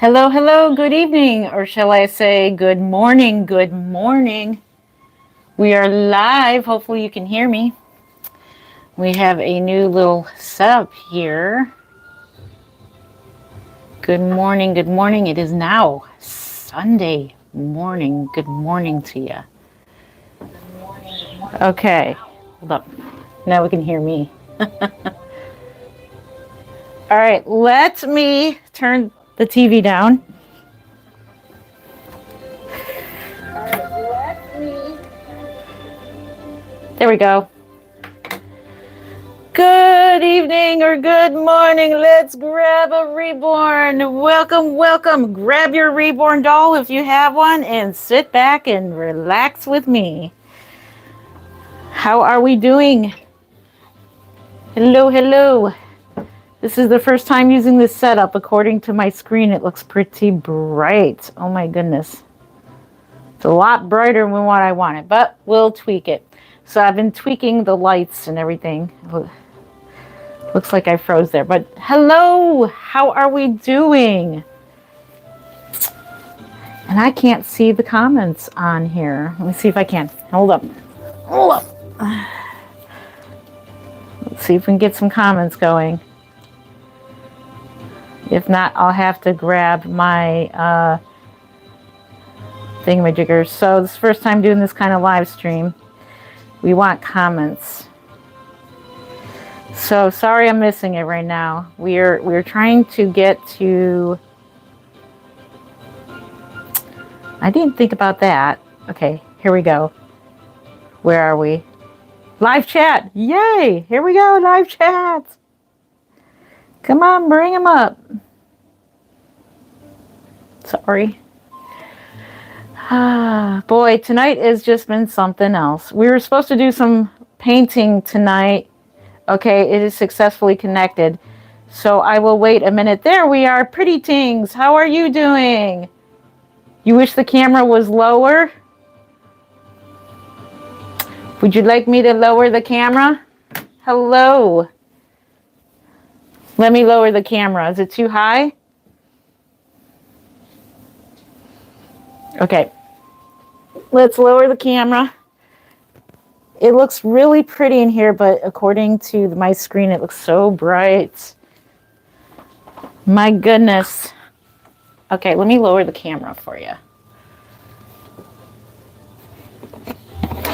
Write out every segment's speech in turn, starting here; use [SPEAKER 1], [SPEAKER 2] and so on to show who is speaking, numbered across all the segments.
[SPEAKER 1] Hello, hello, good evening, or shall I say good morning, good morning. We are live. Hopefully, you can hear me. We have a new little setup here. Good morning, good morning. It is now Sunday morning. Good morning to you. Okay, hold up. Now we can hear me. All right, let me turn the TV down. There we go. Good evening or good morning. Let's grab a Reborn. Welcome, welcome. Grab your Reborn doll if you have one and sit back and relax with me. How are we doing? Hello, hello. This is the first time using this setup. According to my screen, it looks pretty bright. Oh my goodness. It's a lot brighter than what I wanted, but we'll tweak it. So I've been tweaking the lights and everything. Looks like I froze there, but hello, how are we doing? And I can't see the comments on here. Let me see if I can. Hold up. Hold up. Let's see if we can get some comments going. If not, I'll have to grab my thingamajiggers. So this is the first time doing this kind of live stream. We want comments. So sorry I'm missing it right now. We're trying to get to... I didn't think about that. Okay, here we go. Where are we? Live chat! Yay! Here we go, live chat! Come on, bring them up. Sorry. Boy, tonight has just been something else. We were supposed to do some painting tonight. Okay, it is successfully connected. So I will wait a minute. There we are, pretty tings. How are you doing? You wish the camera was lower? Would you like me to lower the camera? Hello. Let me lower the camera. Is it too high? Okay. Let's lower the camera. It looks really pretty in here, but according to my screen, it looks so bright. My goodness. Okay, let me lower the camera for you.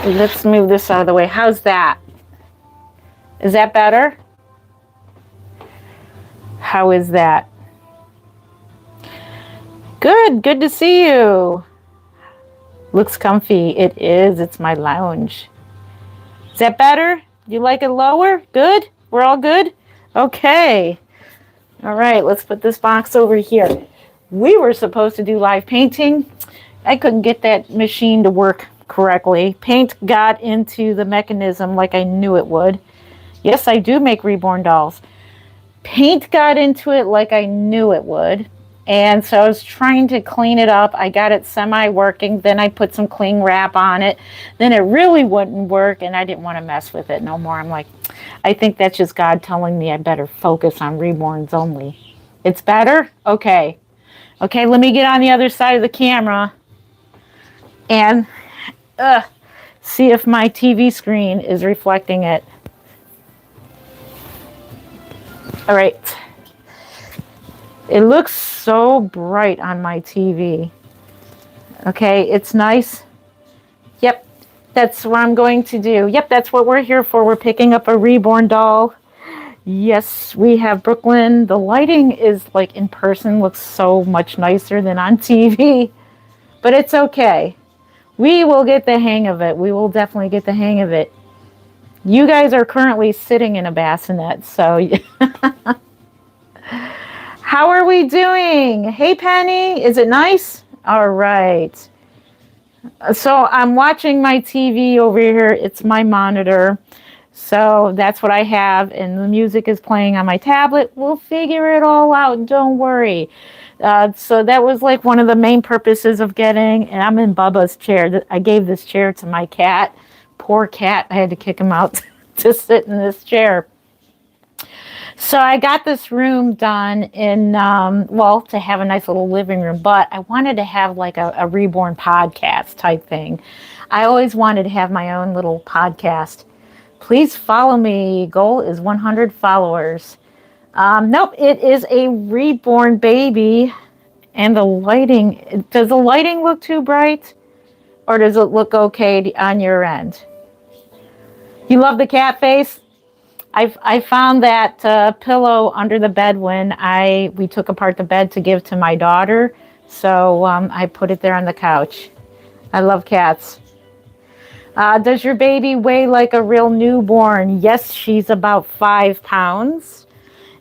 [SPEAKER 1] Let's move this out of the way. How's that? Is that better? How is that? Good, good to see you. Looks comfy. It is. It's my lounge. Is that better? You like it lower? Good? We're all good? Okay. All right, let's put this box over here. We were supposed to do live painting. I couldn't get that machine to work correctly. Paint got into the mechanism like I knew it would. Yes, I do make Reborn dolls. Paint got into it like I knew it would. And so I was trying to clean it up. I got it semi-working. Then I put some cling wrap on it. Then it really wouldn't work, and I didn't want to mess with it no more. I'm like, I think that's just God telling me I better focus on Reborns only. It's better? Okay. Okay, let me get on the other side of the camera and see if my TV screen is reflecting it. All right. It looks so bright on my TV. Okay, it's nice. Yep, that's what I'm going to do. Yep, that's what we're here for. We're picking up a Reborn doll. Yes, we have Brooklyn. The lighting is like in person, looks so much nicer than on TV. But it's okay. We will get the hang of it. We will definitely get the hang of it. You guys are currently sitting in a bassinet, so... How are we doing? Hey, Penny, is it nice? All right. So I'm watching my TV over here. It's my monitor. So that's what I have. And the music is playing on my tablet. We'll figure it all out. Don't worry. So that was like one of the main purposes of getting, and I'm in Bubba's chair. I gave this chair to my cat. Poor cat. I had to kick him out to sit in this chair. So I got this room done in, well, to have a nice little living room, but I wanted to have like a Reborn podcast type thing. I always wanted to have my own little podcast. Please follow me. Goal is 100 followers. Nope, it is a reborn baby. And the lighting, does the lighting look too bright? Or does it look okay on your end? You love the cat face? I found that pillow under the bed when we took apart the bed to give to my daughter. So I put it there on the couch. I love cats. Does your baby weigh like a real newborn? Yes, she's about 5 pounds.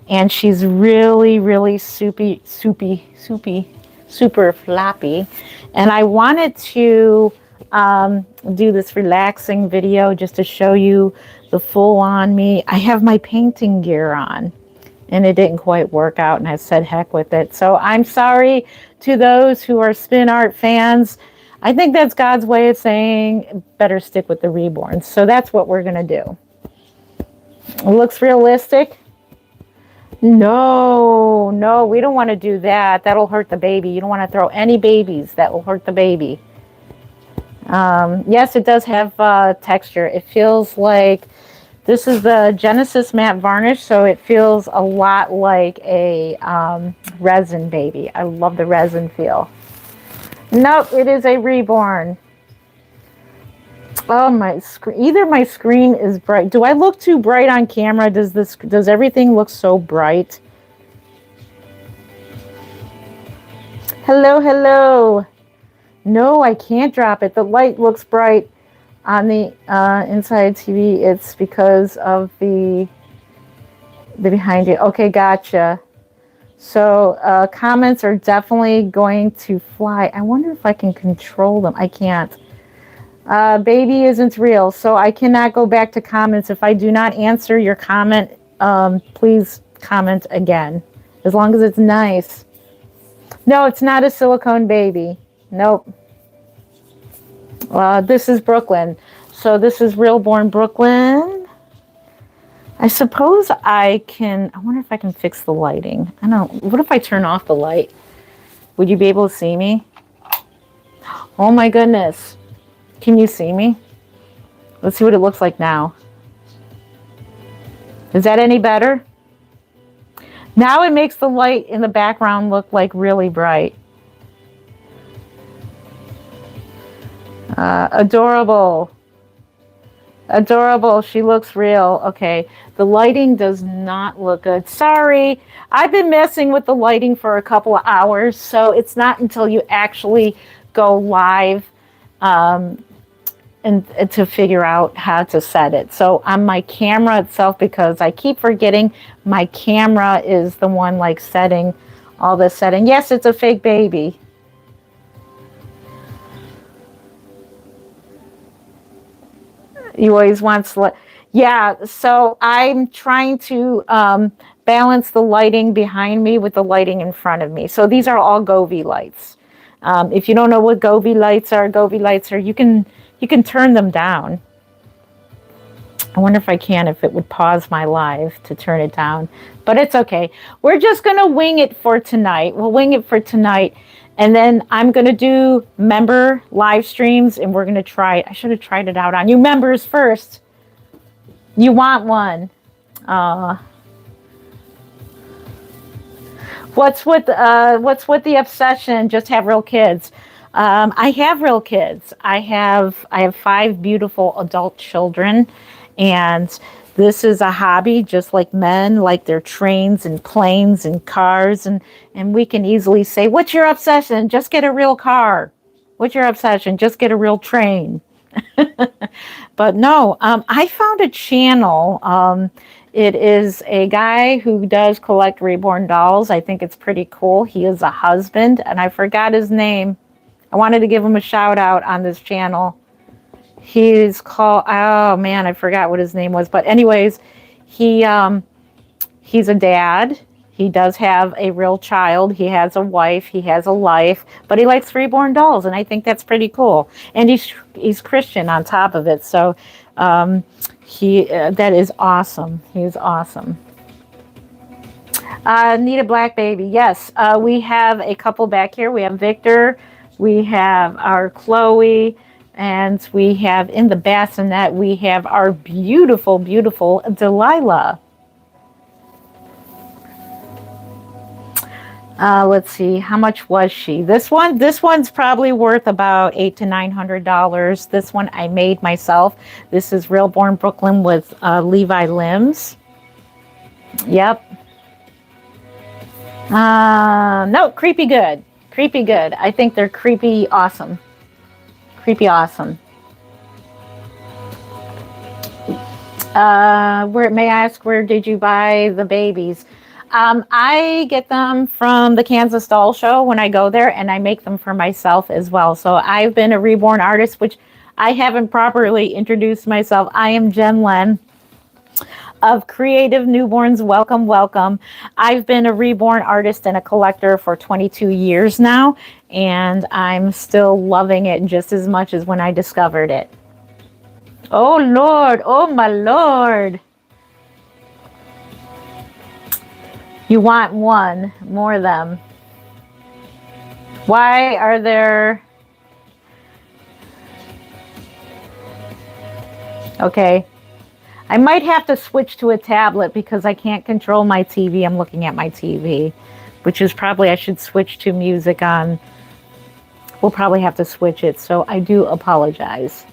[SPEAKER 1] And she's really, really super floppy. And I wanted to do this relaxing video just to show you the full on me. I have my painting gear on and it didn't quite work out, and I said heck with it. So I'm sorry to those who are spin art fans. I think that's God's way of saying better stick with the Reborn. So that's what we're going to do. It looks realistic. No, we don't want to do that. That'll hurt the baby. You don't want to throw any babies. That will hurt the baby. Yes, it does have texture. It feels like this is the Genesis matte varnish, so it feels a lot like a resin baby. I love the resin feel. Nope, it is a Reborn. Oh, my screen. Either my screen is bright. Do I look too bright on camera? Does everything look so bright? Hello. No, I can't drop it. The light looks bright on the inside TV. It's because of the behind it. Okay, gotcha. So comments are definitely going to fly. I wonder if I can control them. I can't. Baby isn't real, so I cannot go back to comments. If I do not answer your comment, please comment again, as long as it's nice. No, it's not a silicone baby. Nope. This is Brooklyn. So this is Reborn Brooklyn. I suppose I wonder if I can fix the lighting. I don't know. What if I turn off the light? Would you be able to see me? Oh my goodness. Can you see me? Let's see what it looks like now. Is that any better? Now it makes the light in the background look like really bright. Adorable. She looks real. Okay, the lighting does not look good. Sorry, I've been messing with the lighting for a couple of hours, so it's not until you actually go live and to figure out how to set it. So on my camera itself, because I keep forgetting my camera is the one like setting all this setting. Yes, it's a fake baby. You always want yeah, so I'm trying to balance the lighting behind me with the lighting in front of me. So these are all Govee lights. If you don't know what Govee lights are, you can turn them down. I wonder if I can, if it would pause my live to turn it down. But it's okay. We're just going to wing it for tonight. We'll wing it for tonight. And then I'm going to do member live streams, and we're going to try it. I should have tried it out on you members first. You want one. What's with the obsession? Just have real kids. I have real kids. I have 5 beautiful adult children, and this is a hobby, just like men, like their trains and planes and cars, and we can easily say, "What's your obsession? Just get a real car." What's your obsession? Just get a real train. But no, I found a channel. It is a guy who does collect Reborn dolls. I think it's pretty cool. He is a husband, and I forgot his name. I wanted to give him a shout out on this channel. He's called, oh man, I forgot what his name was. But anyways, he's a dad. He does have a real child. He has a wife. He has a life. But he likes Reborn dolls, and I think that's pretty cool. And he's Christian on top of it. So that is awesome. He's awesome. Need a black baby. Yes. We have a couple back here. We have Victor. We have our Chloe. And we have in the bassinet, we have our beautiful, beautiful Delilah. Let's see, how much was she? This one's probably worth about $800 to $900. This one I made myself. This is Reborn Brooklyn with Levi limbs. Yep. No, creepy good. Creepy good. I think they're creepy awesome. Creepy awesome. Where may I ask, where did you buy the babies? I get them from the Kansas Doll Show when I go there, and I make them for myself as well. So I've been a reborn artist, which I haven't properly introduced myself. I am Jen Len of Creative Newborns. Welcome, welcome. I've been a reborn artist and a collector for 22 years now, and I'm still loving it just as much as when I discovered it. Oh, Lord. Oh, my Lord. You want one, more of them. Why are there... Okay. I might have to switch to a tablet because I can't control my TV. I'm looking at my TV, which is probably I should switch to music on. We'll probably have to switch it, so I do apologize.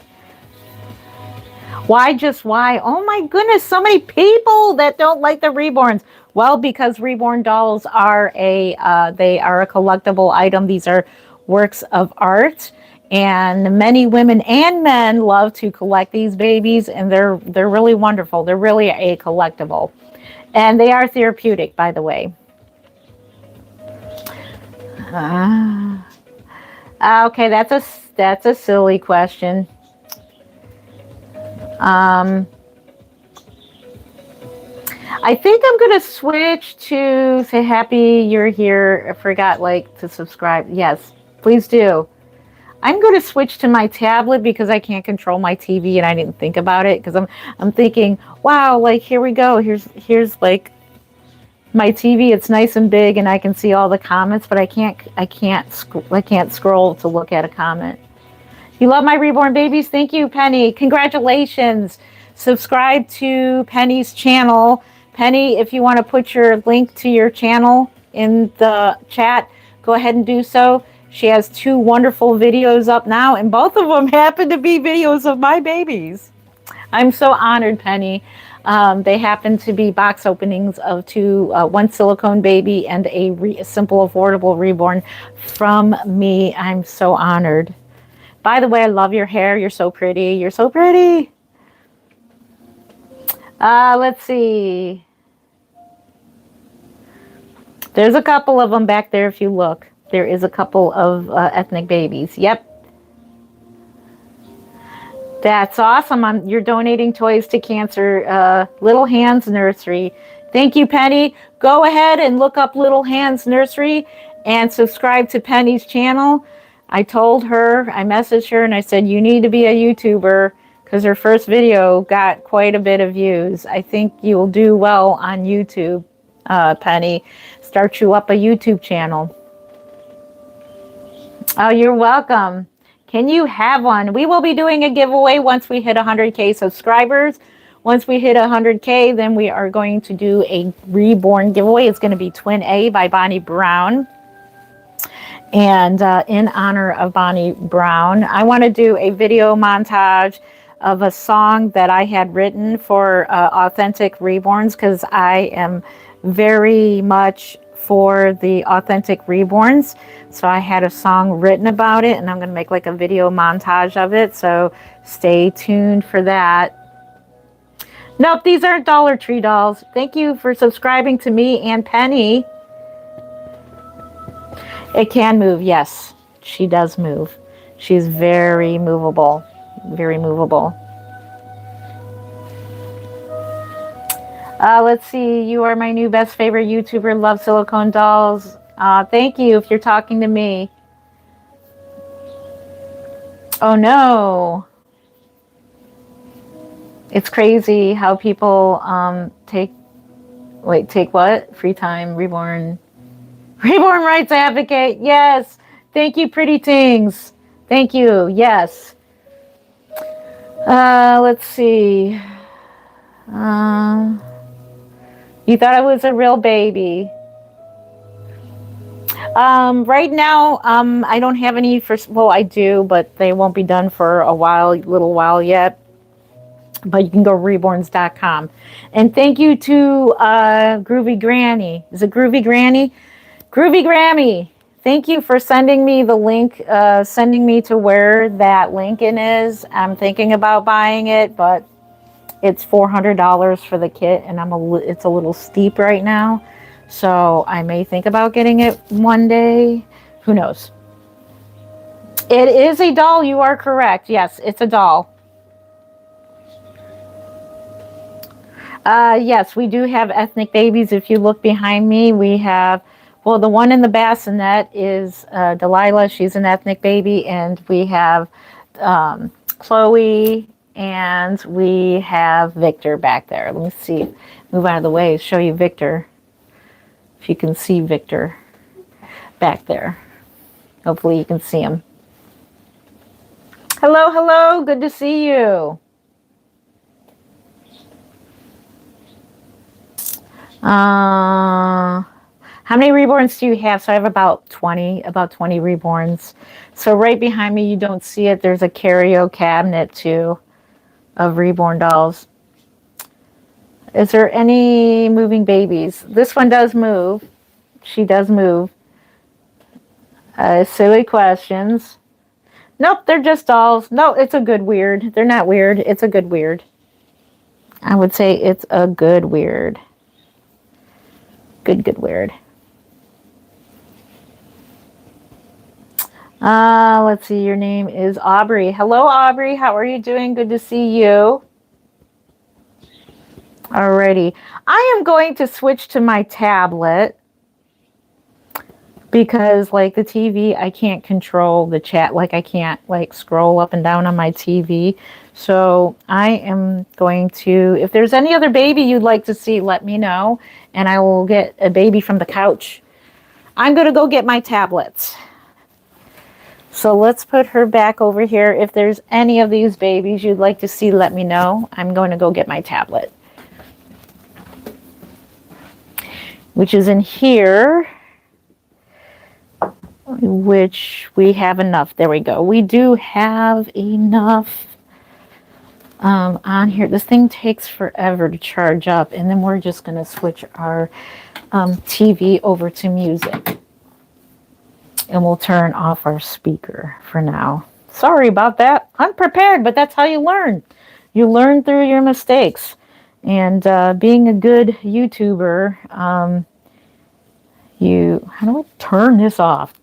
[SPEAKER 1] Why just why? Oh my goodness, so many people that don't like the Reborns. Well, because Reborn dolls are they are a collectible item. These are works of art, and many women and men love to collect these babies, and they're really wonderful. They're really a collectible, and they are therapeutic, by the way. Okay, that's a silly question. I think I'm going to switch to say happy you're here. I forgot to subscribe. Yes, please do. I'm going to switch to my tablet because I can't control my TV and I didn't think about it because I'm thinking, wow, here we go. Here's my TV. It's nice and big and I can see all the comments, but I can't scroll to look at a comment. You love my reborn babies? Thank you, Penny. Congratulations. Subscribe to Penny's channel. Penny, if you want to put your link to your channel in the chat, go ahead and do so. She has 2 wonderful videos up now, and both of them happen to be videos of my babies. I'm so honored, Penny. They happen to be box openings of 2, one silicone baby and a simple, affordable reborn from me. I'm so honored. By the way, I love your hair. You're so pretty. You're so pretty. Let's see. There's a couple of them back there if you look. There is a couple of ethnic babies. Yep. That's awesome. You're donating toys to Cancer Little Hands Nursery. Thank you, Penny. Go ahead and look up Little Hands Nursery and subscribe to Penny's channel. I told her, I messaged her and I said, you need to be a YouTuber because her first video got quite a bit of views. I think you'll do well on YouTube, Penny. Start you up a YouTube channel. Oh, you're welcome. Can you have one? We will be doing a giveaway once we hit 100K subscribers. Once we hit 100K, then we are going to do a reborn giveaway. It's going to be Twin A by Bonnie Brown. And in honor of Bonnie Brown, I want to do a video montage of a song that I had written for Authentic Reborns because I am very much for the Authentic Reborns. So I had a song written about it and I'm going to make a video montage of it. So stay tuned for that. Nope, these aren't Dollar Tree dolls. Thank you for subscribing to me and Penny. It can move, yes. She does move. She's very movable. Very movable. Let's see. You are my new best favorite YouTuber. Love silicone dolls. Thank you if you're talking to me. Oh, no. It's crazy how people take Wait, take what? Free time, reborn. Reborn rights advocate. Yes. Thank you, pretty things. Thank you. Yes. Let's see. You thought I was a real baby. Right now, I don't have any well, I do, but they won't be done for a little while yet. But you can go reborns.com. And thank you to Groovy Granny. Is it Groovy Granny? Groovy Grammy. Thank you for sending me the link, sending me to where that Lincoln is. I'm thinking about buying it, but it's $400 for the kit, and it's a little steep right now. So I may think about getting it one day. Who knows? It is a doll. You are correct. Yes, it's a doll. Yes, we do have ethnic babies. If you look behind me, we have, well, the one in the bassinet is Delilah. She's an ethnic baby. And we have Chloe, and we have Victor back there. Let me see. Move out of the way. Show you Victor. If you can see Victor back there. Hopefully you can see him. Hello, hello. Good to see you. How many reborns do you have? So I have about 20 reborns. So right behind me, you don't see it. There's a curio cabinet too of reborn dolls. Is there any moving babies? This one does move. She does move. Silly questions. Nope, they're just dolls. No, it's a good weird. They're not weird. It's a good weird. I would say it's a good weird. Good weird. Let's see. Your name is Aubrey. Hello, Aubrey. How are you doing? Good to see you. Alrighty. I am going to switch to my tablet because, like, the TV, I can't control the chat. Like, I can't, like, scroll up and down on my TV. So I am going to, if there's any other baby you'd like to see, let me know, and I will get a baby from the couch. I'm going to go get my tablets. So let's put her back over here. If there's any of these babies you'd like to see, let me know. I'm going to go get my tablet, which is in here, which we have enough. There we go. We do have enough on here. This thing takes forever to charge up, and then we're just going to switch our TV over to music. And we'll turn off our speaker for now. Sorry about that. Unprepared, but that's how you learn. You learn through your mistakes. And being a good YouTuber, how do I turn this off?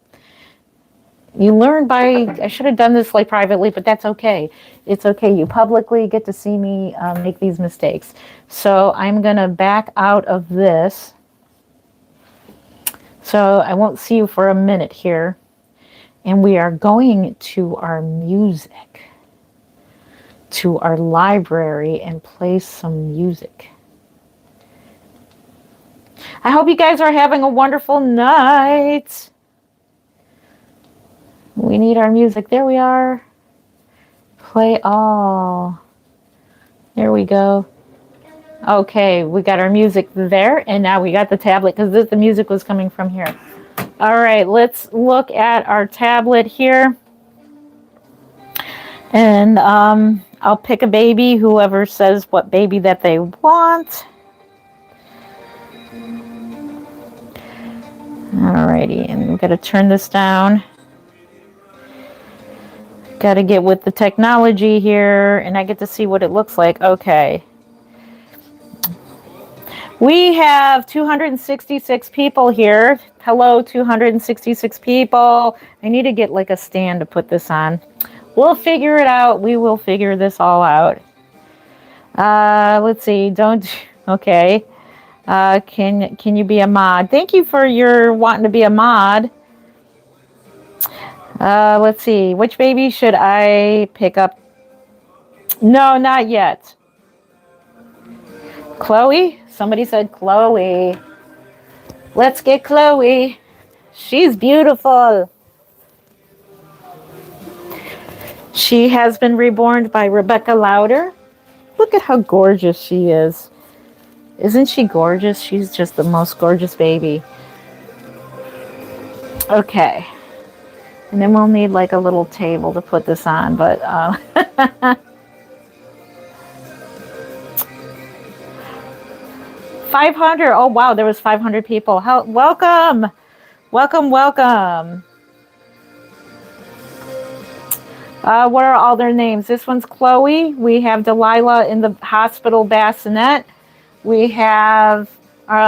[SPEAKER 1] You learn by, I should have done this like privately, but that's okay. It's okay. You publicly get to see me make these mistakes. So I'm going to back out of this. So I won't see you for a minute here. And we are going to our music, to our library, and play some music. I hope you guys are having a wonderful night. We need our music. There we are. Play all. There we go. Okay, we got our music there, and now we got the tablet because the music was coming from here. All right, let's look at our tablet here. And I'll pick a baby, whoever says what baby that they want. Alrighty, and we've got to turn this down. Got to get with the technology here, and I get to see what it looks like. Okay. We have 266 people here. Hello, 266 people. I need to get like a stand to put this on. We'll figure it out. We will figure this all out. Let's see. Okay. Can you be a mod? Thank you for your wanting to be a mod. Let's see. Which baby should I pick up? No, not yet. Chloe? Somebody said Chloe. Let's get Chloe. She's beautiful. She has been reborn by Rebecca Lauder. Look at how gorgeous she is. Isn't she gorgeous? She's just the most gorgeous baby. Okay. And then we'll need like a little table to put this on, but 500. Oh wow, there was 500 people. Welcome. Welcome, welcome. What are all their names? This one's Chloe. We have Delilah in the hospital bassinet. We have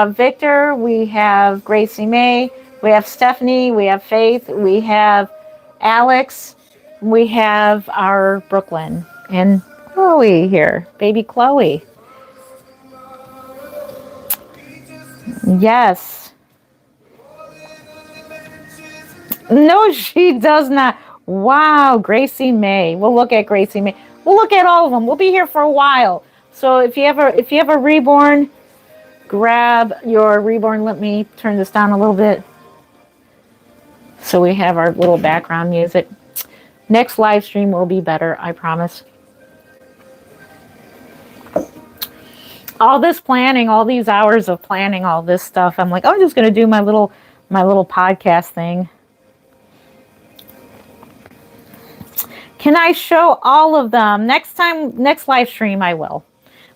[SPEAKER 1] Victor. We have Gracie May. We have Stephanie. We have Faith. We have Alex. We have our Brooklyn. And Chloe here. Baby Chloe. Yes. No, she does not. Wow, Gracie May. We'll look at Gracie May. We'll look at all of them. We'll be here for a while. So if you have a reborn, grab your reborn. Let me turn this down a little bit. So we have our little background music. Next live stream will be better, I promise. All this planning, all these hours of planning all this stuff, I'm like, oh, I'm just going to do my little podcast thing. Can I show all of them? Next live stream, I will.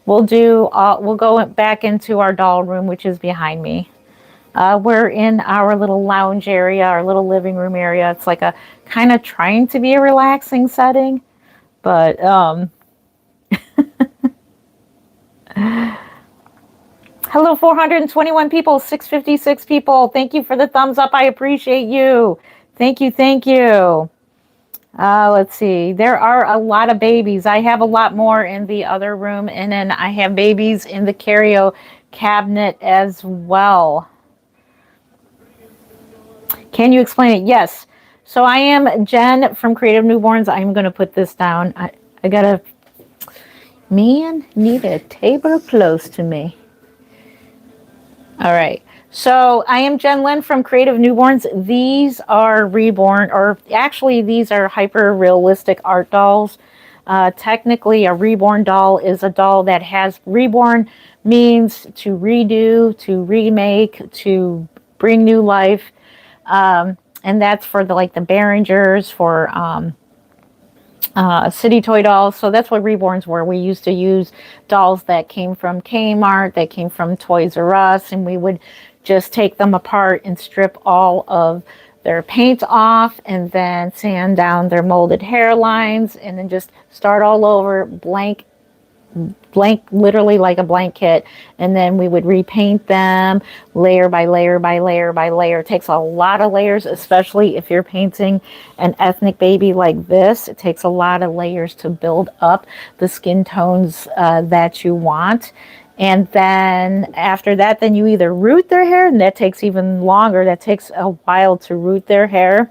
[SPEAKER 1] We'll go back into our doll room, which is behind me. We're in our little lounge area, our little living room area. It's like a kind of trying to be a relaxing setting, but hello, 421 people, 656 people. Thank you for the thumbs up. I appreciate you. Thank you, thank you. Let's see. There are a lot of babies. I have a lot more in the other room, and then I have babies in the curio cabinet as well. Can you explain it? Yes. So I am Jen from Creative Newborns. I'm going to put this down. I got to, need a table close to me. All right. So I am Jen Lynn from Creative Newborns. These are reborn, or actually these are hyper-realistic art dolls. Technically, a reborn doll is a doll that has reborn means to redo, to remake, to bring new life. And that's for the Behringers, for City Toy dolls. So that's what reborns were. We used to use dolls that came from Kmart, that came from Toys R Us, and we would just take them apart and strip all of their paint off and then sand down their molded hairlines and then just start all over blank, literally like a blank kit. And then we would repaint them layer by layer by layer by layer. It takes a lot of layers, especially if you're painting an ethnic baby like this. It takes a lot of layers to build up the skin tones that you want. And then after that, then you either root their hair, and that takes even longer. That takes a while to root their hair.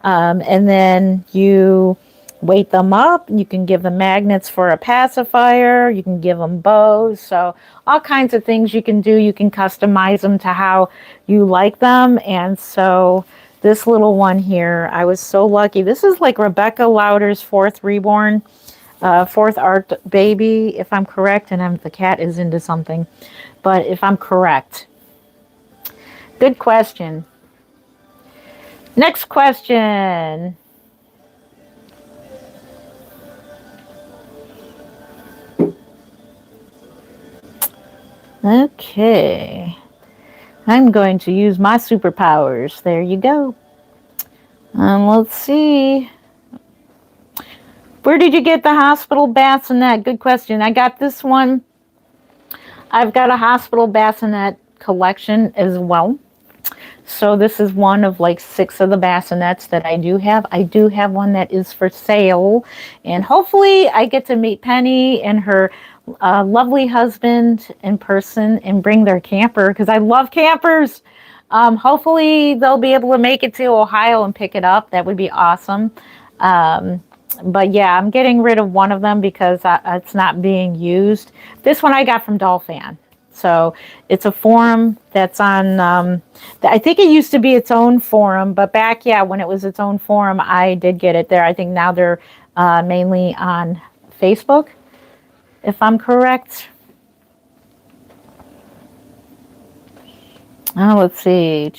[SPEAKER 1] And then you weight them up. You can give them magnets for a pacifier. You can give them bows. So all kinds of things you can do. You can customize them to how you like them. And so this little one here, I was so lucky. This is like Rebecca Lauder's fourth reborn. Fourth art baby, if I'm correct, and the cat is into something, but if I'm correct. Good question. Next question. Okay. I'm going to use my superpowers. There you go. Let's see. Where did you get the hospital bassinet? Good question. I got this one. I've got a hospital bassinet collection as well. So this is one of like 6 of the bassinets that I do have. I do have one that is for sale. And hopefully I get to meet Penny and her lovely husband in person and bring their camper, because I love campers. Hopefully they'll be able to make it to Ohio and pick it up. That would be awesome. But yeah, I'm getting rid of one of them because it's not being used. This one I got from Doll Fan. So it's a forum that's on, I think it used to be its own forum, but back, yeah, when it was its own forum, I did get it there. I think now they're mainly on Facebook, if I'm correct. Oh, let's see.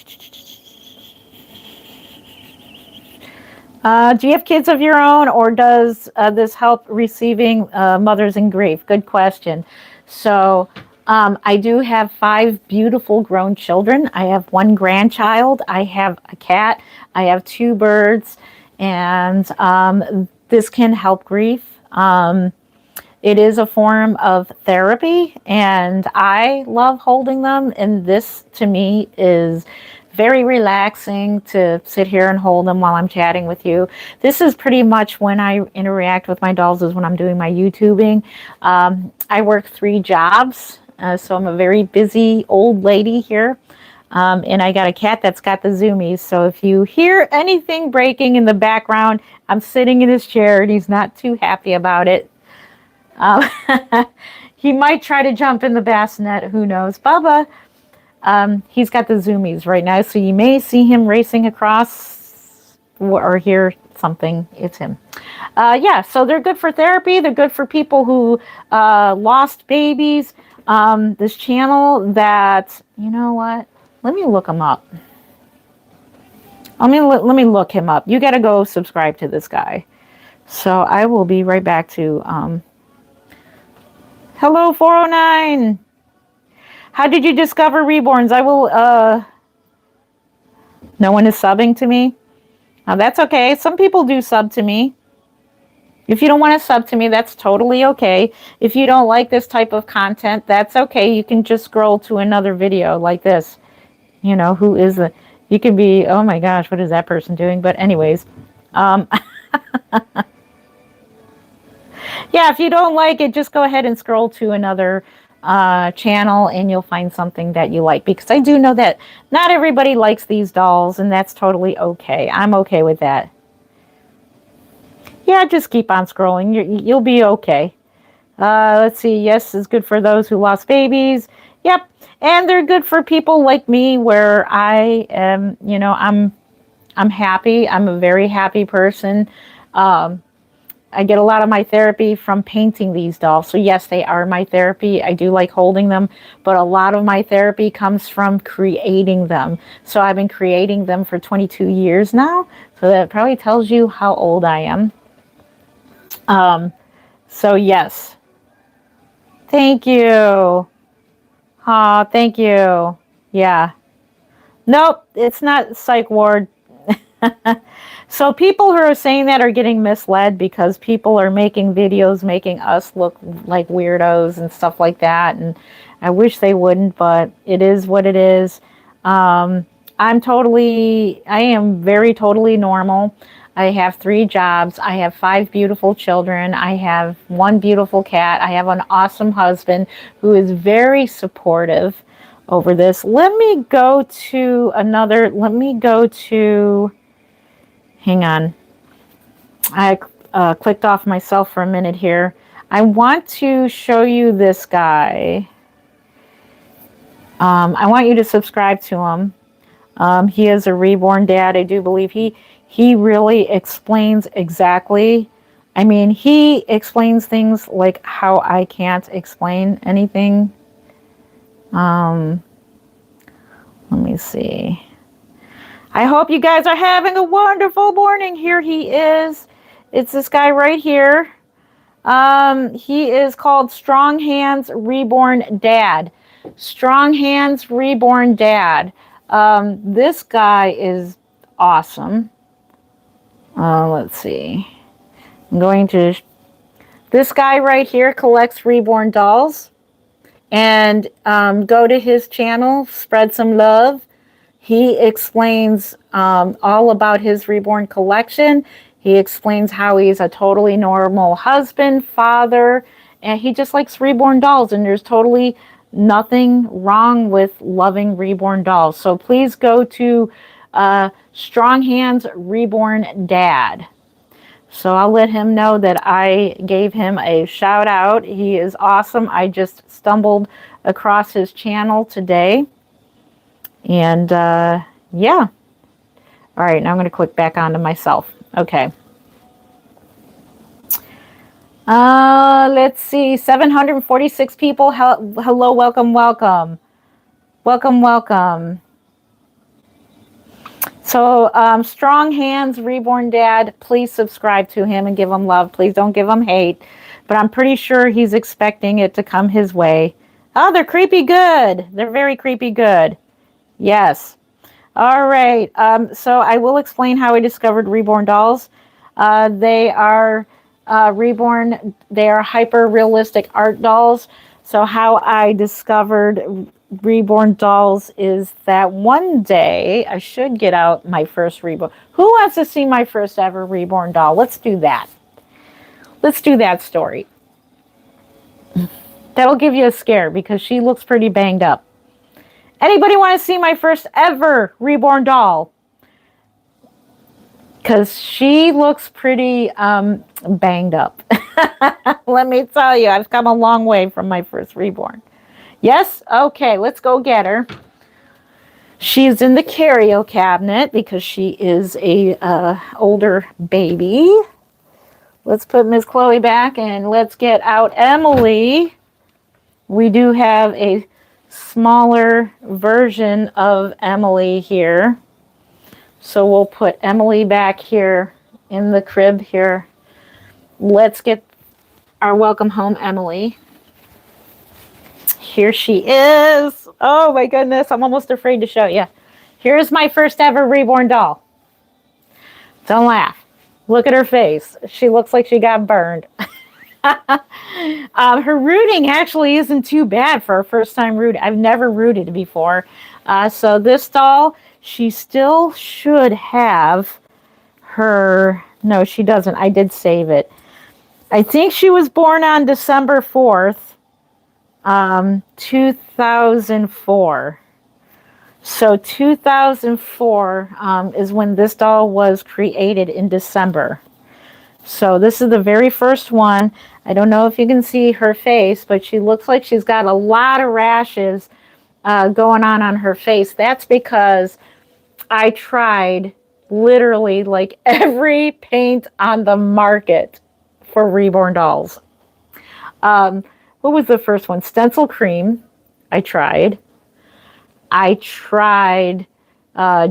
[SPEAKER 1] Do you have kids of your own, or does this help receiving mothers in grief? Good question. So I do have 5 beautiful grown children. I have 1 grandchild. I have a cat. I have 2 birds. And this can help grief. It is a form of therapy, and I love holding them. And this, to me, is very relaxing to sit here and hold them while I'm chatting with you. This is pretty much when I interact with my dolls, is when I'm doing my YouTubing. I work 3 jobs, so I'm a very busy old lady here. And I got a cat that's got the zoomies. So if you hear anything breaking in the background, I'm sitting in his chair and he's not too happy about it. He might try to jump in the bassinet. Who knows? Bubba. He's got the zoomies right now, so you may see him racing across or hear something. It's him. Yeah, so they're good for therapy. They're good for people who lost babies. This channel that, you know what? Let me look him up. Let me look him up. You got to go subscribe to this guy. So I will be right back to... Hello, 409. How did you discover Reborns? I will, no one is subbing to me. That's okay. Some people do sub to me. If you don't want to sub to me, that's totally okay. If you don't like this type of content, that's okay. You can just scroll to another video like this. You know, who is the, you could be, oh my gosh, what is that person doing? But anyways, yeah, if you don't like it, just go ahead and scroll to another channel and you'll find something that you like. Because I do know that not everybody likes these dolls, and that's totally okay. I'm okay with that. Yeah, just keep on scrolling. You'll be okay. Let's see. Yes, is good for those who lost babies. Yep. And they're good for people like me, where I am, you know, I'm happy. I'm a very happy person. I get a lot of my therapy from painting these dolls. So yes, they are my therapy. I do like holding them, but a lot of my therapy comes from creating them. So I've been creating them for 22 years now. So that probably tells you how old I am. So yes. Thank you. Oh, thank you. Yeah. Nope, it's not psych ward. So people who are saying that are getting misled, because people are making videos making us look like weirdos and stuff like that. And I wish they wouldn't, but it is what it is. I am very totally normal. I have 3 jobs. I have 5 beautiful children. I have 1 beautiful cat. I have an awesome husband who is very supportive over this. Let me go to hang on. I clicked off myself for a minute here. I want to show you this guy. I want you to subscribe to him. He is a reborn dad. I do believe he really explains exactly. I mean, he explains things like how I can't explain anything. Let me see. I hope you guys are having a wonderful morning. Here he is. It's this guy right here. He is called Strong Hands Reborn Dad. Strong Hands Reborn Dad. This guy is awesome. Let's see. This guy right here collects reborn dolls. And go to his channel, spread some love. He explains all about his reborn collection. He explains how he's a totally normal husband, father, and he just likes reborn dolls. And there's totally nothing wrong with loving reborn dolls. So please go to Strong Hands Reborn Dad. So I'll let him know that I gave him a shout out. He is awesome. I just stumbled across his channel today. And yeah. All right, now I'm going to click back onto myself. Okay. Let's see. 746 people. Hello, welcome, welcome. Welcome, welcome. So, Strong Hands, Reborn Dad, please subscribe to him and give him love. Please don't give him hate. But I'm pretty sure he's expecting it to come his way. Oh, they're creepy good. They're very creepy good. Yes. All right. So I will explain how I discovered Reborn dolls. They are Reborn. They are hyper-realistic art dolls. So how I discovered Reborn dolls is that one day I should get out my first Reborn. Who wants to see my first ever Reborn doll? Let's do that. Let's do that story. That'll give you a scare because she looks pretty banged up. Anybody want to see my first ever Reborn doll? Because she looks pretty banged up. Let me tell you, I've come a long way from my first Reborn. Yes? Okay, let's go get her. She's in the curio cabinet because she is a older baby. Let's put Miss Chloe back and let's get out Emily. We do have a smaller version of Emily here. So we'll put Emily back here in the crib here. Let's get our welcome home Emily. Here she is. Oh my goodness, I'm almost afraid to show you. Here's my first ever Reborn doll. Don't laugh. Look at her face. She looks like she got burned. Her rooting actually isn't too bad for a first time root. I've never rooted before. So this doll, she still should have her, no, she doesn't. I did save it. I think she was born on December 4th, 2004. So 2004 is when this doll was created in December. So this is the very first one. I don't know if you can see her face, but she looks like she's got a lot of rashes going on her face. That's because I tried literally like every paint on the market for Reborn dolls. What was the first one? Stencil Cream. I tried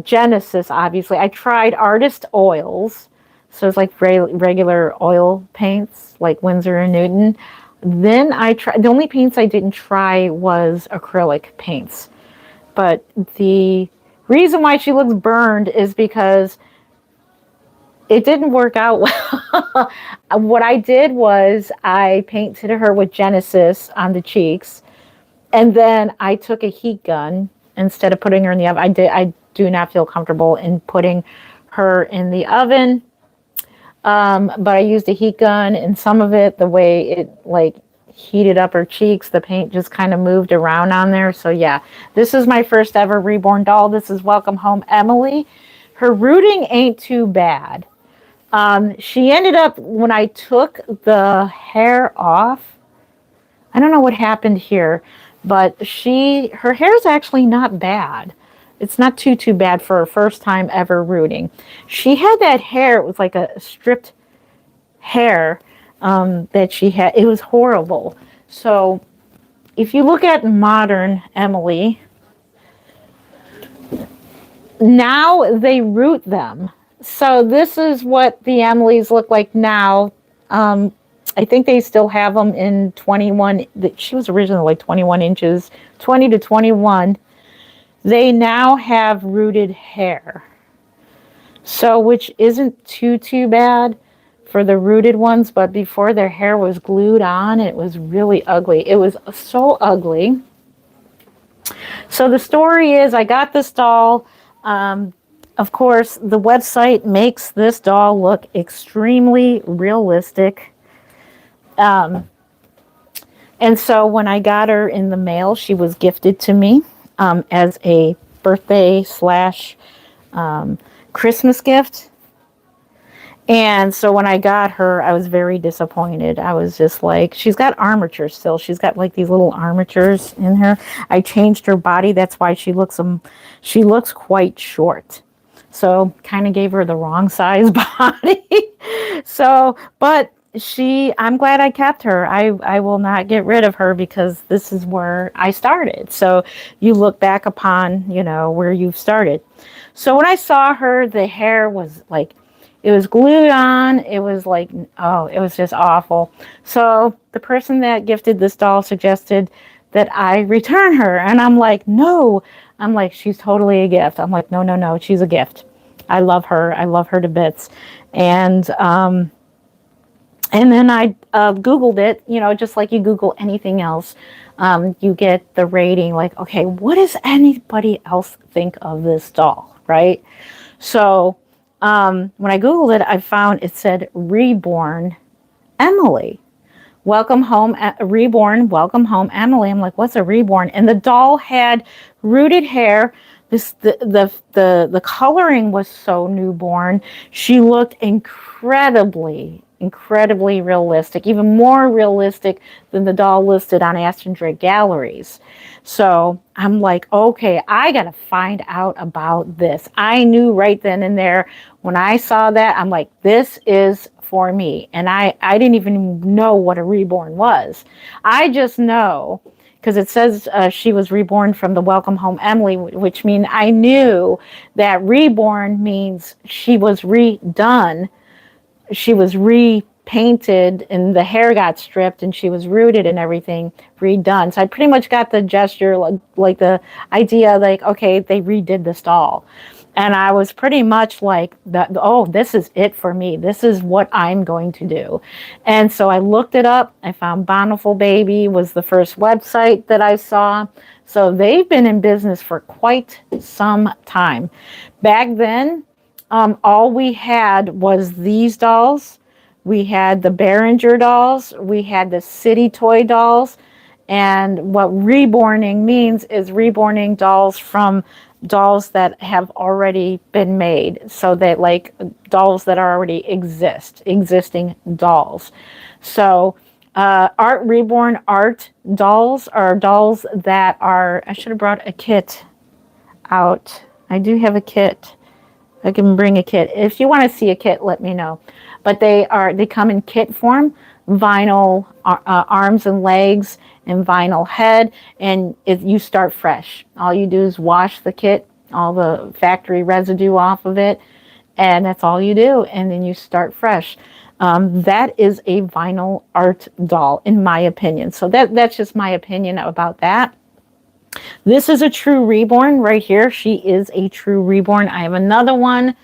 [SPEAKER 1] Genesis, obviously. I tried Artist Oils. So it's like regular oil paints, like Winsor and Newton. Then I tried, the only paints I didn't try was acrylic paints. But the reason why she looks burned is because it didn't work out well. What I did was I painted her with Genesis on the cheeks. And then I took a heat gun instead of putting her in the oven. I do not feel comfortable in putting her in the oven. But I used a heat gun, and some of it, the way it like heated up her cheeks, the paint just kind of moved around on there. So yeah, this is my first ever Reborn doll. This is Welcome Home Emily. Her rooting ain't too bad. She ended up, when I took the hair off, I don't know what happened here, but her hair is actually not bad. It's not too bad for her first time ever rooting. She had that hair, it was like a stripped hair that she had. It was horrible. So if you look at modern Emily, now they root them. So this is what the Emilys look like now. I think they still have them in 21. She was originally like 21 inches, 20 to 21. They now have rooted hair. So, which isn't too bad for the rooted ones, but before their hair was glued on, it was really ugly. It was so ugly. So the story is, I got this doll. Of course, the website makes this doll look extremely realistic. And so when I got her in the mail, she was gifted to me as a birthday / Christmas gift. And so when I got her, I was very disappointed. I was just like, she's got armature still. She's got like these little armatures in her. I changed her body. That's why she looks quite short. So kind of gave her the wrong size body. So, but I'm glad I kept her. I will not get rid of her because this is where I started. So you look back upon, where you've started. So when I saw her, the hair was like, it was glued on. It was like, oh, it was just awful. So the person that gifted this doll suggested that I return her. And I'm like, no. I'm like, she's totally a gift. I'm like, no, no, no, she's a gift. I love her. I love her to bits. And then I Googled it, just like you Google anything else. You get the rating like, okay, what does anybody else think of this doll, right? So when I Googled it, I found it said Reborn Emily. Welcome home, Reborn. Welcome home, Emily. I'm like, what's a reborn? And the doll had rooted hair. The coloring was so newborn. She looked incredibly realistic, even more realistic than the doll listed on Aston Drake Galleries. So I'm like, okay, I got to find out about this. I knew right then and there when I saw that, I'm like, this is for me. And I didn't even know what a reborn was. I just know because it says she was reborn from the Welcome Home Emily, which means I knew that reborn means she was redone. She was repainted and the hair got stripped and she was rooted and everything redone. So I pretty much got the gesture, like the idea, like, okay, they redid this doll. And I was pretty much like, oh, this is it for me. This is what I'm going to do. And so I looked it up. I found Bountiful Baby was the first website that I saw. So they've been in business for quite some time. Back then, all we had was these dolls. We had the Behringer dolls. We had the City Toy dolls. And what reborning means is reborning dolls from dolls that have already been made. So that like dolls that already existing dolls. So reborn art dolls are dolls that are, I should have brought a kit out. I do have a kit. I can bring a kit. If you want to see a kit, let me know. But they come in kit form, vinyl arms and legs and vinyl head, and you start fresh. All you do is wash the kit, all the factory residue off of it, and that's all you do, and then you start fresh. That is a vinyl art doll, in my opinion. So that's just my opinion about that. This is a true reborn right here. She is a true reborn. I have another one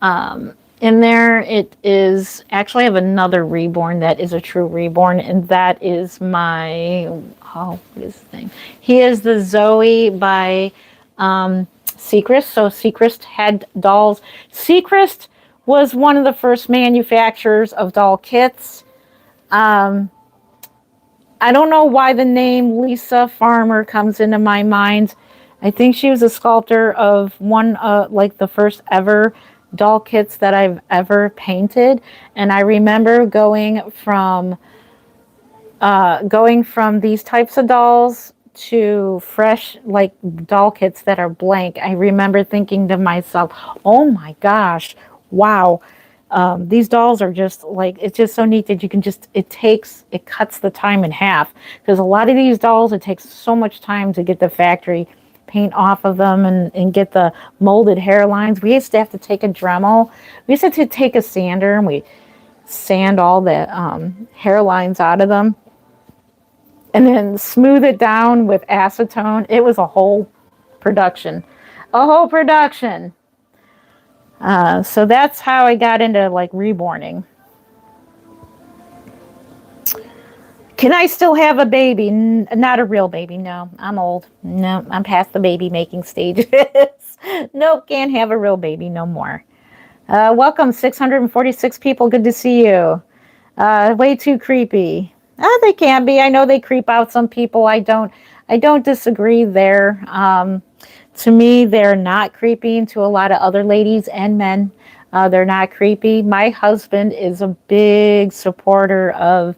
[SPEAKER 1] in there. It is actually, I have another reborn that is a true reborn, and that is my, what is his name? He is the Zoe by Seacrest. So Seacrest had dolls. Seacrest was one of the first manufacturers of doll kits. I don't know why the name Lisa Farmer comes into my mind. I think she was a sculptor of one, like the first ever doll kits that I've ever painted. And I remember going from these types of dolls to fresh, like doll kits that are blank. I remember thinking to myself, oh my gosh, wow. These dolls are just like, it's just so neat that you can just, it cuts the time in half, because a lot of these dolls, it takes so much time to get the factory paint off of them and get the molded hairlines. We used to have to take a Dremel. We used to have to take a sander and we sand all the hairlines out of them and then smooth it down with acetone. It was a whole production. So that's how I got into like reborning. Can I still have a baby? Not a real baby. No, I'm old. No, I'm past the baby making stages. Nope, can't have a real baby no more. Welcome, 646 people. Good to see you. Way too creepy. They can be. I know they creep out some people. I don't disagree there. To me, they're not creepy. To a lot of other ladies and men, They're not creepy. My husband is a big supporter of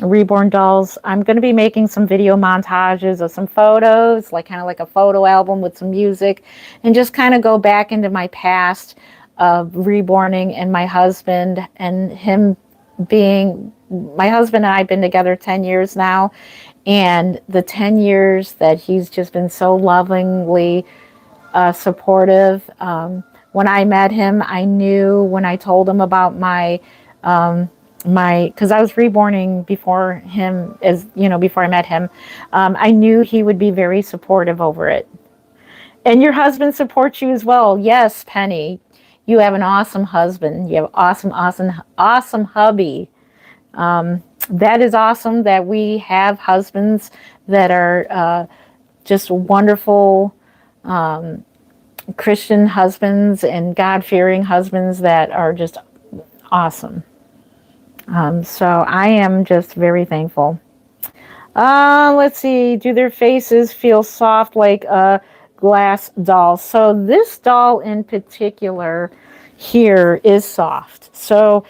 [SPEAKER 1] Reborn dolls. I'm going to be making some video montages of some photos, like kind of like a photo album with some music, and just kind of go back into my past of reborning and my husband and him being my husband and I've been together 10 years now, and the 10 years that he's just been so lovingly supportive. When I met him, I knew when I told him about because I was reborning before him, as you know, before I met him, I knew he would be very supportive over it. And your husband supports you as well. Yes, Penny, you have an awesome husband. You have awesome hubby. That is awesome that we have husbands that are just wonderful Christian husbands and God-fearing husbands that are just awesome. So I am just very thankful. Let's see. Do their faces feel soft like a glass doll? So this doll in particular here is soft. So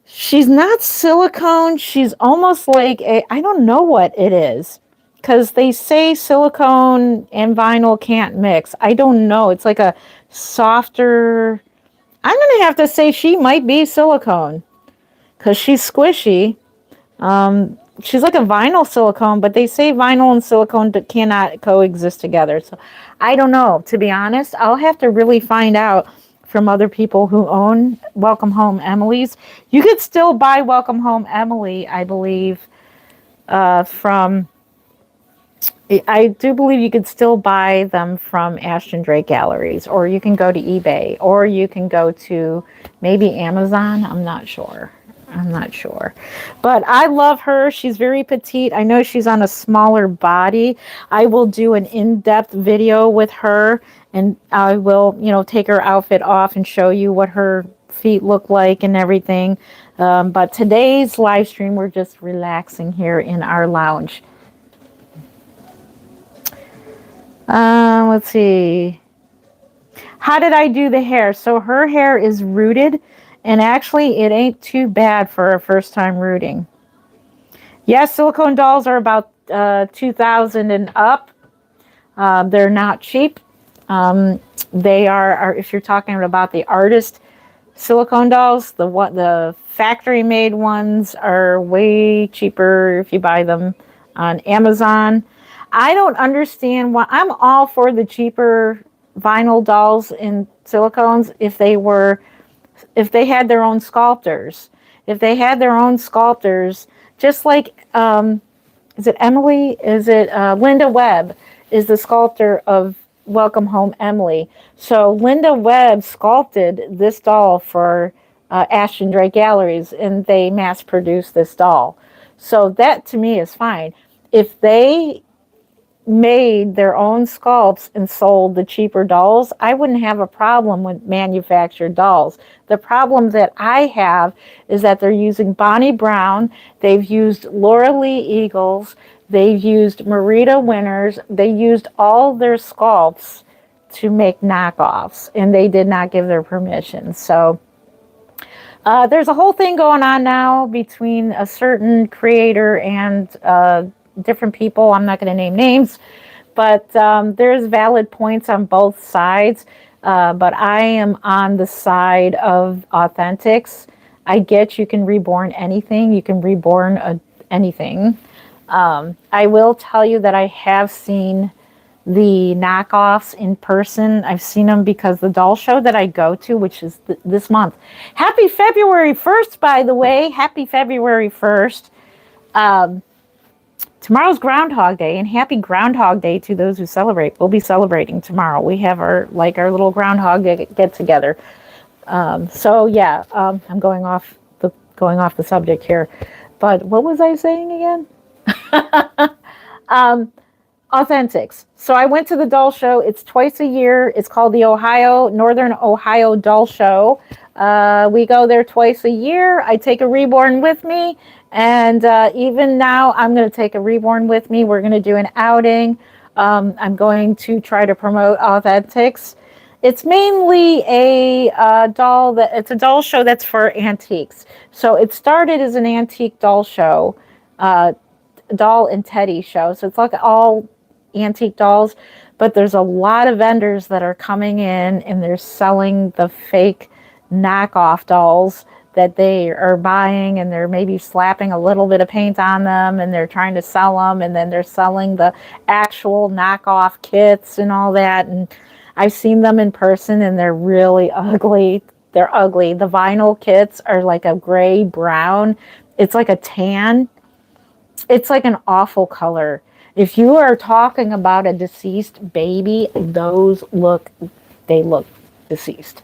[SPEAKER 1] she's not silicone. She's almost like I don't know what it is. Because they say silicone and vinyl can't mix. I don't know. It's like a softer... I'm going to have to say she might be silicone. Because she's squishy. She's like a vinyl silicone, but they say vinyl and silicone cannot coexist together. So I don't know. To be honest, I'll have to really find out from other people who own Welcome Home Emily's. You could still buy Welcome Home Emily, I believe, from... I do believe you could still buy them from Ashton Drake Galleries, or you can go to eBay, or you can go to maybe Amazon. I'm not sure. But I love her. She's very petite. I know she's on a smaller body. I will do an in-depth video with her, and I will, take her outfit off and show you what her feet look like and everything. But today's live stream, we're just relaxing here in our lounge. Let's see. How did I do the hair? So her hair is rooted, and actually it ain't too bad for a first time rooting. Yes, silicone dolls are about $2,000 and up. They're not cheap. They are, if you're talking about the artist silicone dolls, the factory made ones are way cheaper if you buy them on Amazon. I don't understand why. I'm all for the cheaper vinyl dolls in silicones if they had their own sculptors. If they had their own sculptors, just like, is it Emily? Is it Linda Webb is the sculptor of Welcome Home Emily. So Linda Webb sculpted this doll for Ashton Drake Galleries, and they mass produced this doll. So that to me is fine. If they made their own sculpts and sold the cheaper dolls, I wouldn't have a problem with manufactured dolls. The problem that I have is that they're using Bonnie Brown, they've used Laura Lee Eagles, they've used Marita Winters, they used all their sculpts to make knockoffs, and they did not give their permission. So there's a whole thing going on now between a certain creator and different people. I'm not going to name names, but there's valid points on both sides. But I am on the side of authentics. I get you can reborn anything. You can reborn anything. I will tell you that I have seen the knockoffs in person. I've seen them because the doll show that I go to, which is this month. Happy February 1st, by the way. Happy February 1st. Tomorrow's Groundhog Day, and happy Groundhog Day to those who celebrate. We'll be celebrating tomorrow. We have our little Groundhog get together. So yeah, I'm going off the subject here, but what was I saying again? Authentics. So I went to the doll show. It's twice a year. It's called the Northern Ohio Doll Show. We go there twice a year. I take a reborn with me. And even now, I'm going to take a reborn with me. We're going to do an outing. I'm going to try to promote Authentics. It's mainly a doll that it's a doll show that's for antiques. So it started as an antique doll show, uh, doll and teddy show. So it's like all antique dolls, but there's a lot of vendors that are coming in and they're selling the fake knockoff dolls that they are buying, and they're maybe slapping a little bit of paint on them and they're trying to sell them, and then they're selling the actual knockoff kits and all that. And I've seen them in person and they're really ugly. They're ugly. The vinyl kits are like a gray brown. It's like a tan. It's like an awful color. If you are talking about a deceased baby, they look deceased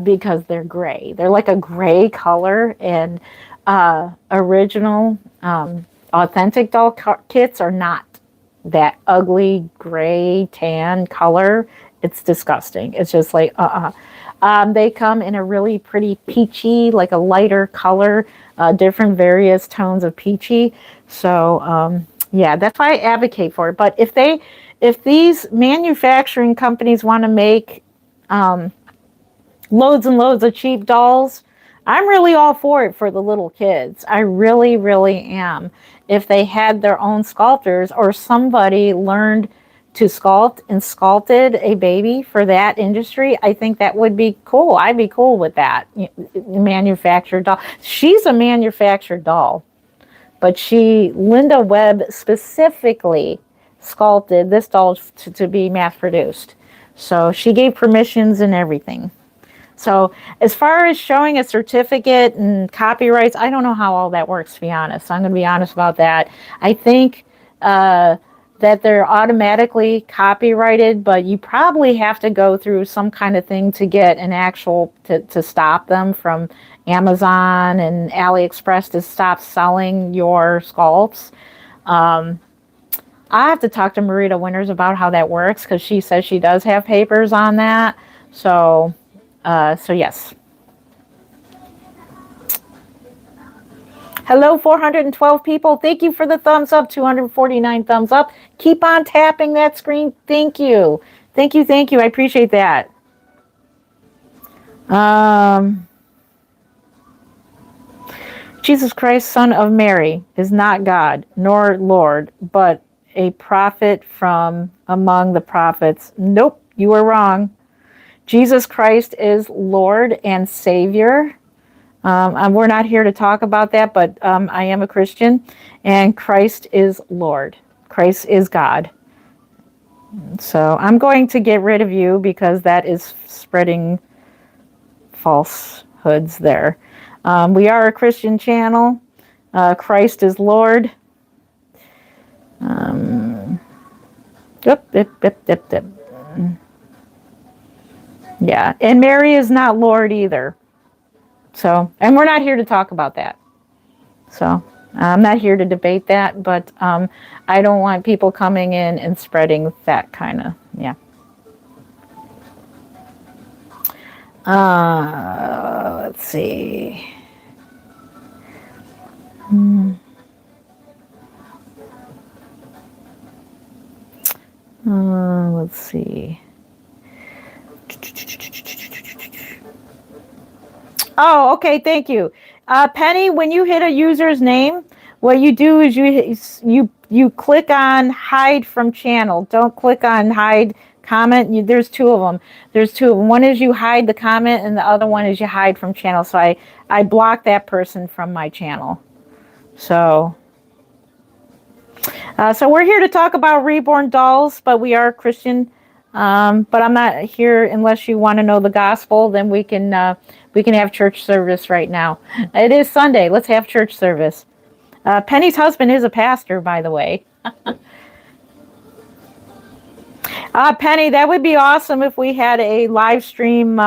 [SPEAKER 1] because they're gray. They're like a gray color, and original, authentic doll kits are not that ugly gray tan color. It's disgusting. It's just like, they come in a really pretty peachy, like a lighter color, different various tones of peachy. So, yeah, that's why I advocate for it. But if these manufacturing companies want to make loads and loads of cheap dolls, I'm really all for it for the little kids. I really, really am. If they had their own sculptors, or somebody learned to sculpt and sculpted a baby for that industry, I think that would be cool. I'd be cool with that. Manufactured doll. She's a manufactured doll, but Linda Webb specifically sculpted this doll to be mass produced. So she gave permissions and everything. So as far as showing a certificate and copyrights, I don't know how all that works, to be honest. I'm going to be honest about that. I think that they're automatically copyrighted, but you probably have to go through some kind of thing to get an actual, to stop them from Amazon and AliExpress to stop selling your sculpts. I have to talk to Marita Winters about how that works, because she says she does have papers on that. So yes. Hello, 412 people. Thank you for the thumbs up. 249 thumbs up. Keep on tapping that screen. Thank you. Thank you. Thank you. I appreciate that. Jesus Christ, Son of Mary, is not God nor Lord, but a prophet from among the prophets. Nope, you are wrong. Jesus Christ is Lord and Savior. We're not here to talk about that, but I am a Christian, and Christ is Lord. Christ is God. So I'm going to get rid of you because that is spreading falsehoods there. We are a Christian channel. Christ is Lord. Yeah, and Mary is not Lord either. So, and we're not here to talk about that. So, I'm not here to debate that, but I don't want people coming in and spreading that kind of, yeah. Let's see. Let's see. Oh, okay. Thank you. Penny, when you hit a user's name, what you do is you click on hide from channel. Don't click on hide comment. There's two of them. One is you hide the comment, and the other one is you hide from channel. So I block that person from my channel. So we're here to talk about Reborn dolls, but we are Christian. But I'm not here unless you want to know the gospel. Then we can have church service right now. It is Sunday. Let's have church service. Penny's husband is a pastor, by the way. Penny, that would be awesome if we had a live stream.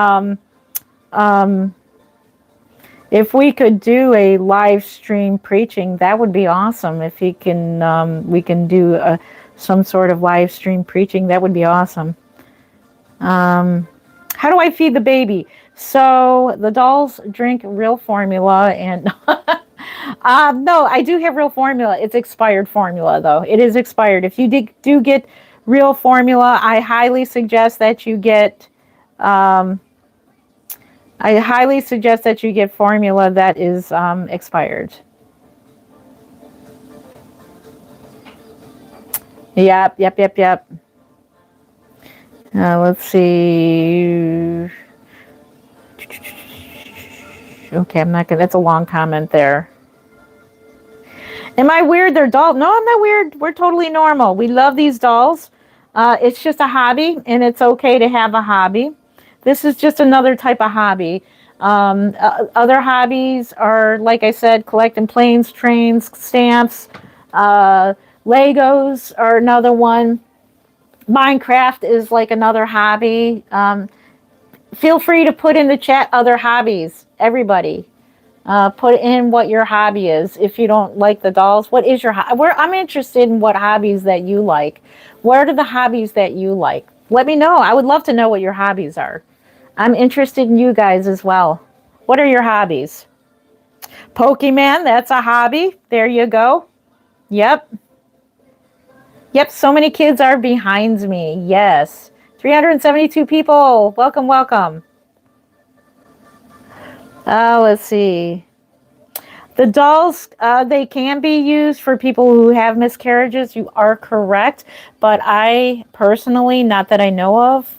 [SPEAKER 1] If we could do a live stream preaching, that would be awesome. If he can, we can do some sort of live stream preaching. That would be awesome. How do I feed the baby? So the dolls drink real formula, and no, I do have real formula. It's expired formula, though. It is expired. If you do get real formula, I highly suggest that you get I highly suggest that you get formula that is expired. Yep. Let's see. Okay, I'm not gonna. That's a long comment there. Am I weird? They're dolls. No, I'm not weird. We're totally normal. We love these dolls. It's just a hobby, and it's okay to have a hobby. This is just another type of hobby. Other hobbies are, like I said, collecting planes, trains, stamps. Legos are another one. Minecraft is like another hobby. Feel free to put in the chat other hobbies. Everybody. Put in what your hobby is. If you don't like the dolls, what is your I'm interested in what hobbies that you like. What are the hobbies that you like? Let me know. I would love to know what your hobbies are. I'm interested in you guys as well. What are your hobbies? Pokemon, that's a hobby. There you go. Yep. So many kids are behind me. Yes. 372 people. Welcome. Let's see. The dolls, they can be used for people who have miscarriages. You are correct. But I personally, not that I know of,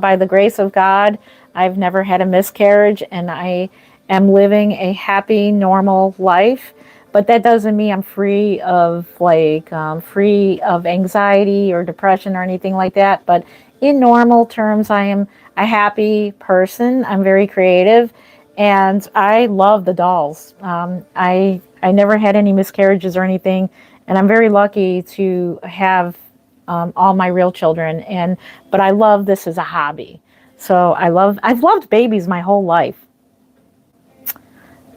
[SPEAKER 1] by the grace of God, I've never had a miscarriage and I am living a happy, normal life. But that doesn't mean I'm free of free of anxiety or depression or anything like that. But in normal terms, I am a happy person. I'm very creative. And I love the dolls. I never had any miscarriages or anything, and I'm very lucky to have all my real children. But I love this as a hobby. So I've loved babies my whole life.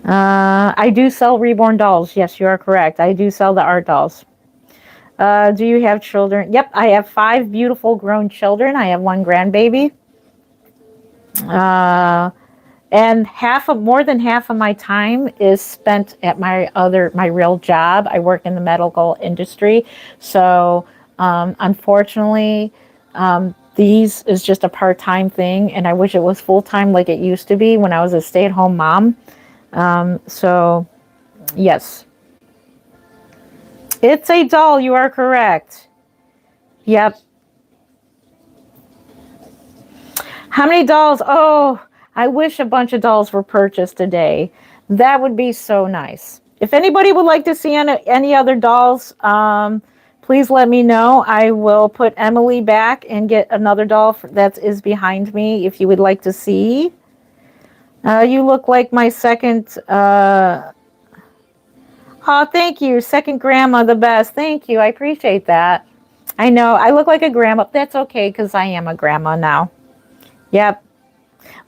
[SPEAKER 1] I do sell Reborn dolls. Yes, you are correct. I do sell the art dolls. Do you have children? Yep, I have 5 beautiful grown children. I have 1 grandbaby. And more than half of my time is spent at my real job. I work in the medical industry. So, unfortunately, these is just a part-time thing. And I wish it was full-time like it used to be when I was a stay-at-home mom. So, yes. It's a doll. You are correct. Yep. How many dolls? Oh, I wish a bunch of dolls were purchased today. That would be so nice. If anybody would like to see any other dolls, please let me know. I will put Emily back and get another doll that is behind me if you would like to see. You look like my second... oh, thank you. Second grandma, the best. Thank you. I appreciate that. I know. I look like a grandma. That's okay because I am a grandma now. Yep.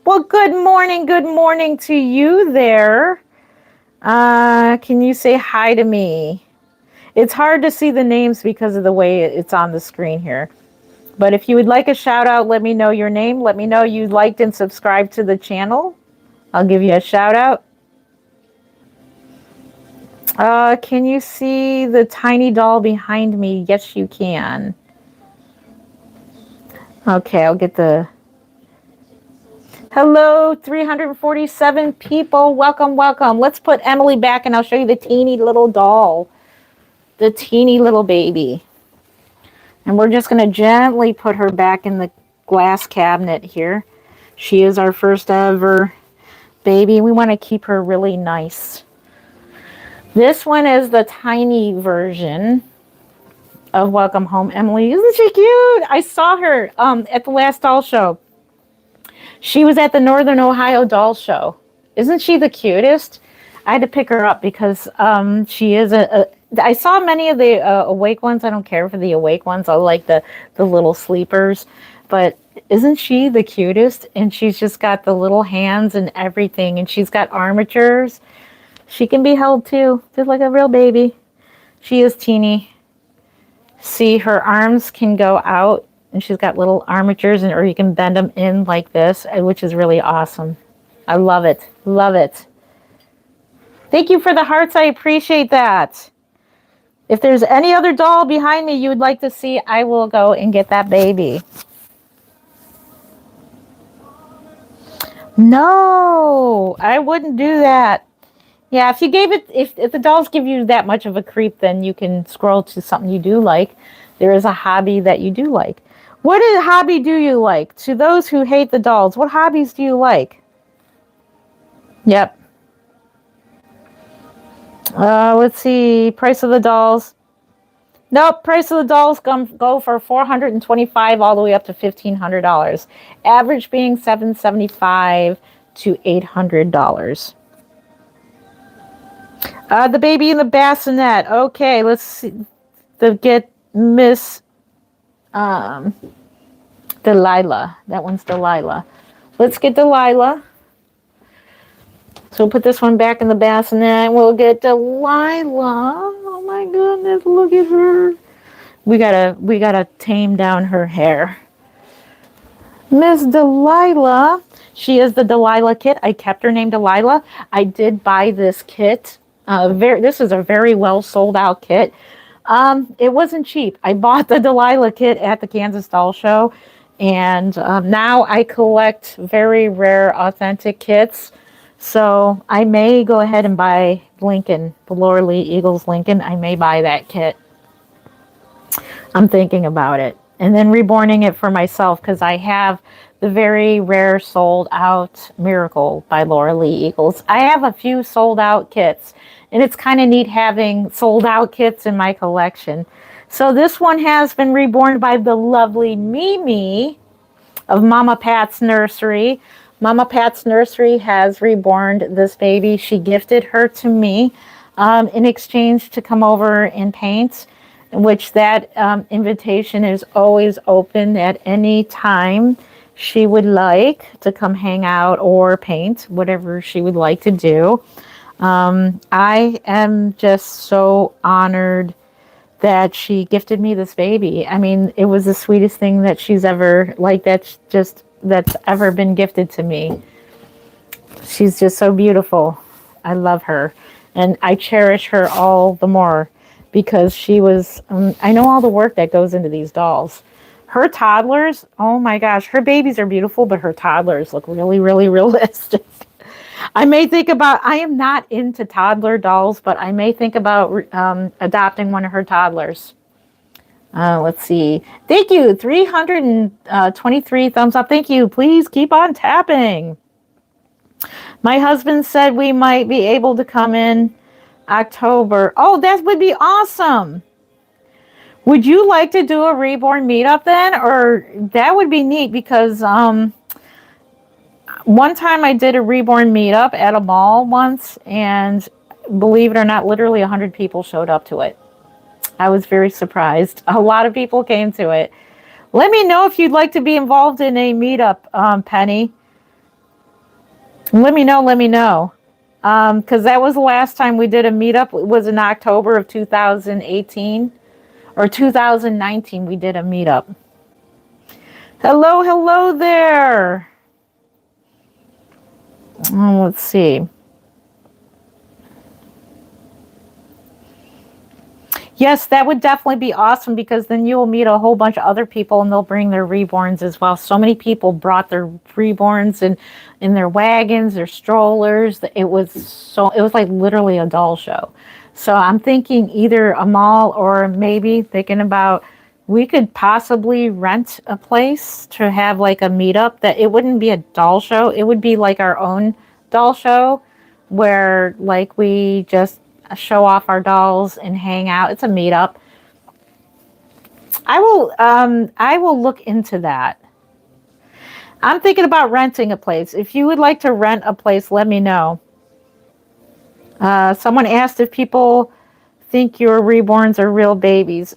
[SPEAKER 1] Well, good morning to you there. Can you say hi to me? It's hard to see the names because of the way it's on the screen here. But if you would like a shout out, let me know your name. Let me know you liked and subscribed to the channel. I'll give you a shout out. Can you see the tiny doll behind me? Yes, you can. Okay, I'll get the... Hello, 347 people. Welcome. Let's put Emily back and I'll show you the teeny little doll. The teeny little baby. And we're just going to gently put her back in the glass cabinet here. She is our first ever baby. We want to keep her really nice. This one is the tiny version of Welcome Home, Emily. Isn't she cute? I saw her at the last doll show. She was at the Northern Ohio Doll Show. Isn't she the cutest? I had to pick her up because she is I saw many of the awake ones. I don't care for the awake ones. I like the little sleepers. But isn't she the cutest? And she's just got the little hands and everything. And she's got armatures. She can be held too, just like a real baby. She is teeny. See, her arms can go out. And she's got little armatures, or you can bend them in like this, which is really awesome. I love it. Love it. Thank you for the hearts. I appreciate that. If there's any other doll behind me you would like to see, I will go and get that baby. No, I wouldn't do that. Yeah, if you gave it, if the dolls give you that much of a creep, then you can scroll to something you do like. There is a hobby that you do like. What hobby do you like? To those who hate the dolls, what hobbies do you like? Yep. Let's see. Price of the dolls. Nope. Price of the dolls go for $425 all the way up to $1,500. Average being $775 to $800. The baby in the bassinet. Okay, let's see. Get Miss Delilah. That one's Delilah. Let's get Delilah. So we'll put this one back in the bassinet. We'll get Delilah. Oh my goodness, look at her. We gotta tame down her hair. Miss Delilah. She is the Delilah kit. I kept her name Delilah. I did buy this kit. This is a very well sold out kit. It wasn't cheap. I bought the Delilah kit at the Kansas Doll Show, and now I collect very rare, authentic kits. So I may go ahead and buy Lincoln, the Laura Lee Eagles Lincoln. I may buy that kit. I'm thinking about it. And then reborning it for myself because I have the very rare sold out Miracle by Laura Lee Eagles. I have a few sold out kits, and it's kind of neat having sold out kits in my collection. So this one has been reborn by the lovely Mimi of Mama Pat's Nursery. Mama Pat's Nursery has reborn this baby. She gifted her to me in exchange to come over and paint, which that invitation is always open at any time she would like to come hang out or paint, whatever she would like to do. I am just so honored that she gifted me this baby. I mean, it was the sweetest thing that she's ever, like, that's ever been gifted to me. She's just so beautiful. I love her. And I cherish her all the more because she was, I know all the work that goes into these dolls. Her toddlers, oh my gosh, her babies are beautiful, but her toddlers look really, really realistic. I may think about, I am not into toddler dolls, but I may think about adopting one of her toddlers. Let's see. Thank you. 323 thumbs up. Thank you. Please keep on tapping. My husband said we might be able to come in October. Oh, that would be awesome. Would you like to do a reborn meetup then? Or that would be neat because one time I did a reborn meetup at a mall once, and believe it or not, literally 100 people showed up to it. I was very surprised. A lot of people came to it. Let me know if you'd like to be involved in a meetup, Penny. Let me know. Because that was the last time we did a meetup. It was in October of 2018 or 2019 we did a meetup. Hello there. Let's see. Yes, that would definitely be awesome because then you'll meet a whole bunch of other people and they'll bring their reborns as well. So many people brought their reborns in their wagons, their strollers. It was like literally a doll show. So I'm thinking either a mall or maybe thinking about we could possibly rent a place to have like a meetup that it wouldn't be a doll show. It would be like our own doll show where like we just show off our dolls and hang out. It's a meetup. I will look into that. I'm thinking about renting a place. If you would like to rent a place, let me know. Someone asked if people think your reborns are real babies.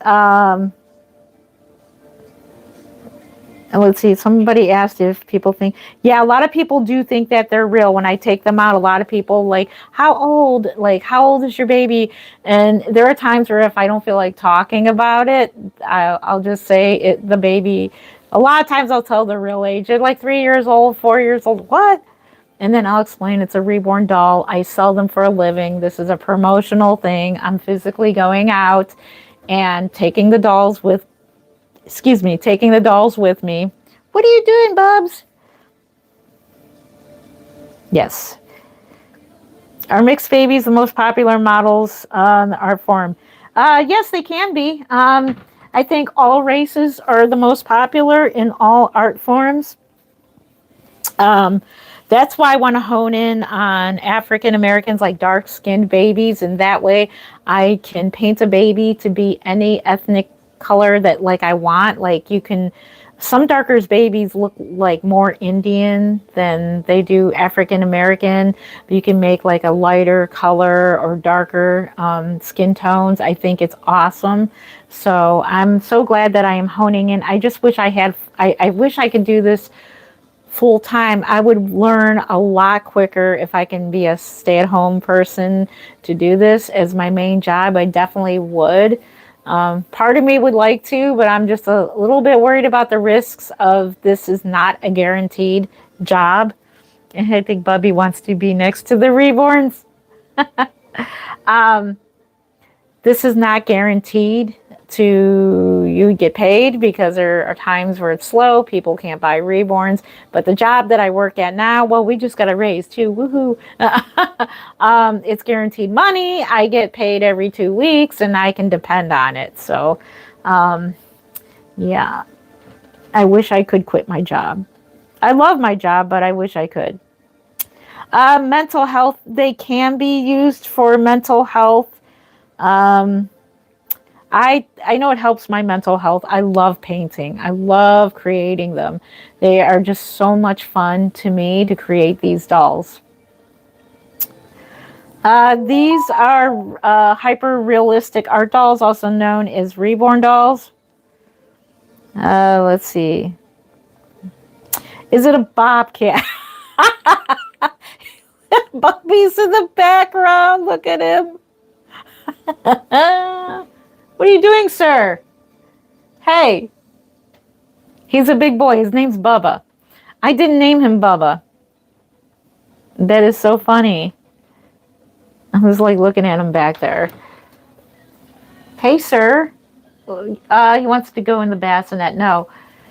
[SPEAKER 1] And let's see, somebody asked if people think, yeah, a lot of people do think that they're real. When I take them out, a lot of people like, how old is your baby? And there are times where if I don't feel like talking about it, I'll just say the baby. A lot of times I'll tell the real age. They're like 3 years old, 4 years old. What? And then I'll explain it's a reborn doll. I sell them for a living. This is a promotional thing. I'm physically going out and taking the dolls with me. What are you doing, Bubs? Yes. Are mixed babies the most popular models on the art form? Yes, they can be. I think all races are the most popular in all art forms. Um, that's why I want to hone in on African Americans, like dark skinned babies, and that way I can paint a baby to be any ethnic color that like I want. Like you can, some darker babies look like more Indian than they do African American. You can make like a lighter color or darker skin tones. I think it's awesome. So I'm so glad that I am honing in. I just wish I had, I wish I could do this full time. I would learn a lot quicker if I can be a stay-at-home person to do this as my main job. I definitely would. Part of me would like to, but I'm just a little bit worried about the risks of this is not a guaranteed job. And I think Bubby wants to be next to the Reborns. This is not guaranteed to you get paid because there are times where it's slow. People can't buy Reborns. But the job that I work at now, well, we just got a raise too. Woohoo. It's guaranteed money. I get paid every 2 weeks and I can depend on it. So, yeah, I wish I could quit my job. I love my job, but I wish I could. Mental health, they can be used for mental health. I know it helps my mental health. I love painting. I love creating them. They are just so much fun to me to create these dolls. These are hyper-realistic art dolls, also known as Reborn dolls. Let's see. Is it a bobcat? Bubby's in the background. Look at him. What are you doing, sir? Hey. He's a big boy. His name's Bubba. I didn't name him Bubba. That is so funny. I was like looking at him back there. Hey, sir. He wants to go in the bassinet. No.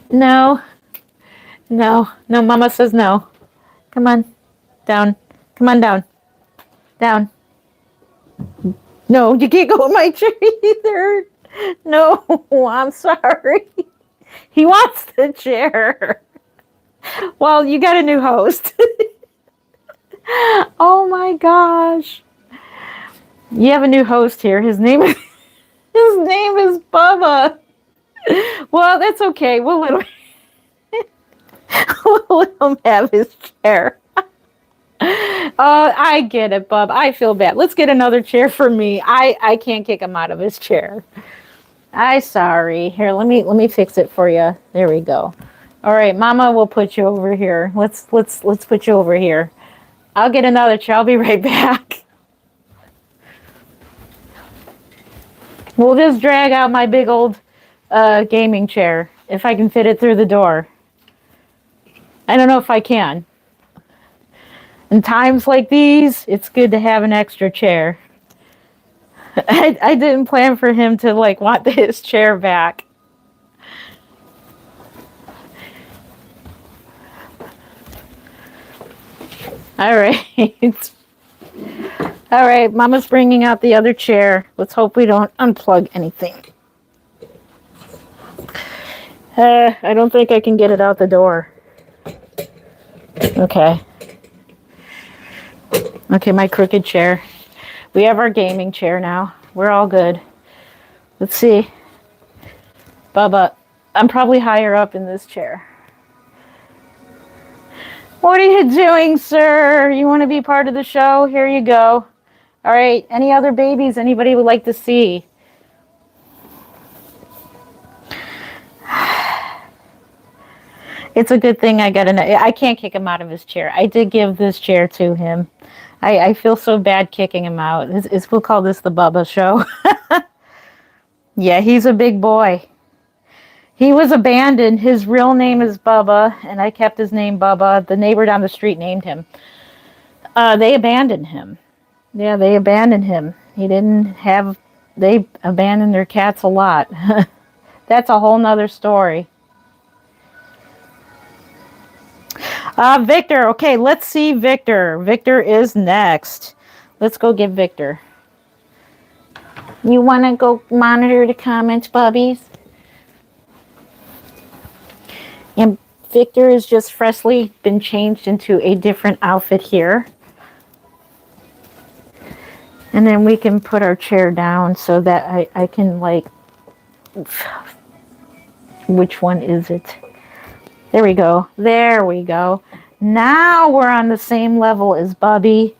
[SPEAKER 1] No. No. No, Mama says no. Come on. Down. Come on down. Down. No, you can't go in my chair either. No, I'm sorry. He wants the chair. Well, you got a new host. Oh my gosh. You have a new host here. His name is Bubba. Well, that's okay. We'll let him have his chair. I get it, Bub. I feel bad. Let's get another chair for me. I can't kick him out of his chair. I'm sorry. Here, let me fix it for you. There we go. All right, Mama will put you over here. Let's put you over here. I'll get another chair. I'll be right back. We'll just drag out my big old gaming chair if I can fit it through the door. I don't know if I can. In times like these, it's good to have an extra chair. I didn't plan for him to like want his chair back. All right. All right, Mama's bringing out the other chair. Let's hope we don't unplug anything. I don't think I can get it out the door. Okay. Okay, my crooked chair. We have our gaming chair now. We're all good. Let's see. Bubba, I'm probably higher up in this chair. What are you doing, sir? You want to be part of the show? Here you go. All right, any other babies anybody would like to see? It's a good thing I can't kick him out of his chair. I did give this chair to him. I feel so bad kicking him out. We'll call this the Bubba show. Yeah, he's a big boy. He was abandoned. His real name is Bubba, and I kept his name Bubba. The neighbor down the street named him. They abandoned him. Yeah, they abandoned him. They abandoned their cats a lot. That's a whole nother story. Victor. Okay, let's see Victor. Victor is next. Let's go get Victor. You want to go monitor the comments, Bubbies? And Victor has just freshly been changed into a different outfit here. And then we can put our chair down so that I can, like, which one is it? There we go. There we go. Now we're on the same level as Bubby.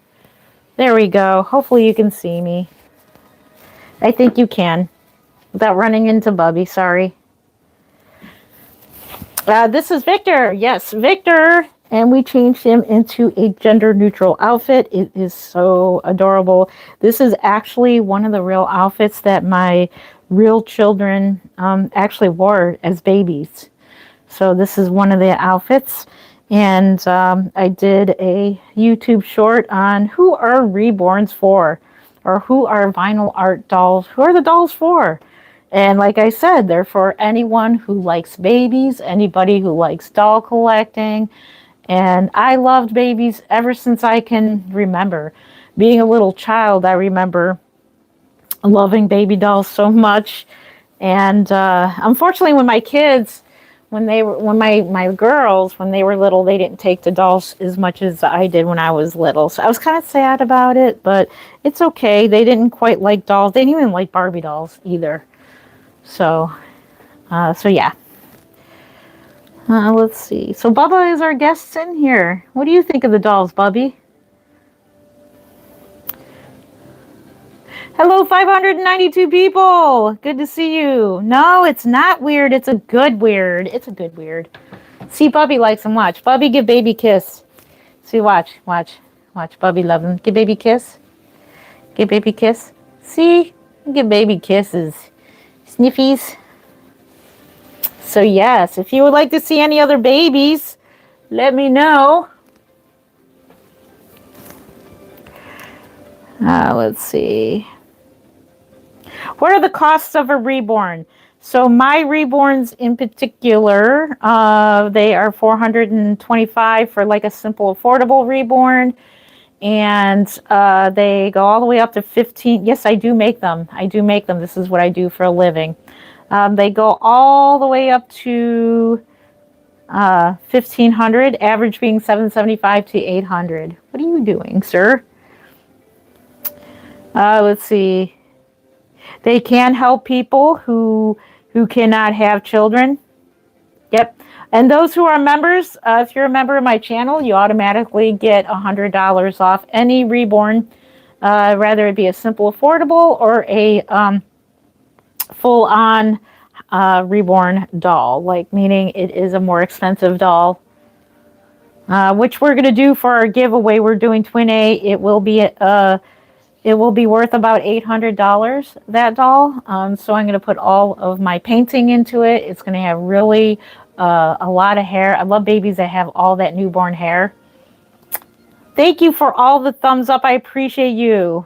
[SPEAKER 1] There we go. Hopefully you can see me. I think you can. Without running into Bubby, sorry. This is Victor. Yes, Victor. And we changed him into a gender-neutral outfit. It is so adorable. This is actually one of the real outfits that my real children actually wore as babies. So this is one of the outfits. And I did a YouTube short on who are reborns for, or who are vinyl art dolls. Who are the dolls for? And like I said, they're for anyone who likes babies, anybody who likes doll collecting. And I loved babies ever since I can remember. Being a little child, I remember loving baby dolls so much. And unfortunately, when my kids, when my girls, when they were little, they didn't take to dolls as much as I did when I was little. So I was kind of sad about it, but it's okay. They didn't quite like dolls. They didn't even like Barbie dolls either. So yeah. Let's see. So Bubba is our guest in here. What do you think of the dolls, Bubby? Hello, 592 people. Good to see you. No, it's not weird. It's a good weird. It's a good weird. See, Bubby likes him. Watch. Bubby, give baby kiss. See, watch. Bubby love him. Give baby kiss. Give baby kiss. See? Give baby kisses. Sniffies. So yes, if you would like to see any other babies, let me know. Let's see. What are the costs of a reborn? So my reborns in particular, they are $425 for like a simple affordable reborn. And they go all the way up to $15. Yes, I do make them. This is what I do for a living. They go all the way up to $1,500, average being $775 to $800. What are you doing, sir? Let's see. They can help people who cannot have children. Yep. And those who are members, if you're a member of my channel, you automatically get $100 off any reborn, whether it be a simple affordable or a full-on reborn doll, like meaning it is a more expensive doll, which we're going to do for our giveaway. We're doing Twin A. It will be worth about $800, that doll. So I'm going to put all of my painting into it. It's going to have really a lot of hair. I love babies that have all that newborn hair. Thank you for all the thumbs up. I appreciate you.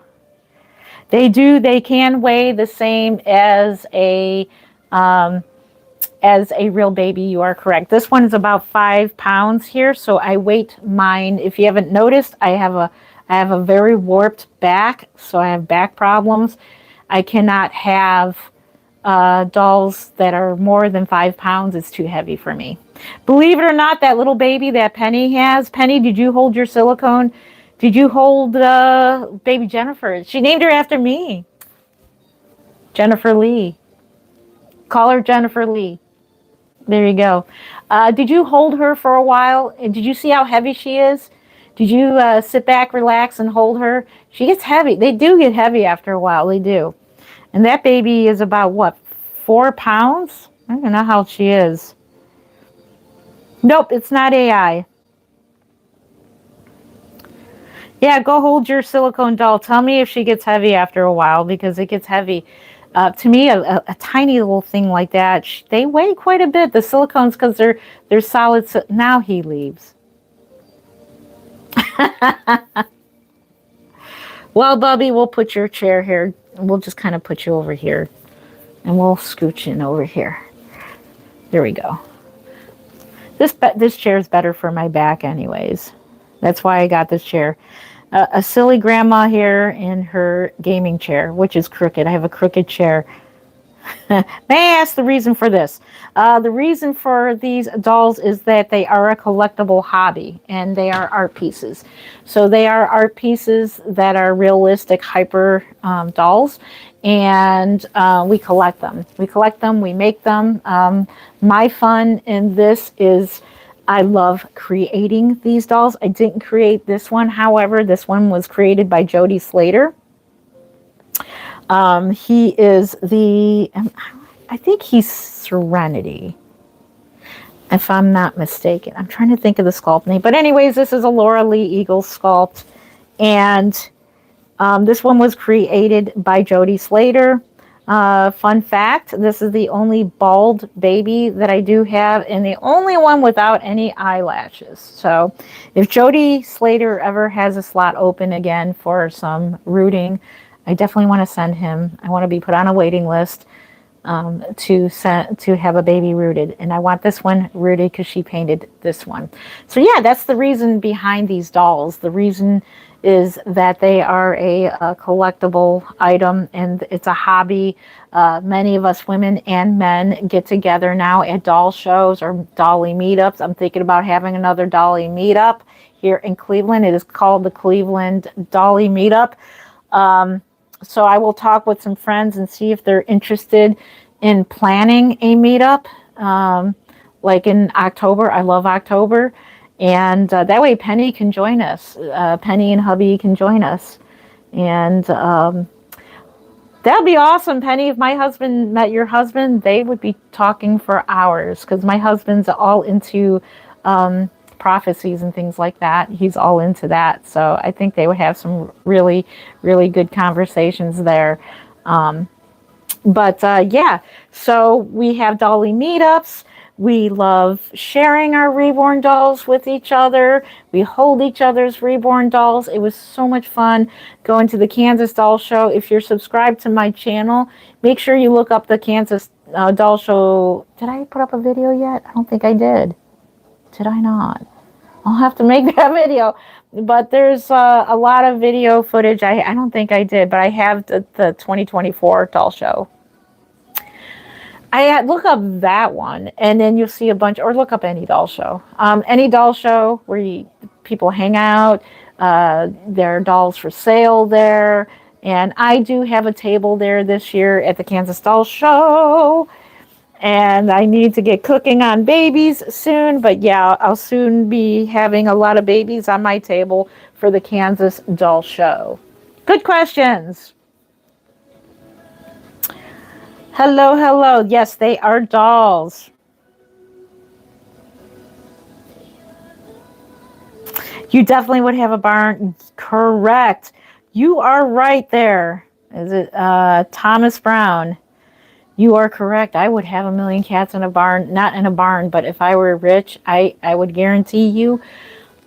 [SPEAKER 1] They can weigh the same as a real baby. You are correct. This one is about 5 pounds here. So I weight mine. If you haven't noticed, I have a very warped back. So I have back problems. I cannot have dolls that are more than 5 pounds. It's too heavy for me. Believe it or not, that little baby that Penny has. Penny, did you hold your silicone? Did you hold baby Jennifer? She named her after me. Jennifer Lee. Call her Jennifer Lee. There you go. Did you hold her for a while? And did you see how heavy she is? Did you sit back, relax, and hold her? She gets heavy. They do get heavy after a while. They do. And that baby is about, what, 4 pounds? I don't know how she is. Nope, it's not AI. Yeah, go hold your silicone doll. Tell me if she gets heavy after a while, because it gets heavy. To me, a tiny little thing like that, they weigh quite a bit. The silicones, because they're solid. So now he leaves. Well, Bubby, we'll put your chair here. We'll just kind of put you over here. And we'll scooch in over here. There we go. This chair is better for my back anyways. That's why I got this chair. A silly grandma here in her gaming chair, which is crooked. I have a crooked chair. May I ask the reason for this? The reason for these dolls is that they are a collectible hobby and they are art pieces. So they are art pieces that are realistic hyper dolls, and we collect them. We collect them, we make them. My fun in this is I love creating these dolls. I didn't create this one. However, this one was created by Jody Slater. He is I think he's Serenity, if I'm not mistaken. I'm trying to think of the sculpt name. But anyways, this is a Laura Lee Eagle sculpt. And this one was created by Jody Slater. Fun fact, this is the only bald baby that I do have and the only one without any eyelashes. So if Jody Slater ever has a slot open again for some rooting, I definitely want to send him. I want to be put on a waiting list to have a baby rooted, and I want this one rooted because she painted this one. So yeah, that's the reason behind these dolls. The reason is that they are a collectible item and it's a hobby. Many of us women and men get together now at doll shows or dolly meetups. I'm thinking about having another dolly meetup here in Cleveland. It is called the Cleveland Dolly Meetup. So I will talk with some friends and see if they're interested in planning a meetup, like in October. I love October. And that way Penny can join us. Penny and hubby can join us. And that'd be awesome, Penny. If my husband met your husband, they would be talking for hours because my husband's all into prophecies and things like that. He's all into that. So I think they would have some really, really good conversations there. Yeah, so we have dolly meetups. We love sharing our reborn dolls with each other. We hold each other's reborn dolls. It was so much fun going to the Kansas Doll Show. If you're subscribed to my channel, make sure you look up the Kansas Doll Show. Did I put up a video yet? I don't think I did. Did I not? I'll have to make that video. But there's a lot of video footage. I don't think I did, but I have the 2024 doll show. Look up that one, and then you'll see a bunch, or look up any doll show. Any doll show where people hang out. There are dolls for sale there. And I do have a table there this year at the Kansas Doll Show. And I need to get cooking on babies soon. But yeah, I'll soon be having a lot of babies on my table for the Kansas Doll Show. Good questions. Hello, hello. Yes, they are dolls. You definitely would have a barn. Correct. You are right there. Is it Thomas Brown? You are correct. I would have 1,000,000 cats in a barn. Not in a barn, but if I were rich, I would guarantee you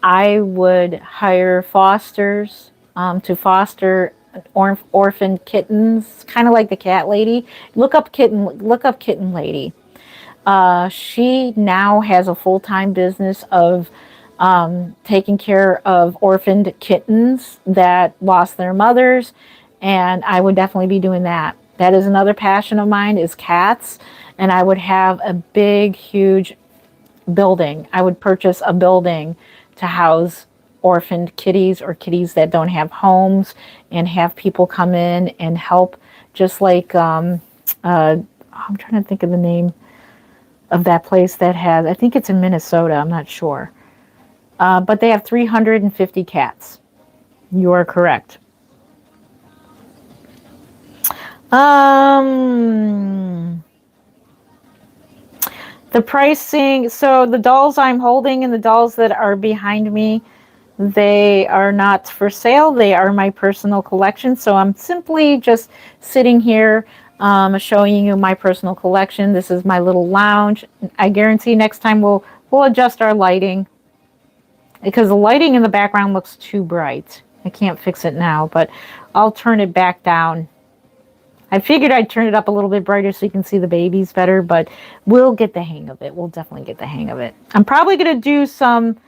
[SPEAKER 1] I would hire fosters to foster orphaned kittens, kind of like the cat lady. Look up kitten lady. She now has a full-time business of taking care of orphaned kittens that lost their mothers, and I would definitely be doing that. That is another passion of mine, is cats, and I would have a big, huge building. I would purchase a building to house orphaned kitties or kitties that don't have homes, and have people come in and help, just like I'm trying to think of the name of that place that has, I think it's in Minnesota, I'm not sure. But they have 350 cats. You are correct. The pricing, so the dolls I'm holding and the dolls that are behind me, they are not for sale. They are my personal collection. So I'm simply just sitting here showing you my personal collection. This is my little lounge. I guarantee next time we'll adjust our lighting, because the lighting in the background looks too bright. I can't fix it now, but I'll turn it back down I figured I'd turn it up a little bit brighter so you can see the babies better, but we'll get the hang of it. We'll definitely get the hang of it. I'm probably going to do some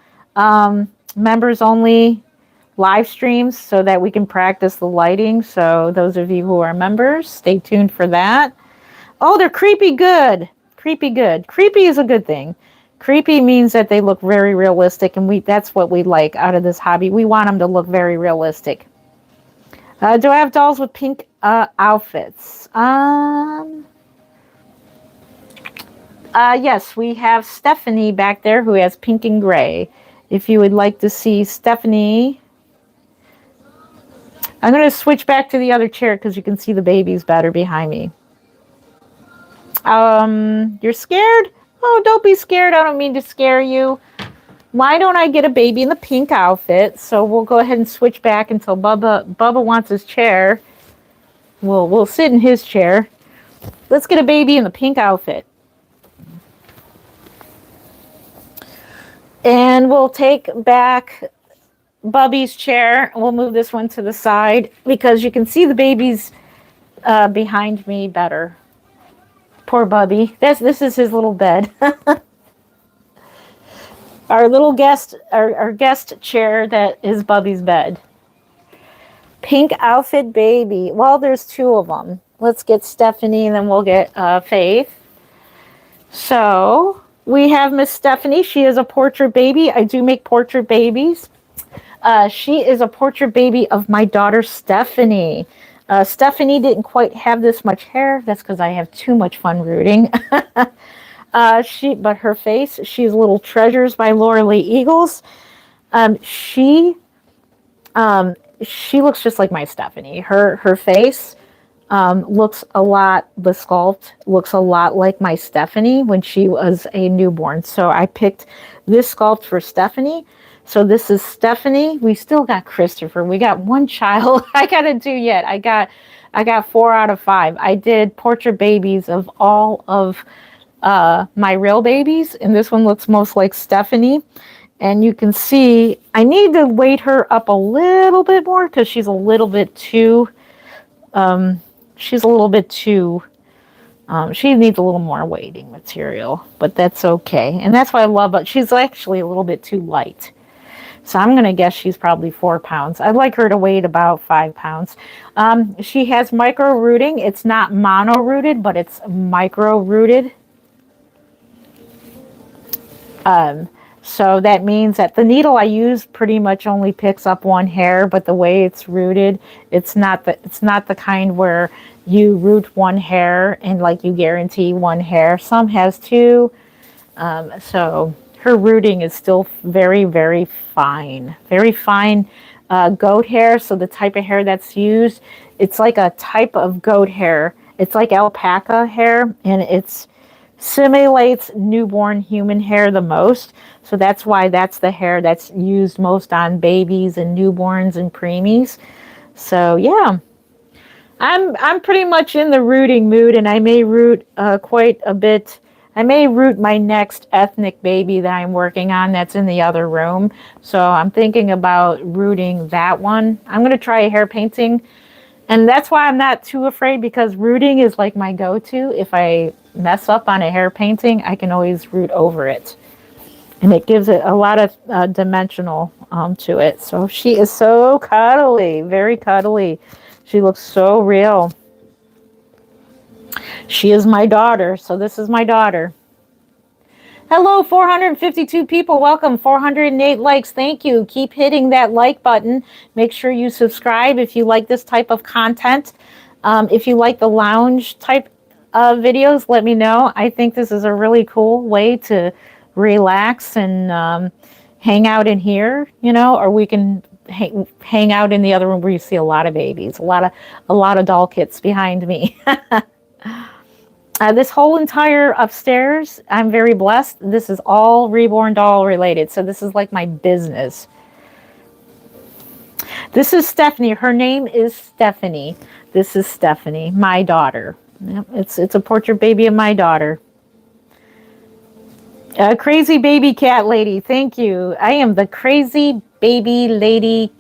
[SPEAKER 1] members only live streams so that we can practice the lighting. So those of you who are members, stay tuned for that. Oh, they're creepy good. Creepy good. Creepy is a good thing. Creepy means that they look very realistic, and that's what we like out of this hobby. We want them to look very realistic. Do I have dolls with pink outfits? Yes, we have Stephanie back there who has pink and gray. If you would like to see Stephanie, I'm going to switch back to the other chair because you can see the babies better behind me. You're scared? Oh, don't be scared. I don't mean to scare you. Why don't I get a baby in the pink outfit? So we'll go ahead and switch back until Bubba wants his chair. We'll sit in his chair. Let's get a baby in the pink outfit. And we'll take back Bubby's chair. We'll move this one to the side because you can see the babies behind me better. Poor Bubby. This is his little bed. Our little guest, our guest chair that is Bubby's bed. Pink outfit baby. Well, there's two of them. Let's get Stephanie and then we'll get Faith. So we have Miss Stephanie. She is a portrait baby. I do make portrait babies. She is a portrait baby of my daughter Stephanie. Stephanie didn't quite have this much hair. That's because I have too much fun rooting. But her face, she's Little Treasures by Laura Lee Eagles. She looks just like my Stephanie. Her face looks a lot, the sculpt looks a lot like my Stephanie when she was a newborn. So I picked this sculpt for Stephanie. So this is Stephanie. We still got Christopher. We got one child I got to do yet. I got 4 out of 5. I did portrait babies of all of my real babies, and this one looks most like Stephanie. And you can see I need to weight her up a little bit more because she's a little bit too she needs a little more weighting material, but that's okay. And that's what I love, but she's actually a little bit too light. So I'm going to guess she's probably 4 pounds. I'd like her to weigh about 5 pounds. She has micro rooting. It's not mono rooted, but it's micro rooted. So that means that the needle I use pretty much only picks up one hair, but the way it's rooted, it's not the kind where you root one hair and like you guarantee one hair. Some has 2. So her rooting is still very, very fine. Very fine goat hair. So the type of hair that's used, it's like a type of goat hair. It's like alpaca hair, and it's simulates newborn human hair the most. So that's why that's the hair that's used most on babies and newborns and preemies. So yeah, I'm pretty much in the rooting mood, and I may root quite a bit. I may root my next ethnic baby that I'm working on that's in the other room. So I'm thinking about rooting that one. I'm going to try a hair painting. And that's why I'm not too afraid, because rooting is like my go-to. If I mess up on a hair painting, I can always root over it. And it gives it a lot of dimensional to it. So she is so cuddly, very cuddly. She looks so real. She is my daughter. So this is my daughter. Hello, 452 people. Welcome. 408 likes. Thank you. Keep hitting that like button. Make sure you subscribe if you like this type of content. If you like the lounge type of videos, let me know. I think this is a really cool way to relax and hang out in here, or we can hang out in the other room where you see a lot of babies, a lot of doll kits behind me. This whole entire upstairs, I'm very blessed. This is all Reborn doll related. So this is like my business. This is Stephanie. Her name is Stephanie. This is Stephanie, my daughter. Yep, it's a portrait baby of my daughter. Crazy baby cat lady. Thank you. I am the crazy baby lady.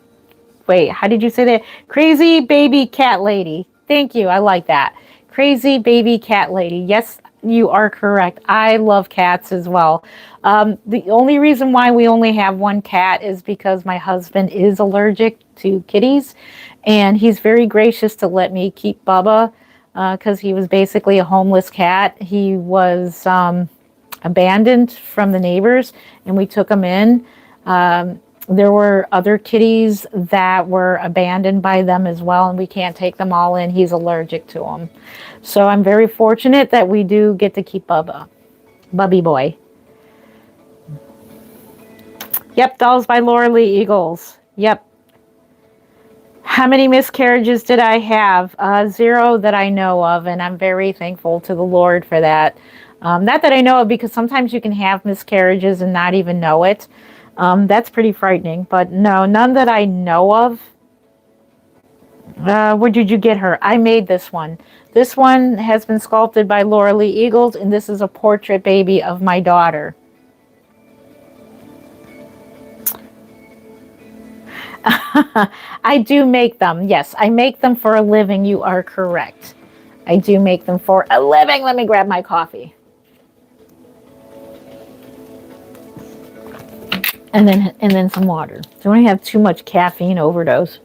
[SPEAKER 1] Wait, how did you say that? Crazy baby cat lady. Thank you. I like that. Crazy baby cat lady. Yes, you are correct. I love cats as well. The only reason why we only have one cat is because my husband is allergic to kitties, and he's very gracious to let me keep Bubba because he was basically a homeless cat. He was abandoned from the neighbors, and we took him in. There were other kitties that were abandoned by them as well, and we can't take them all in. He's allergic to them. So I'm very fortunate that we do get to keep Bubba. Bubby boy. Yep, Dolls by Laura Lee Eagles. Yep. How many miscarriages did I have? 0 that I know of, and I'm very thankful to the Lord for that. Not that I know of, because sometimes you can have miscarriages and not even know it. That's pretty frightening, but no, none that I know of. Where did you get her? I made this one. This one has been sculpted by Laura Lee Eagles, and this is a portrait baby of my daughter. I do make them. Yes, I make them for a living. You are correct. I do make them for a living. Let me grab my coffee. And then some water. Don't want to have too much caffeine overdose.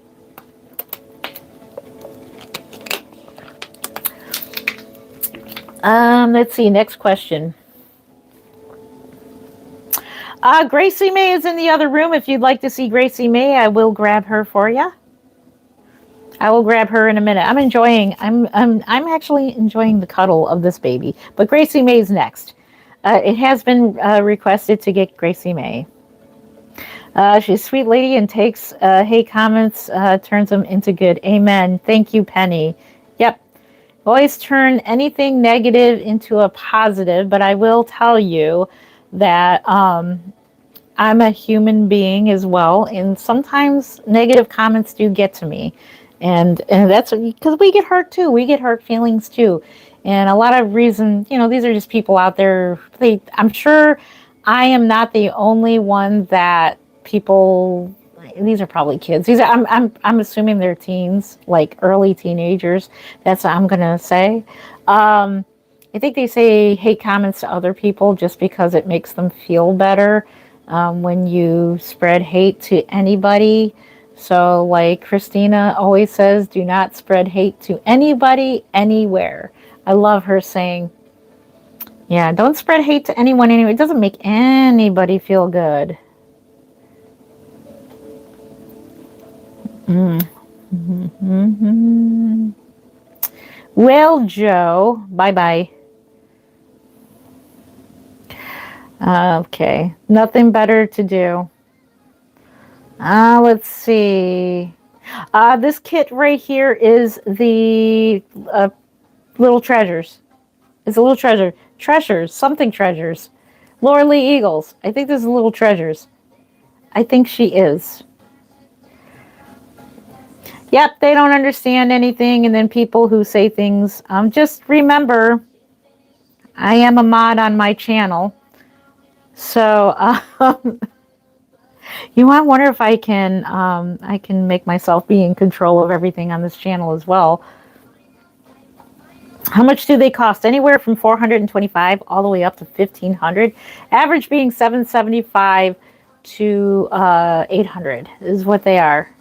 [SPEAKER 1] Let's see. Next question. Gracie May is in the other room. If you'd like to see Gracie May, I will grab her for you. I will grab her in a minute. I'm actually enjoying the cuddle of this baby. But Gracie May's next. It has been requested to get Gracie May. She's a sweet lady and takes hate comments, turns them into good. Amen. Thank you, Penny. Yep. Always turn anything negative into a positive, but I will tell you that I'm a human being as well, and sometimes negative comments do get to me. And that's because we get hurt too. We get hurt feelings too. And a lot of reason, these are just people out there. I'm sure I am not the only one that people, these are probably kids. I'm assuming they're teens, like early teenagers. That's what I'm gonna say. I think they say hate comments to other people just because it makes them feel better when you spread hate to anybody. So like Christina always says, do not spread hate to anybody, anywhere. I love her saying, yeah, don't spread hate to anyone anyway. It doesn't make anybody feel good. Mm-hmm. Well, Joe, bye-bye. Okay, nothing better to do. Let's see. This kit right here is the Little Treasures. It's a Little Treasure. Treasures, something Treasures. Laura Lee Eagles. I think this is Little Treasures. I think she is. Yep, they don't understand anything, and then people who say things. Just remember, I am a mod on my channel. So, I wonder if I can make myself be in control of everything on this channel as well. How much do they cost? Anywhere from $425 all the way up to $1,500. Average being $775 to $800 is what they are.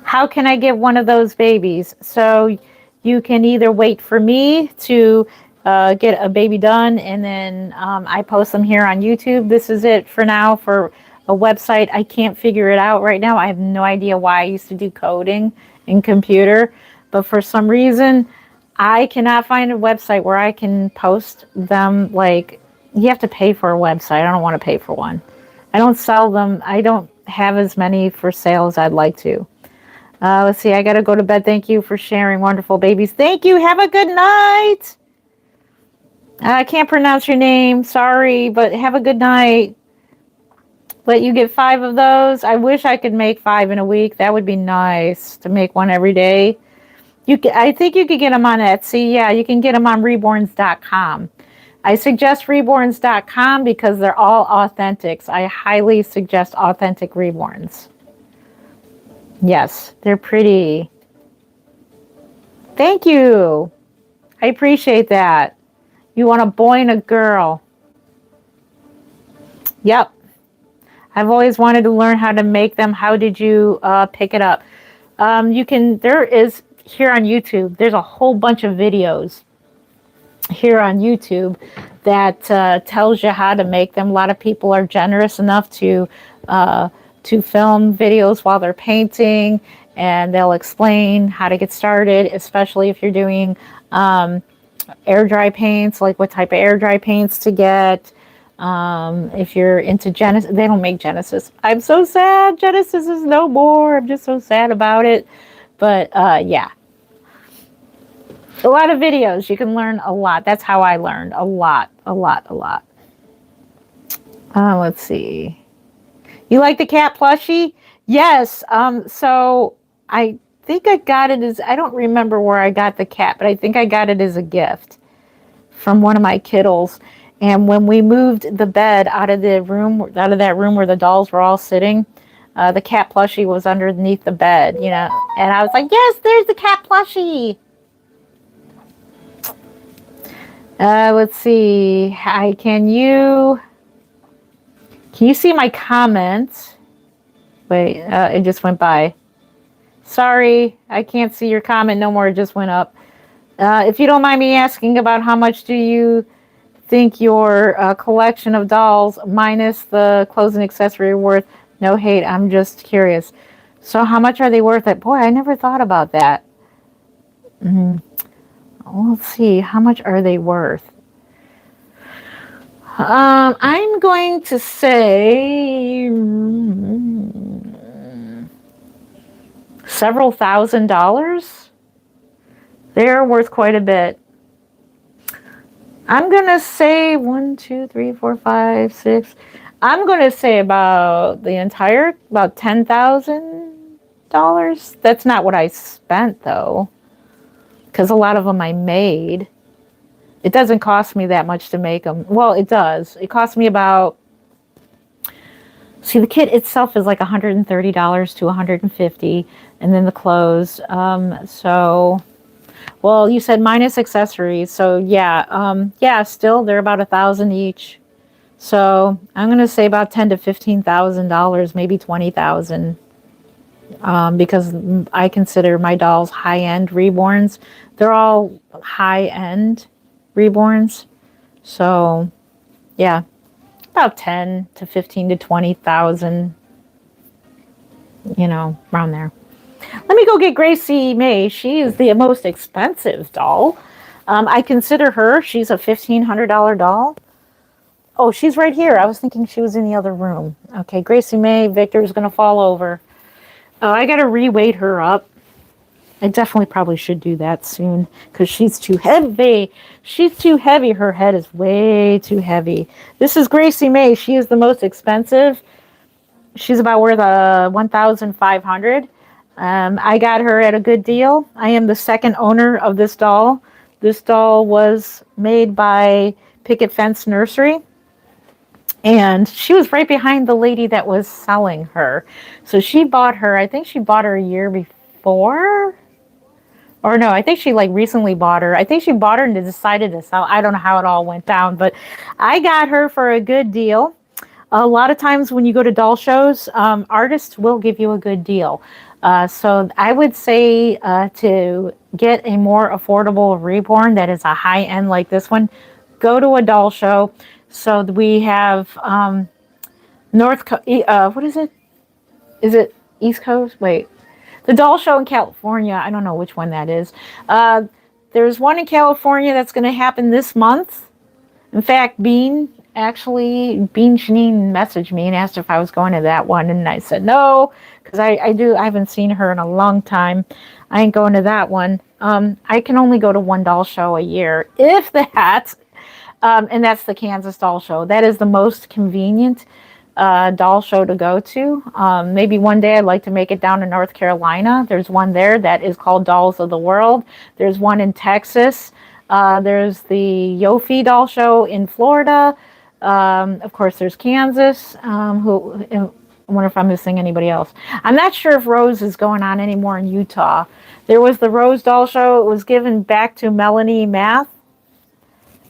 [SPEAKER 1] How can I get one of those babies? So you can either wait for me to get a baby done, and then I post them here on YouTube. This is it for now for a website. I can't figure it out right now. I have no idea why. I used to do coding in computer, but for some reason I cannot find a website where I can post them. Like, you have to pay for a website. I don't want to pay for one. I don't sell them. I don't have as many for sale as I'd like to. Let's see. I got to go to bed. Thank you for sharing, wonderful babies. Thank you. Have a good night. I can't pronounce your name. Sorry, but have a good night. Let you get 5 of those. I wish I could make 5 in a week. That would be nice to make one every day. I think you could get them on Etsy. Yeah, you can get them on reborns.com. I suggest reborns.com because they're all authentics. I highly suggest authentic reborns. Yes, they're pretty. Thank you. I appreciate that. You want a boy and a girl. Yep. I've always wanted to learn how to make them. How did you pick it up? You can, there is here on YouTube, there's a whole bunch of videos here on YouTube that tells you how to make them. A lot of people are generous enough to film videos while they're painting, and they'll explain how to get started, especially if you're doing air dry paints, like what type of air dry paints to get. If you're into Genesis, they don't make Genesis. I'm so sad. Genesis is no more. I'm just so sad about it. But yeah, a lot of videos. You can learn a lot. That's how I learned a lot. Let's see. You like the cat plushie? Yes. So I think I got it as, I don't remember where I got the cat, but I think I got it as a gift from one of my kiddles. And when we moved the bed out of that room where the dolls were all sitting, the cat plushie was underneath the bed, you know. And I was like, yes, there's the cat plushie. Let's see. Hi, can you see my comments? Wait, it just went by. Sorry, I can't see your comment no more. It just went up. If you don't mind me asking, about how much do you think your collection of dolls minus the clothes and accessory are worth? No hate, I'm just curious. So how much are they worth? Boy, I never thought about that. Let's see, how much are they worth? I'm going to say several $1,000s. They're worth quite a bit. I'm going to say 1, 2, 3, 4, 5, 6. I'm going to say about $10,000. That's not what I spent, though, because a lot of them I made. It doesn't cost me that much to make them. Well, it does. It costs me about, see, the kit itself is like $130 to $150, and then the clothes. So, well, you said minus accessories. So yeah, still they're about $1,000 each. So I'm going to say about $10,000 to $15,000, maybe $20,000. Because I consider my dolls high-end reborns. They're all high-end reborns. So yeah, about 10 to 15 to 20,000, you know, around there. Let me go get Gracie May. She is the most expensive doll. I consider her, she's a $1,500 doll. Oh, she's right here. I was thinking she was in the other room. Okay, Gracie May, Victor's going to fall over. Oh, I got to re-weight her up. I definitely probably should do that soon because she's too heavy. She's too heavy. Her head is way too heavy. This is Gracie May. She is the most expensive. She's about worth $1,500. I got her at a good deal. I am the second owner of this doll. This doll was made by Picket Fence Nursery. And she was right behind the lady that was selling her. So she bought her, I think she bought her a year before. Or no, I think she like recently bought her. I think she bought her and decided to sell. I don't know how it all went down, but I got her for a good deal. A lot of times when you go to doll shows, artists will give you a good deal. So I would say to get a more affordable reborn that is a high end like this one, go to a doll show. So we have what is it? Is it East Coast? Wait. The doll show in California. I don't know which one that is. There's one in California that's going to happen this month. In fact, Bean Janine messaged me and asked if I was going to that one. And I said no, because I haven't seen her in a long time. I ain't going to that one. I can only go to one doll show a year, if that. And that's the Kansas Doll Show. That is the most convenient doll show to go to. Maybe one day I'd like to make it down to North Carolina. There's one there that is called Dolls of the World. There's one in Texas. There's the Yofi Doll Show in Florida. Of course, there's Kansas, I wonder if I'm missing anybody else. I'm not sure if Rose is going on anymore in Utah. There was the Rose Doll Show. It was given back to Melanie Math.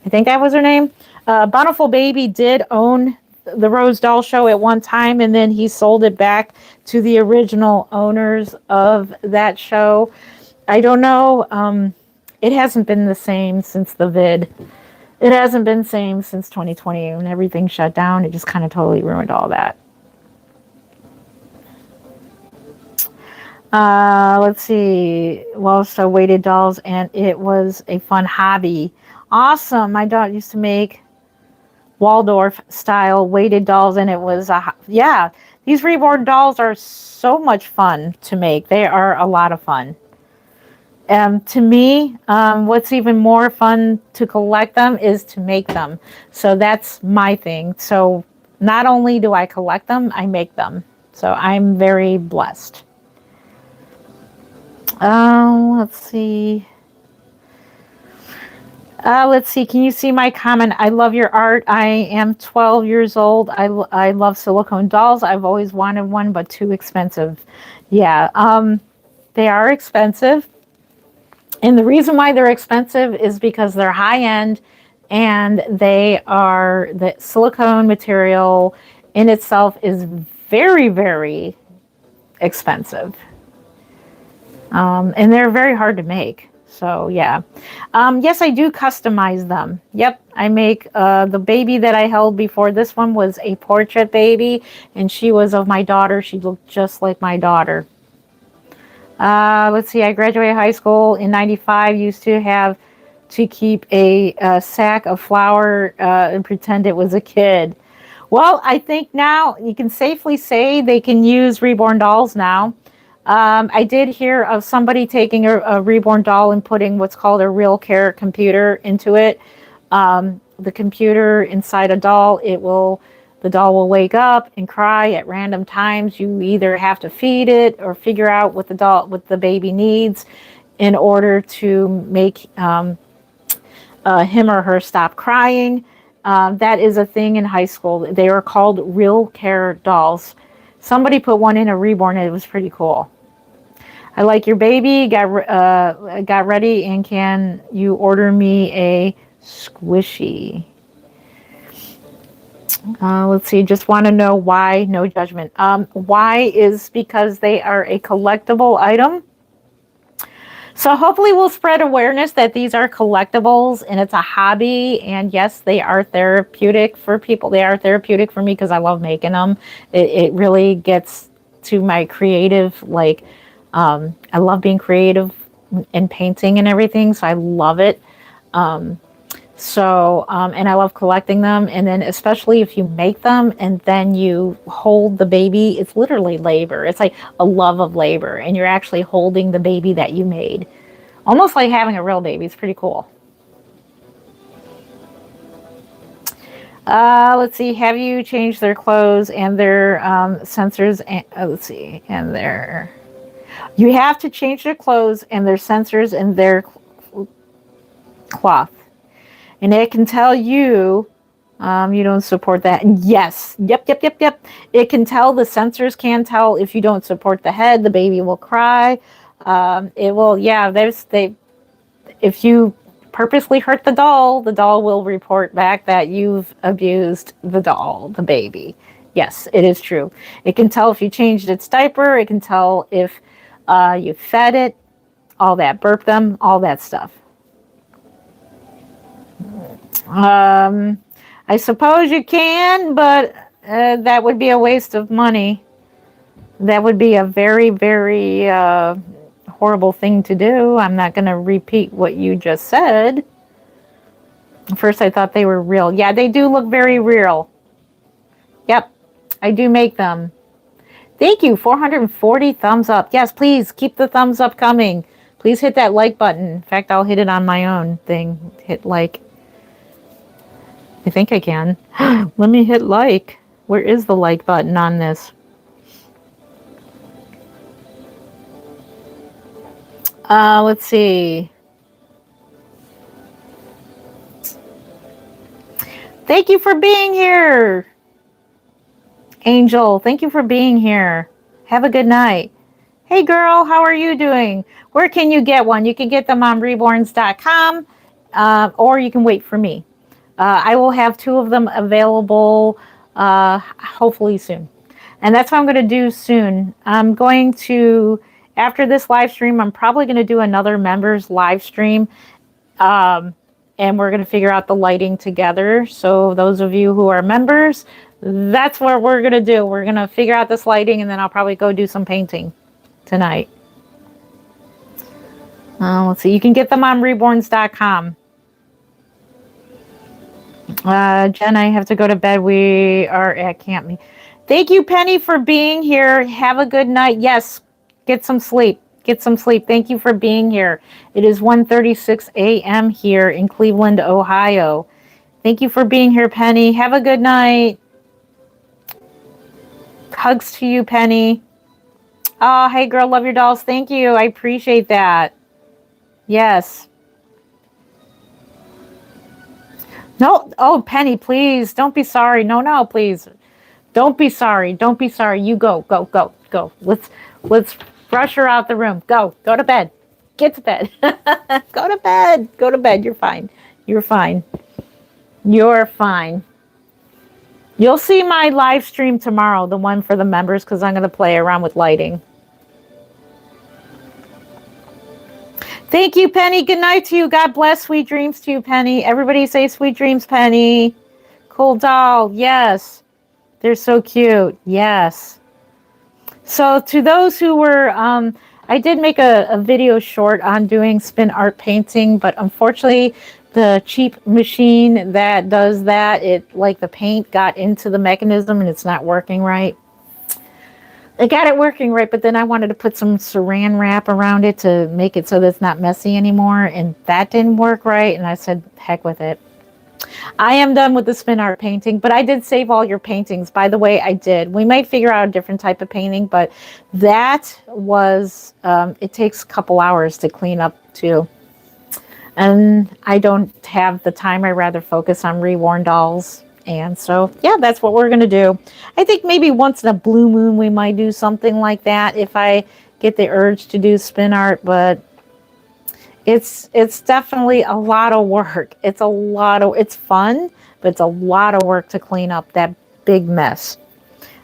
[SPEAKER 1] I think that was her name. Bountiful Baby did own the Rose Doll Show at one time, and then he sold it back to the original owners of that show. I don't know. It hasn't been the same since the vid. It hasn't been the same since 2020 when everything shut down. It just kind of totally ruined all that. Let's see. Well, so weighted dolls, and it was a fun hobby. Awesome. My daughter used to make Waldorf style weighted dolls, and it was yeah. These Reborn dolls are so much fun to make. They are a lot of fun. To me, what's even more fun to collect them is to make them. So that's my thing. So not only do I collect them, I make them. So I'm very blessed. Let's see. Let's see. Can you see my comment? I love your art. I am 12 years old. I love silicone dolls. I've always wanted one, but too expensive. Yeah, they are expensive. And the reason why they're expensive is because they're high end and the silicone material in itself is very, very expensive. And they're very hard to make. So yeah. Yes, I do customize them. Yep. I make the baby that I held before this one was a portrait baby, and she was of my daughter. She looked just like my daughter. Let's see, I graduated high school in 95, used to have to keep a sack of flour and pretend it was a kid. Well, I think now you can safely say they can use Reborn dolls now. I did hear of somebody taking a Reborn doll and putting what's called a real care computer into it. The computer inside a doll, the doll will wake up and cry at random times. You either have to feed it or figure out what the baby needs in order to make him or her stop crying. That is a thing in high school. They are called real care dolls. Somebody put one in a Reborn, and it was pretty cool. I like your baby. Got ready, and can you order me a squishy? Let's see. Just want to know why. No judgment. Why is because they are a collectible item. So hopefully we'll spread awareness that these are collectibles and it's a hobby. And yes, they are therapeutic for people. They are therapeutic for me because I love making them. It really gets to my creative, I love being creative and painting and everything. So I love it. And I love collecting them. And then especially if you make them and then you hold the baby, it's literally labor. It's like a love of labor. And you're actually holding the baby that you made. Almost like having a real baby. It's pretty cool. Let's see. Have you changed their clothes and their sensors? And, let's see. And their... You have to change their clothes and their sensors and their cloth. And it can tell you you don't support that. And yes, yep. It can tell, the sensors can tell if you don't support the head, the baby will cry. It will, yeah, if you purposely hurt the doll will report back that you've abused the doll, the baby. Yes, it is true. It can tell if you changed its diaper. It can tell if you fed it, all that, burp them, all that stuff. I suppose you can, but that would be a waste of money. That would be a very, very horrible thing to do. I'm not going to repeat what you just said. First, I thought they were real. Yeah, they do look very real. Yep, I do make them. Thank you, 440 thumbs up. Yes, please keep the thumbs up coming. Please hit that like button. In fact, I'll hit it on my own thing. Hit like. I think I can. Let me hit like. Where is the like button on this? Let's see. Thank you for being here. Angel, thank you for being here. Have a good night. Hey girl, how are you doing? Where can you get one? You can get them on reborns.com, or you can wait for me. I will have 2 of them available hopefully soon. And that's what I'm going to do soon. I'm going to, after this live stream, I'm probably going to do another members live stream. And we're going to figure out the lighting together. So those of you who are members, that's what we're going to do. We're going to figure out this lighting, and then I'll probably go do some painting tonight. Let's see. You can get them on reborns.com. Jen, I have to go to bed. We are at camp. Thank you, Penny, for being here. Have a good night. Yes, get some sleep. Get some sleep. Thank you for being here. It is 1:36 a.m. here in Cleveland, Ohio. Thank you for being here, Penny. Have a good night. Hugs to you, Penny. Oh, hey, girl, love your dolls. Thank you. I appreciate that. Yes. No. Oh, Penny, please. Don't be sorry. No, please. Don't be sorry. Don't be sorry. You go. Let's rush her out the room. Go to bed. Get to bed. Go to bed. Go to bed. You're fine. You're fine. You're fine. You'll see my live stream tomorrow, the one for the members, because I'm going to play around with lighting. Thank you, Penny. Good night to you. God bless. Sweet dreams to you, Penny. Everybody say sweet dreams, Penny. Cool doll. Yes. They're so cute. Yes. So to those who were, I did make a video short on doing spin art painting, but unfortunately the cheap machine that does that, the paint got into the mechanism and it's not working right. I got it working right, but then I wanted to put some saran wrap around it to make it so that it's not messy anymore, and that didn't work right, and I said, heck with it. I am done with the spin art painting, but I did save all your paintings. By the way, I did. We might figure out a different type of painting, but that was, it takes a couple hours to clean up too. And I don't have the time. I rather focus on reworn dolls. And so, yeah, that's what we're going to do. I think maybe once in a blue moon, we might do something like that if I get the urge to do spin art, but it's definitely a lot of work. It's fun, but it's a lot of work to clean up that big mess.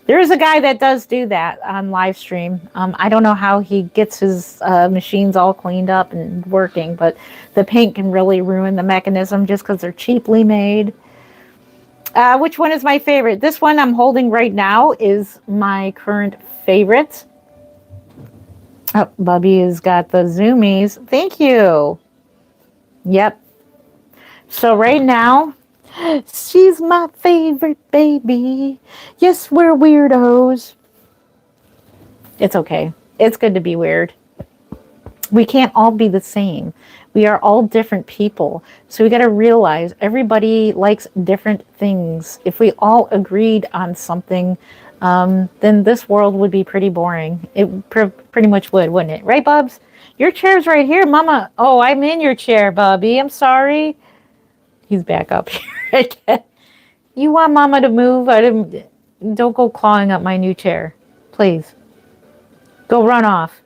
[SPEAKER 1] There is a guy that does do that on live stream. I don't know how he gets his machines all cleaned up and working, but the paint can really ruin the mechanism just because they're cheaply made. Which one is my favorite? This one I'm holding right now is my current favorite. Oh, Bubby has got the zoomies. Thank you. Yep. So right now, she's my favorite baby. Yes, we're weirdos. It's okay. It's good to be weird. We can't all be the same. We are all different people. So we got to realize everybody likes different things. If we all agreed on something, then this world would be pretty boring. It pretty much would, wouldn't it? Right, Bubs? Your chair's right here, Mama. Oh, I'm in your chair, Bubby. I'm sorry. He's back up here again. You want Mama to move? Don't go clawing up my new chair. Please. Go run off.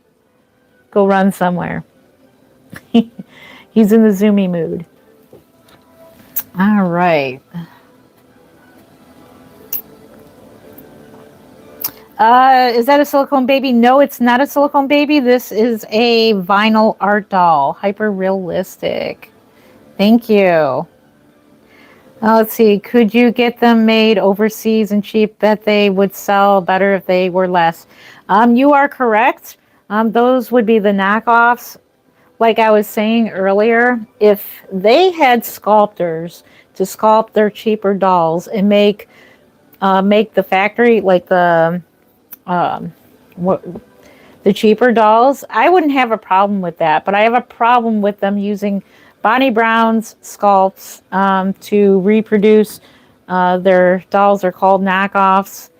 [SPEAKER 1] Go run somewhere. He's in the zoomy mood. All right. Is that a silicone baby? No, it's not a silicone baby. This is a vinyl art doll. Hyper realistic. Thank you. Let's see. Could you get them made overseas and cheap? That they would sell better if they were less. You are correct. Those would be the knockoffs. Like I was saying earlier, if they had sculptors to sculpt their cheaper dolls and make the factory like the cheaper dolls, I wouldn't have a problem with that. But I have a problem with them using Bonnie Brown's sculpts to reproduce their dolls. Are called knockoffs.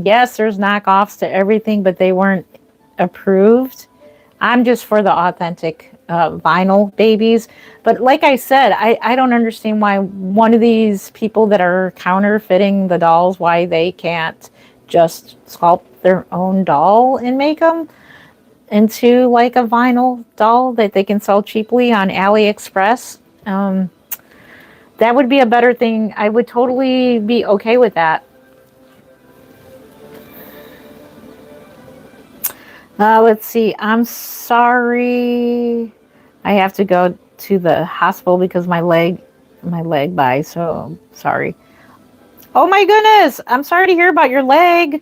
[SPEAKER 1] Yes, there's knockoffs to everything, but they weren't approved. I'm just for the authentic vinyl babies. But like I said, I don't understand why one of these people that are counterfeiting the dolls, why they can't just sculpt their own doll and make them into like a vinyl doll that they can sell cheaply on AliExpress. That would be a better thing. I would totally be okay with that. Let's see. I'm sorry. I have to go to the hospital because my leg by. So sorry. Oh my goodness. I'm sorry to hear about your leg.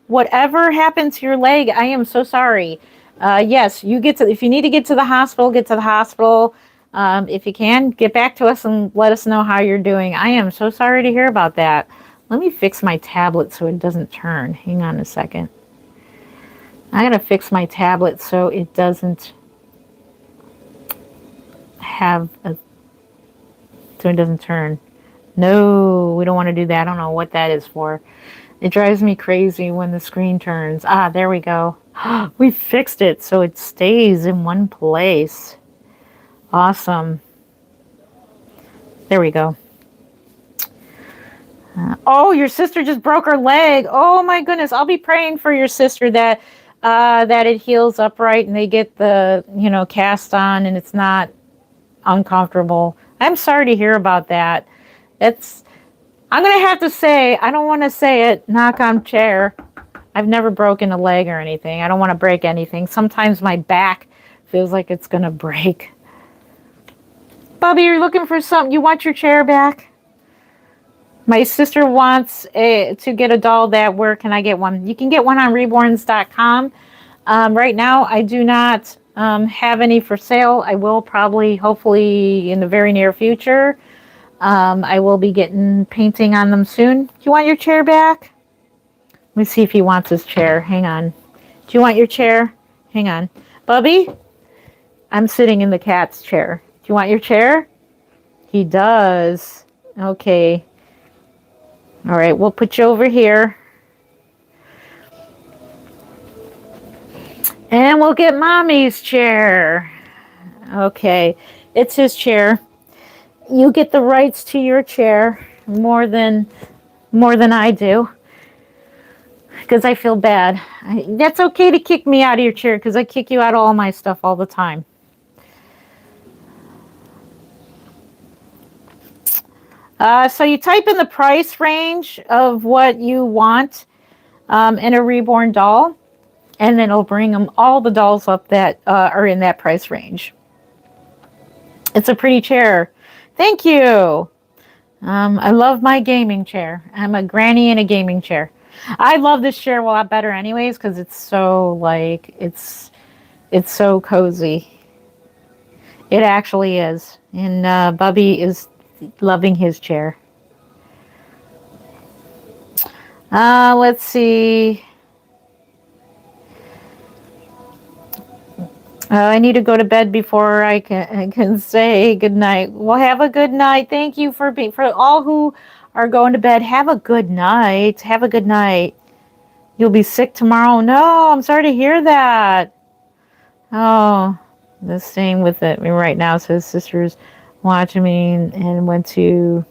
[SPEAKER 1] Whatever happened to your leg, I am so sorry. Yes, if you need to get to the hospital, get to the hospital. If you can, get back to us and let us know how you're doing. I am so sorry to hear about that. Let me fix my tablet so it doesn't turn. Hang on a second. I gotta fix my tablet so it doesn't turn. No, we don't want to do that. I don't know what that is for. It drives me crazy when the screen turns. Ah, there we go. We fixed it so it stays in one place. Awesome. There we go. Oh, your sister just broke her leg. Oh my goodness. I'll be praying for your sister that it heals upright and they get the, cast on and it's not uncomfortable. I'm sorry to hear about that. I'm going to have to say, I don't want to say it, knock on chair. I've never broken a leg or anything. I don't want to break anything. Sometimes my back feels like it's going to break. Bubby, you're looking for something. You want your chair back? My sister wants to get a doll where can I get one? You can get one on reborns.com. Right now, I do not have any for sale. I will probably, hopefully, in the very near future. I will be getting painting on them soon. Do you want your chair back? Let me see if he wants his chair. Hang on. Do you want your chair? Hang on. Bubby, I'm sitting in the cat's chair. Do you want your chair? He does. Okay. All right, we'll put you over here. And we'll get Mommy's chair. Okay, it's his chair. You get the rights to your chair more than I do. Because I feel bad. That's okay to kick me out of your chair because I kick you out of all my stuff all the time. So you type in the price range of what you want in a Reborn doll, and then it'll bring them all the dolls up that are in that price range. It's a pretty chair. Thank you. I love my gaming chair. I'm a granny in a gaming chair. I love this chair a lot better anyways because it's so it's so cozy. It actually is. And Bubby is loving his chair. Let's see. I need to go to bed before I can say good night. Well, have a good night. Thank you for all who are going to bed. Have a good night. Have a good night. You'll be sick tomorrow. No, I'm sorry to hear that. Oh, the same with it right now. Says sister's watching me and went to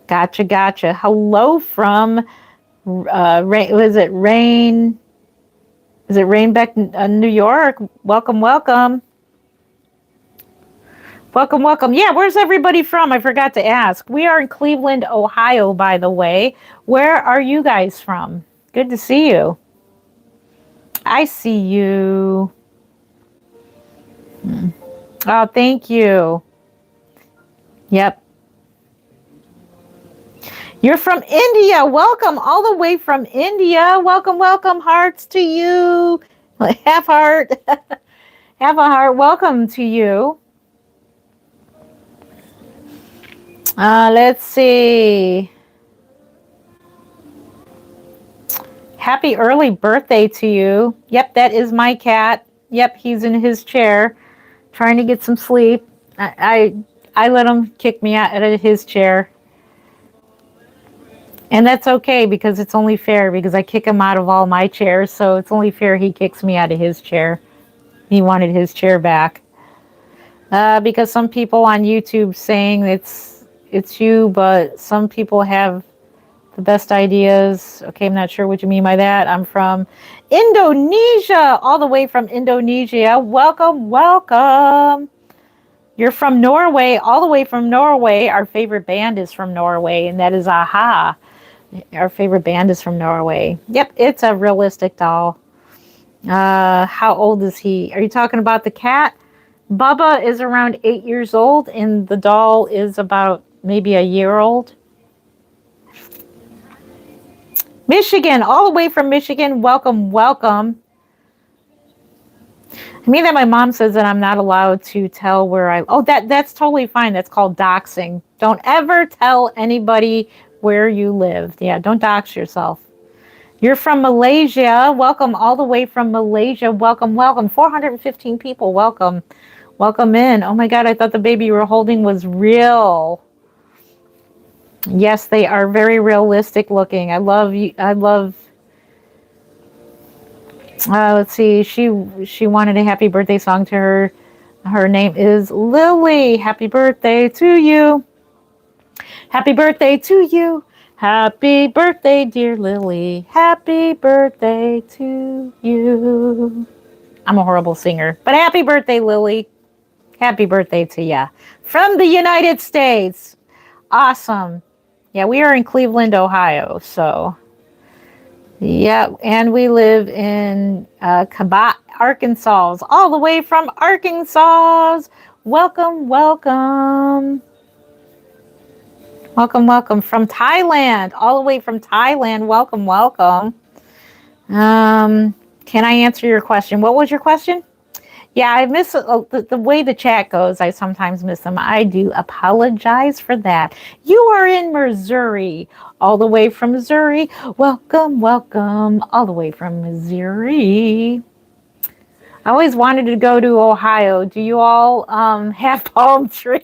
[SPEAKER 1] gotcha. Hello from was it Rain? Is it Rainbeck, New York? Welcome. Welcome. Yeah, where's everybody from? I forgot to ask. We are in Cleveland, Ohio, by the way. Where are you guys from? Good to see you. I see you. Oh, thank you. Yep. You're from India. Welcome all the way from India. Welcome. Hearts to you. Half heart. Have a heart. Welcome to you. Let's see. Happy early birthday to you. Yep, that is my cat. Yep, he's in his chair trying to get some sleep. I let him kick me out of his chair. And that's okay because it's only fair because I kick him out of all my chairs. So it's only fair he kicks me out of his chair. He wanted his chair back. Because some people on YouTube saying it's you, but some people have The best ideas. Okay, I'm not sure what you mean by that. I'm from Indonesia, all the way from Indonesia. Welcome, welcome. You're from Norway, all the way from Norway. Our favorite band is from Norway, and that is Aha. Our favorite band is from Norway. Yep, it's a realistic doll. How old is he? Are you talking about the cat? Bubba is around 8 years old, and the doll is about maybe a year old. Michigan, all the way from Michigan. Welcome, welcome. I mean that my mom says that I'm not allowed to tell where I... Oh, that's totally fine. That's called doxing. Don't ever tell anybody where you live. Yeah, don't dox yourself. You're from Malaysia. Welcome all the way from Malaysia. Welcome, welcome. 415 people. Welcome. Welcome in. Oh my God, I thought the baby you were holding was real. Yes, they are very realistic looking. I love you. I love... let's see. She wanted a happy birthday song to her. Her name is Lily. Happy birthday to you. Happy birthday to you. Happy birthday, dear Lily. Happy birthday to you. I'm a horrible singer, but happy birthday, Lily. Happy birthday to ya. From the United States. Awesome. Yeah, we are in Cleveland, Ohio, so... Yeah, and we live in Cabot, Arkansas, all the way from Arkansas. Welcome, welcome. Welcome, welcome from Thailand, all the way from Thailand. Welcome, welcome. Can I answer your question? What was your question? Yeah, I miss the way the chat goes. I sometimes miss them. I do apologize for that. You are in Missouri, all the way from Missouri. Welcome, welcome, all the way from Missouri. I always wanted to go to Ohio. Do you all have palm trees?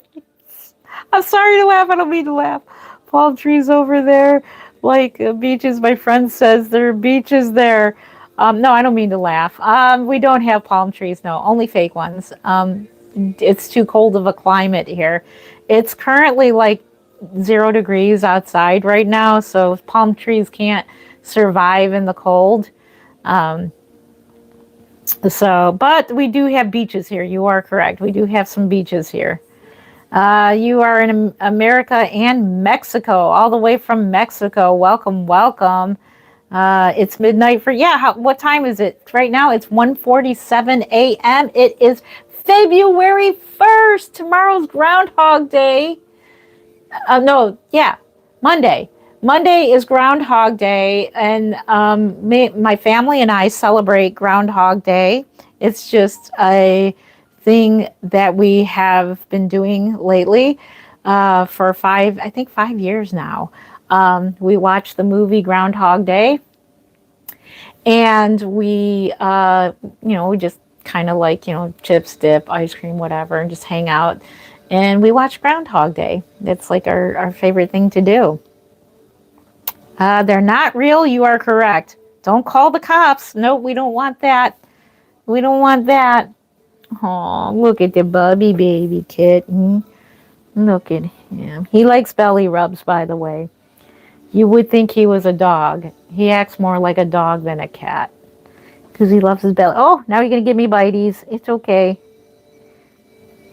[SPEAKER 1] I'm sorry to laugh. I don't mean to laugh. Palm trees over there, like beaches. My friend says there are beaches there. No, I don't mean to laugh. We don't have palm trees, no, only fake ones. It's too cold of a climate here. It's currently like 0 degrees outside right now, so palm trees can't survive in the cold. But we do have beaches here. You are correct. We do have some beaches here. You are in America and Mexico, all the way from Mexico. Welcome, welcome. It's midnight for, what time is it? Right now it's 1:47 a.m. It is February 1st. Tomorrow's Groundhog Day. Monday. Monday is Groundhog Day, and my family and I celebrate Groundhog Day. It's just a thing that we have been doing lately for 5 years now. We watched the movie Groundhog Day, and we just kind of like, chips, dip, ice cream, whatever, and just hang out. And we watch Groundhog Day. It's like our favorite thing to do. They're not real. You are correct. Don't call the cops. No, we don't want that. We don't want that. Oh, look at the Bubby baby kitten. Look at him. He likes belly rubs, by the way. You would think he was a dog. He acts more like a dog than a cat. Because he loves his belly. Oh, now you're going to give me bites. It's okay.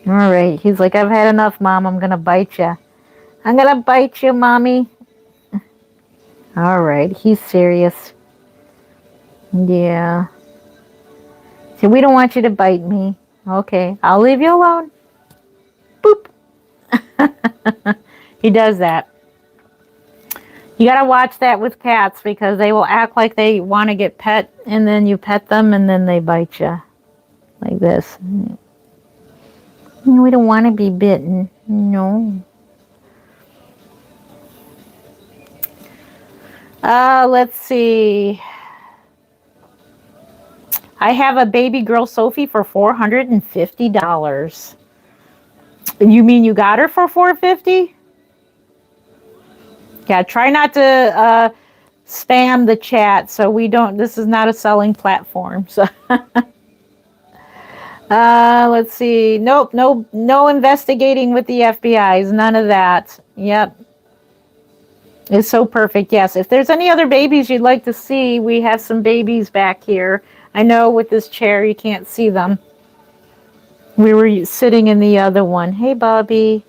[SPEAKER 1] All right. He's like, I've had enough, Mom. I'm going to bite you. I'm going to bite you, Mommy. All right. He's serious. Yeah. So we don't want you to bite me. Okay. I'll leave you alone. Boop. He does that. You got to watch that with cats because they will act like they want to get pet, and then you pet them and then they bite you. Like this. We don't want to be bitten. No. Let's see. I have a baby girl Sophie for $450. You mean you got her for $450? Yeah, try not to spam the chat so we don't, this is not a selling platform. So let's see. Nope, no investigating with the FBI's, none of that. Yep. It's so perfect. Yes. If there's any other babies you'd like to see, we have some babies back here. I know with this chair you can't see them. We were sitting in the other one. Hey, Bobby.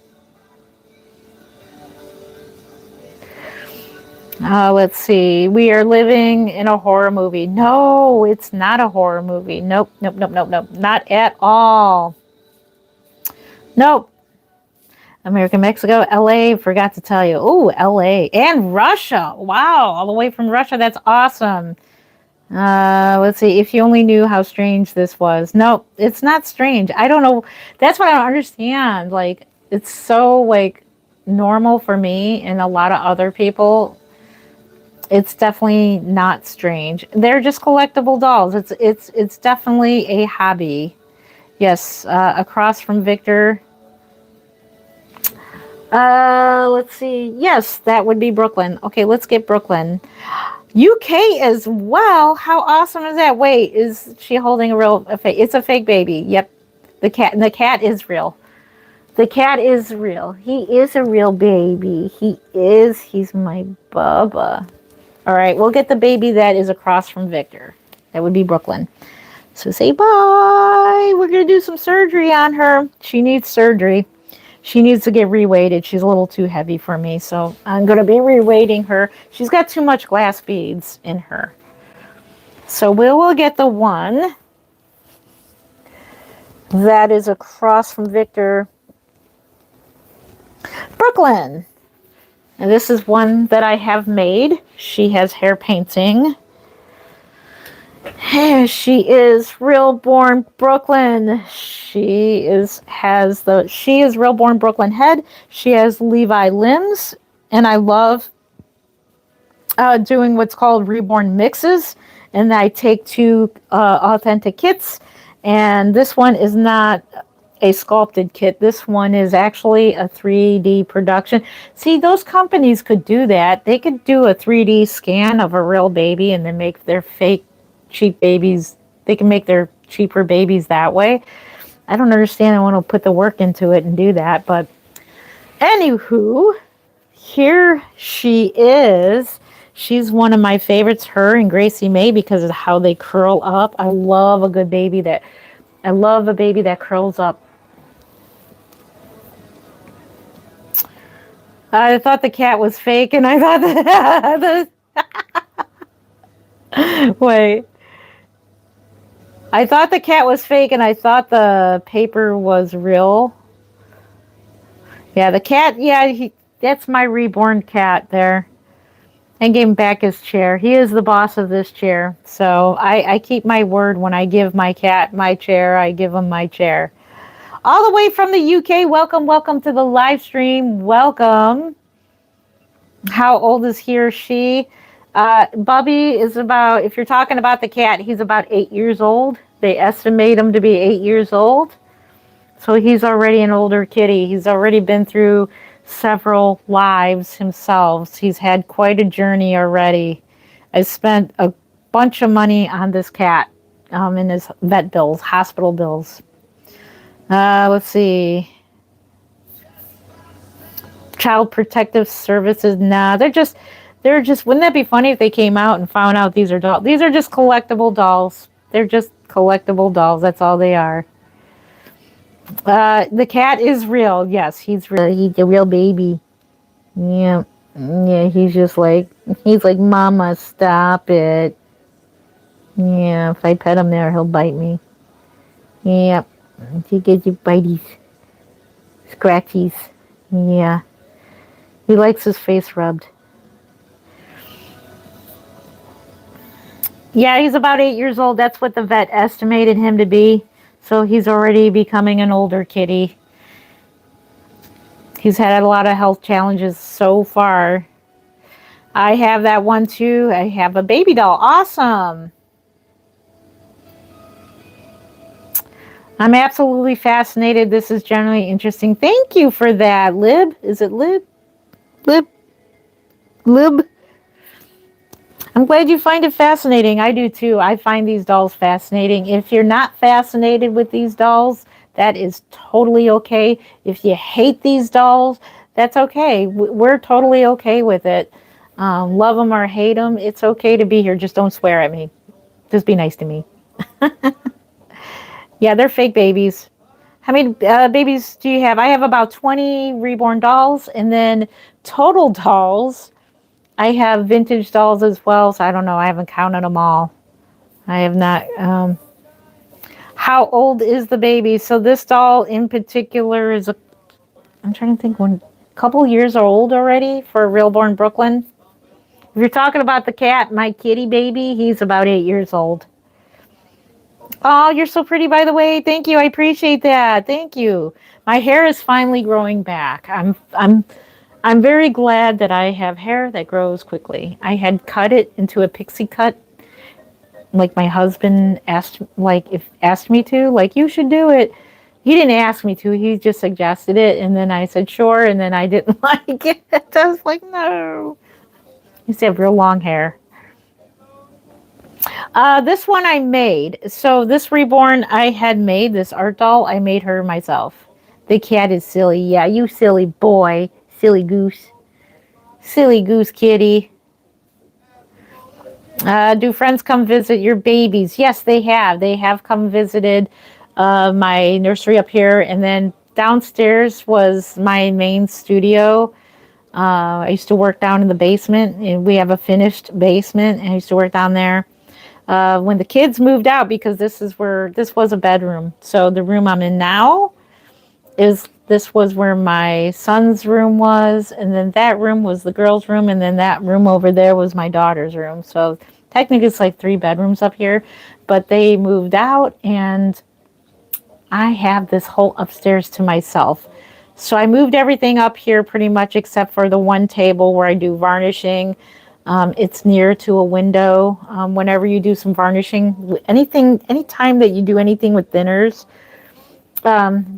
[SPEAKER 1] Let's see. We are living in a horror movie. No, it's not a horror movie. Nope, nope, nope, nope, nope. Not at all. Nope. America, Mexico, LA, forgot to tell you. Oh, LA and Russia. Wow, all the way from Russia. That's awesome. Let's see. If you only knew how strange this was. Nope, it's not strange. I don't know. That's what I don't understand. Like, it's so like normal for me and a lot of other people. It's definitely not strange. They're just collectible dolls. It's definitely a hobby. Yes, across from Victor. Let's see. Yes, that would be Brooklyn. Okay, let's get Brooklyn. UK as well. How awesome is that? Wait, is she holding a fake? It's a fake baby. Yep. The cat is real. The cat is real. He is a real baby. He is. He's my Bubba. All right, we'll get the baby that is across from Victor. That would be Brooklyn. So say bye. We're going to do some surgery on her. She needs surgery. She needs to get reweighted. She's a little too heavy for me, so I'm going to be reweighting her. She's got too much glass beads in her. So we will get the one that is across from Victor. Brooklyn. And this is one that I have made. She has hair painting. She is Reborn Brooklyn. She is Reborn Brooklyn head. She has Levi limbs, and I love doing what's called Reborn mixes. And I take two authentic kits, and this one is not a sculpted kit. This one is actually a 3D production. See, those companies could do that. They could do a 3D scan of a real baby and then make their fake cheap babies. They can make their cheaper babies that way. I don't understand. I want to put the work into it and do that. But anywho, here she is. She's one of my favorites, her and Gracie May, because of how they curl up. I love a baby that curls up. I thought the cat was fake, and I thought wait. I thought the cat was fake, and I thought the paper was real. Yeah, the cat, yeah, that's my reborn cat there. And gave him back his chair. He is the boss of this chair. So I keep my word. When I give my cat my chair, I give him my chair. All the way from the UK, welcome to the live stream. Welcome. How old is he or she? Bubby is about, if you're talking about the cat, he's about 8 years old. They estimate him to be 8 years old. So he's already an older kitty. He's already been through several lives himself. He's had quite a journey already. I spent a bunch of money on this cat in his vet bills, hospital bills. Let's see. Child Protective Services. Nah, they're just. Wouldn't that be funny if they came out and found out these are dolls? These are just collectible dolls. They're just collectible dolls. That's all they are. The cat is real. Yes, he's real. He's a real baby. Yeah, yeah. He's like, Mama, stop it. Yeah, if I pet him there, he'll bite me. Yep. He gives you bites, scratchies. Yeah. He likes his face rubbed. Yeah, he's about 8 years old. That's what the vet estimated him to be. So he's already becoming an older kitty. He's had a lot of health challenges so far. I have that one too. I have a baby doll. Awesome. I'm absolutely fascinated. This is generally interesting. Thank you for that, Lib. Is it Lib? Lib? I'm glad you find it fascinating. I do too. I find these dolls fascinating. If you're not fascinated with these dolls, that is totally okay. If you hate these dolls, that's okay. We're totally okay with it. Love them or hate them, it's okay to be here. Just don't swear at me. Just be nice to me. Yeah, they're fake babies. How many babies do you have? I have about 20 reborn dolls, and then total dolls. I have vintage dolls as well, so I don't know. I haven't counted them all. I have not. How old is the baby? So this doll in particular is a. I'm trying to think, one couple years old already for Reborn Brooklyn. If you're talking about the cat, my kitty baby, he's about 8 years old. Oh, you're so pretty, by the way. Thank you. I appreciate that. Thank you. My hair is finally growing back. I'm very glad that I have hair that grows quickly. I had cut it into a pixie cut, like my husband asked me to, like you should do it. He didn't ask me to. He just suggested it, and then I said sure, and then I didn't like it. I was like, no. I used to have real long hair. This one I made. So this reborn I had made, this art doll, I made her myself. The cat is silly. Yeah, you silly boy. Silly goose. Silly goose kitty. Do friends come visit your babies? Yes, they have. They have come visited my nursery up here. And then downstairs was my main studio. I used to work down in the basement. And we have a finished basement. And I used to work down there. When the kids moved out, because this was a bedroom. So the room I'm in now this was where my son's room was, and then that room was the girls' room, and then that room over there was my daughter's room. So technically it's like 3 bedrooms up here, but they moved out, and I have this whole upstairs to myself. So I moved everything up here pretty much except for the one table where I do varnishing. It's near to a window. Whenever you do some varnishing, anytime that you do anything with thinners,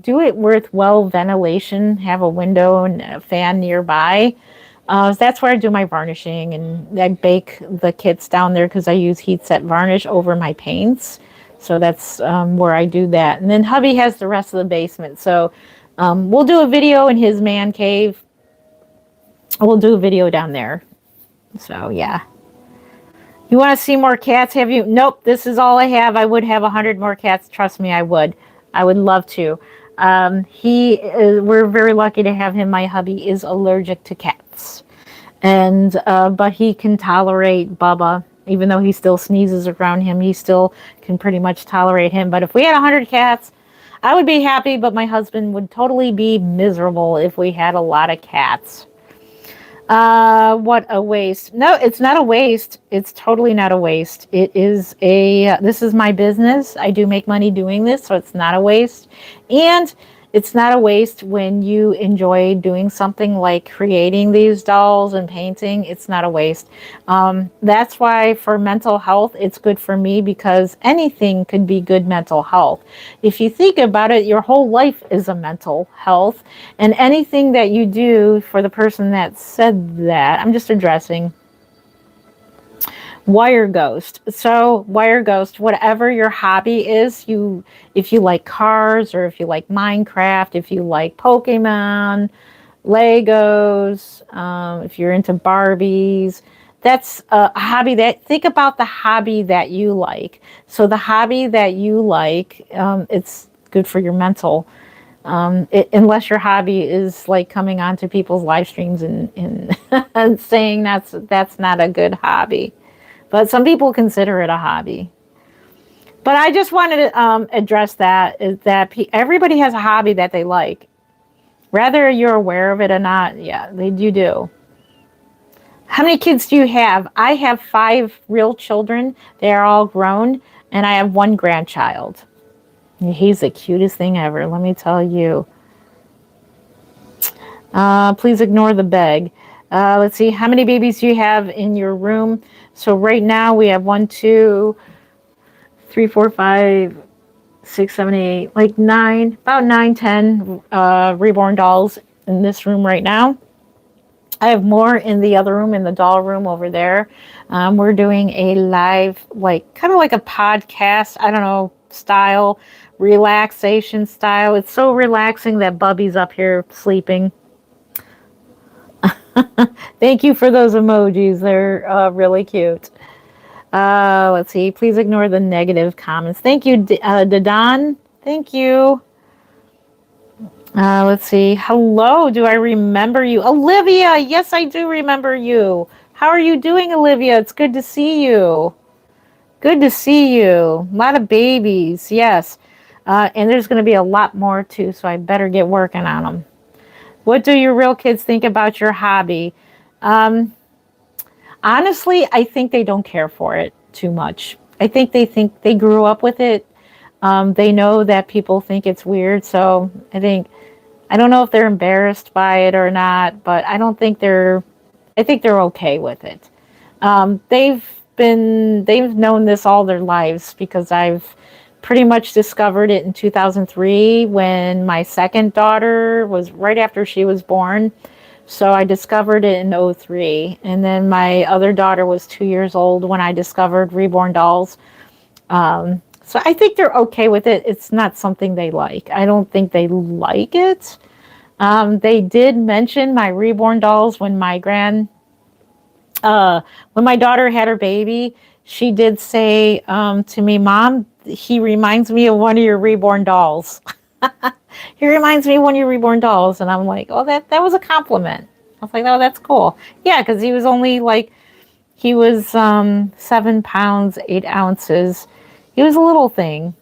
[SPEAKER 1] do it with well ventilation. Have a window and a fan nearby. That's where I do my varnishing, and I bake the kits down there because I use heat set varnish over my paints. So that's where I do that. And then hubby has the rest of the basement. So we'll do a video in his man cave. We'll do a video down there. So yeah. You want to see more cats? Have you? Nope, this is all I have. I would have 100 more cats. Trust me, I would. I would love to. We're very lucky to have him. My hubby is allergic to cats. And but he can tolerate Bubba. Even though he still sneezes around him, he still can pretty much tolerate him. But if we had 100 cats, I would be happy, but my husband would totally be miserable if we had a lot of cats. What a waste. No, it's not a waste. It's totally not a waste. This is my business. I do make money doing this, so it's not a waste. And it's not a waste when you enjoy doing something like creating these dolls and painting. It's not a waste. That's why for mental health, it's good for me, because anything could be good mental health. If you think about it, your whole life is a mental health. And anything that you do, for the person that said that, I'm just addressing Wire Ghost. So Wire Ghost, whatever your hobby is, if you like cars, or if you like Minecraft, if you like Pokemon, Legos, if you're into Barbies, that's a hobby think about the hobby that you like. So the hobby that you like, it's good for your mental. Unless your hobby is like coming onto people's live streams and, and saying that's not a good hobby. But some people consider it a hobby. But I just wanted to address that, is that everybody has a hobby that they like. Whether you're aware of it or not, yeah, you do. How many kids do you have? I have 5 real children. They are all grown. And I have 1 grandchild. He's the cutest thing ever, let me tell you. Please ignore the beg. Let's see, how many babies do you have in your room? So right now we have 1, 2, 3, 4, 5, 6, 7, 8, like 9, about 9, 10 reborn dolls in this room right now. I have more in the other room, in the doll room over there. We're doing a live, kind of like a podcast, I don't know, style, relaxation style. It's so relaxing that Bubby's up here sleeping. Thank you for those emojis. They're really cute. Let's see. Please ignore the negative comments. Thank you, Dadon. Thank you. Let's see. Hello. Do I remember you? Olivia. Yes, I do remember you. How are you doing, Olivia? It's good to see you. Good to see you. A lot of babies. Yes. And there's going to be a lot more too, so I better get working on them. What do your real kids think about your hobby? Um, Honestly, I think they don't care for it too much. I think they grew up with it. They know that people think it's weird, so I don't know if they're embarrassed by it or not, but I don't think they're. I think they're okay with it. They've known this all their lives because I've pretty much discovered it in 2003 when my second daughter was right after she was born. So I discovered it in '03, and then my other daughter was 2 years old when I discovered Reborn dolls. So I think they're okay with it. It's not something they like. I don't think they like it. They did mention my Reborn dolls when my daughter had her baby. She did say to me, "Mom, he reminds me of one of your Reborn dolls." He reminds me of one of your Reborn dolls, and I'm like, "Oh, that was a compliment." I was like, "Oh, that's cool." Yeah, because he was only like he was 7 pounds 8 ounces. He was a little thing.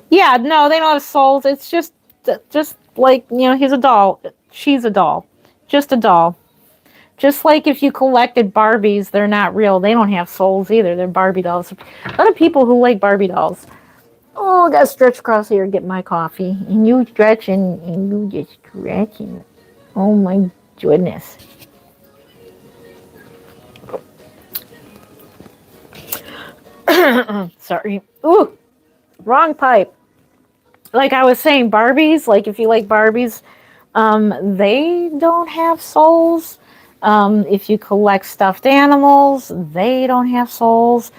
[SPEAKER 1] Yeah, no, they don't have souls. It's just like he's a doll. She's a doll. Just a doll. Just like if you collected Barbies, they're not real. They don't have souls either. They're Barbie dolls. A lot of people who like Barbie dolls. Oh, I gotta stretch across here and get my coffee. And you stretch and you just stretching. Oh my goodness. Sorry. Ooh, wrong pipe. Like I was saying, Barbies, like if you like Barbies, they don't have souls. If you collect stuffed animals, they don't have souls.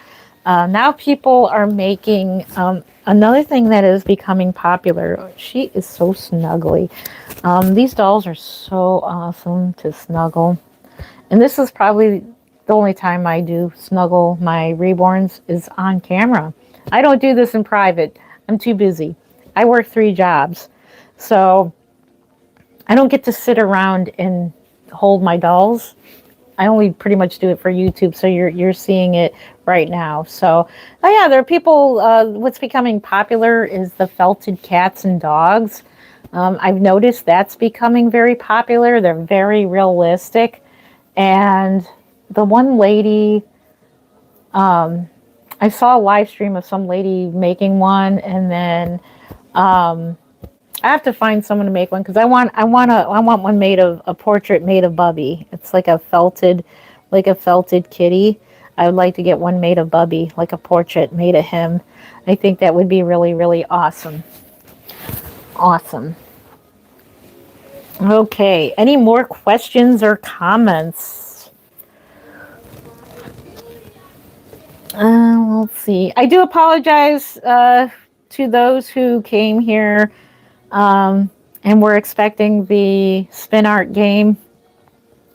[SPEAKER 1] Now people are making another thing that is becoming popular. She is so snuggly. These dolls are so awesome to snuggle. And this is probably the only time I do snuggle my reborns is on camera. I don't do this in private. I'm too busy. I work 3 jobs. So I don't get to sit around and hold my dolls. I only pretty much do it for YouTube, so you're seeing it right now. So, oh yeah, there are people. What's becoming popular is the felted cats and dogs. I've noticed that's becoming very popular. They're very realistic, and the one lady, I saw a live stream of some lady making one, and then I have to find someone to make one because I want one made of a portrait made of Bubby. It's like a felted kitty. I would like to get one made of Bubby, like a portrait made of him. I think that would be really, really awesome. Awesome. Okay. Any more questions or comments? Let's see. I do apologize to those who came here and we're expecting the spin art game.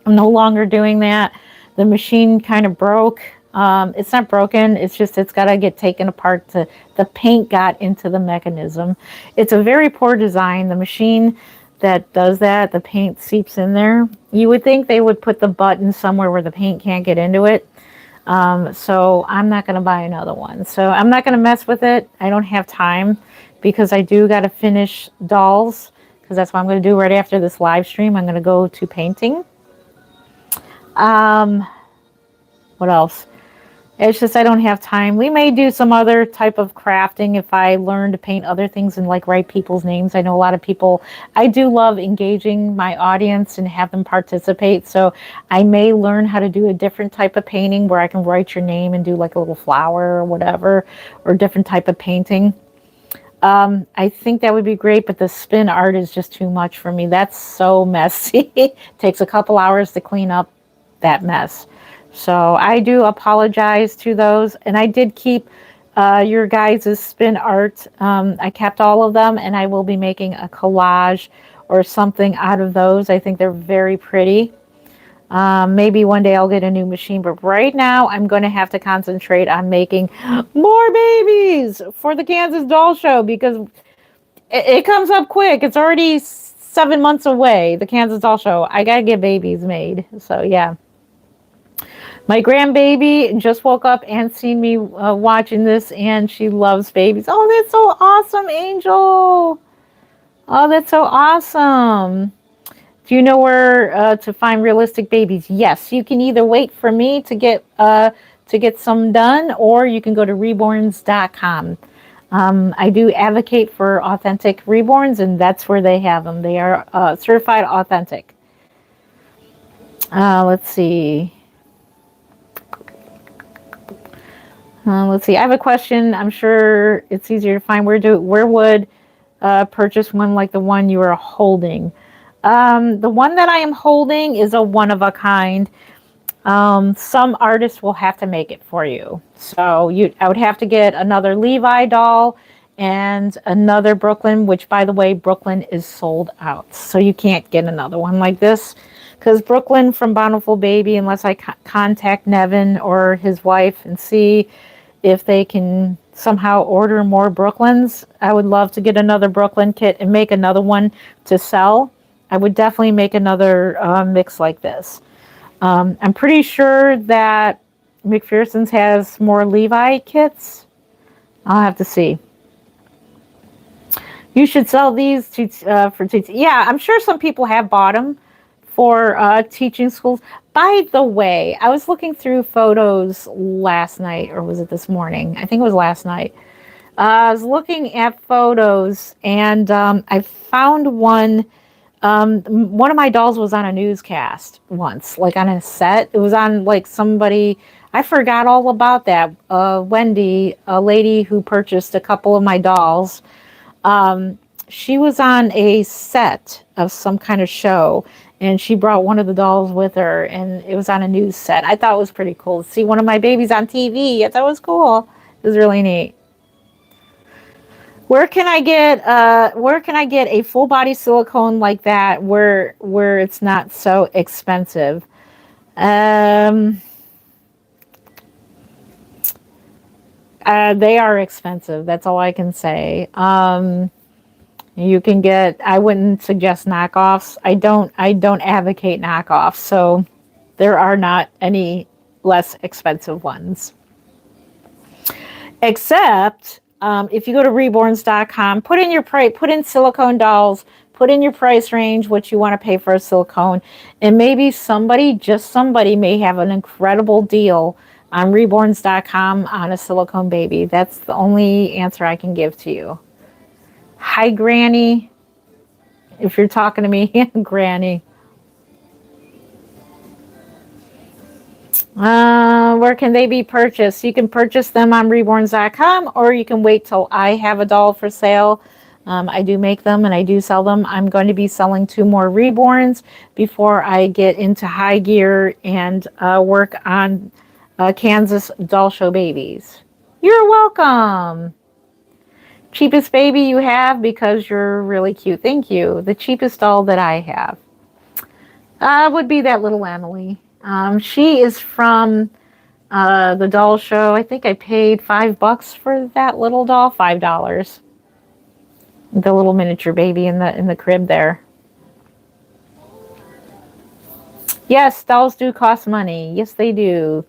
[SPEAKER 1] I'm no longer doing that. The machine kind of broke. It's not broken. It's just it's got to get taken apart. The paint got into the mechanism. It's a very poor design. The machine that does that, the paint seeps in there. You would think they would put the button somewhere where the paint can't get into it. So I'm not going to buy another one. So I'm not going to mess with it. I don't have time because I do got to finish dolls because that's what I'm going to do right after this live stream. I'm going to go to painting. What else? It's just I don't have time. We may do some other type of crafting if I learn to paint other things and like write people's names. I know a lot of people. I do love engaging my audience and have them participate. So I may learn how to do a different type of painting where I can write your name and do like a little flower or whatever, or different type of painting. I think that would be great, but the spin art is just too much for me. That's so messy. It takes a couple hours to clean up that mess. So I do apologize to those. And I did keep your guys' spin art. I kept all of them, and I will be making a collage or something out of those. I think they're very pretty. Maybe one day I'll get a new machine, but right now I'm going to have to concentrate on making more babies for the Kansas Doll Show because it comes up quick. It's already 7 months away, the Kansas Doll Show. I got to get babies made. So, yeah. My grandbaby just woke up and seen me watching this, and she loves babies. Oh, that's so awesome, Angel. Oh, that's so awesome. Do you know where to find realistic babies? Yes, you can either wait for me to get some done, or you can go to reborns.com. I do advocate for authentic reborns, and that's where they have them. They are certified authentic. Let's see. Let's see. I have a question. I'm sure it's easier to find. Where would purchase one like the one you are holding? The one that I am holding is a one of a kind. Some artists will have to make it for you. So I would have to get another Levi doll and another Brooklyn, which by the way, Brooklyn is sold out. So you can't get another one like this. Because Brooklyn from Bountiful Baby, unless I contact Nevin or his wife and see if they can somehow order more Brooklyns, I would love to get another Brooklyn kit and make another one to sell. I would definitely make another mix like this. I'm pretty sure that McPherson's has more Levi kits. I'll have to see. You should sell these for teaching. Yeah, I'm sure some people have bought them for teaching schools. By the way, I was looking through photos last night, or was it this morning? I think it was last night. I was looking at photos, and I found one. One of my dolls was on a newscast once, like on a set. It was on like somebody, I forgot all about that. Wendy, a lady who purchased a couple of my dolls, she was on a set of some kind of show, and she brought one of the dolls with her, and it was on a news set. I thought it was pretty cool to see one of my babies on TV. I thought it was cool. It was really neat. Where can I get a full body silicone like that where it's not so expensive? They are expensive. That's all I can say. You can get, I wouldn't suggest knockoffs. I don't advocate knockoffs. So there are not any less expensive ones. Except if you go to reborns.com, put in silicone dolls, put in your price range, what you want to pay for a silicone, and maybe just somebody may have an incredible deal on reborns.com on a silicone baby. That's the only answer I can give to you. Hi, Granny. If you're talking to me, Granny. Where can they be purchased? You can purchase them on reborns.com, or you can wait till I have a doll for sale. I do make them and I do sell them. I'm going to be selling 2 more reborns before I get into high gear and work on Kansas Doll Show babies. You're welcome. Cheapest baby you have because you're really cute. Thank you. The cheapest doll that I have would be that little Emily. She is from the doll show. I think I paid $5 for that little doll. $5. The little miniature baby in the crib there. Yes, dolls do cost money. Yes, they do.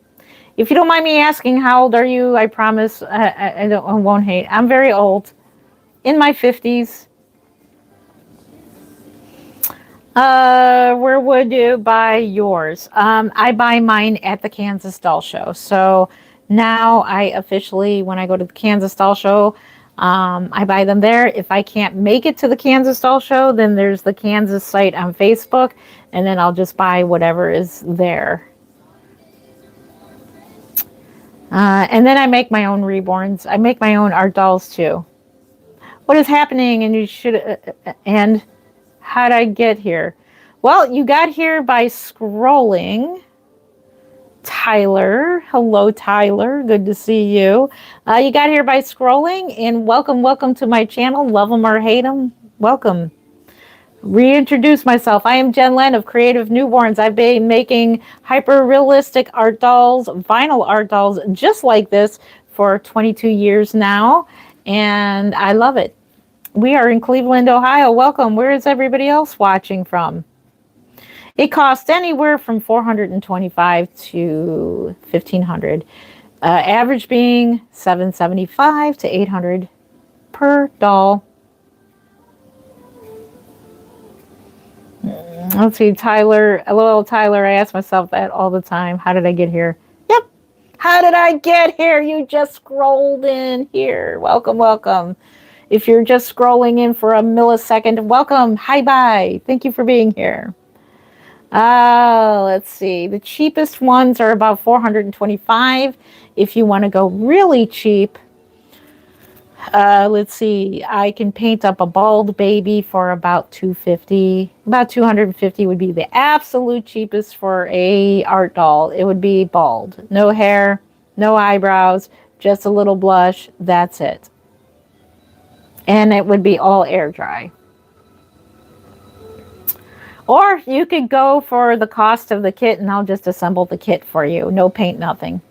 [SPEAKER 1] If you don't mind me asking, how old are you? I promise I won't hate. I'm very old. In my 50s. Where would you buy yours? I buy mine at the Kansas Doll Show. So now I officially, when I go to the Kansas Doll Show, I buy them there. If I can't make it to the Kansas Doll Show, then there's the Kansas site on Facebook, and then I'll just buy whatever is there. And then I make my own reborns. I make my own art dolls too. What is happening? And you should, and how'd I get here? Well, you got here by scrolling. Tyler. Hello, Tyler. Good to see you. You got here by scrolling, and welcome to my channel. Love them or hate them. Welcome. reintroduce myself. I am Jen Len of Creative Newborns. I've been making hyper-realistic art dolls, vinyl art dolls, just like this for 22 years now, and I love it. We are in Cleveland, Ohio. Welcome. Where is everybody else watching from? It costs anywhere from $425 to $1,500. Average being $775 to $800 per doll. Let's see, Tyler. LOL, Tyler. I ask myself that all the time. How did I get here? Yep. How did I get here? You just scrolled in here. Welcome, welcome. If you're just scrolling in for a millisecond, welcome. Hi, bye. Thank you for being here. Let's see. The cheapest ones are about $425. If you want to go really cheap, let's see. I can paint up a bald baby for about $250. About $250 would be the absolute cheapest for a art doll. It would be bald, no hair, no eyebrows, just a little blush. That's it. And it would be all air dry. Or you could go for the cost of the kit and I'll just assemble the kit for you. No paint, nothing.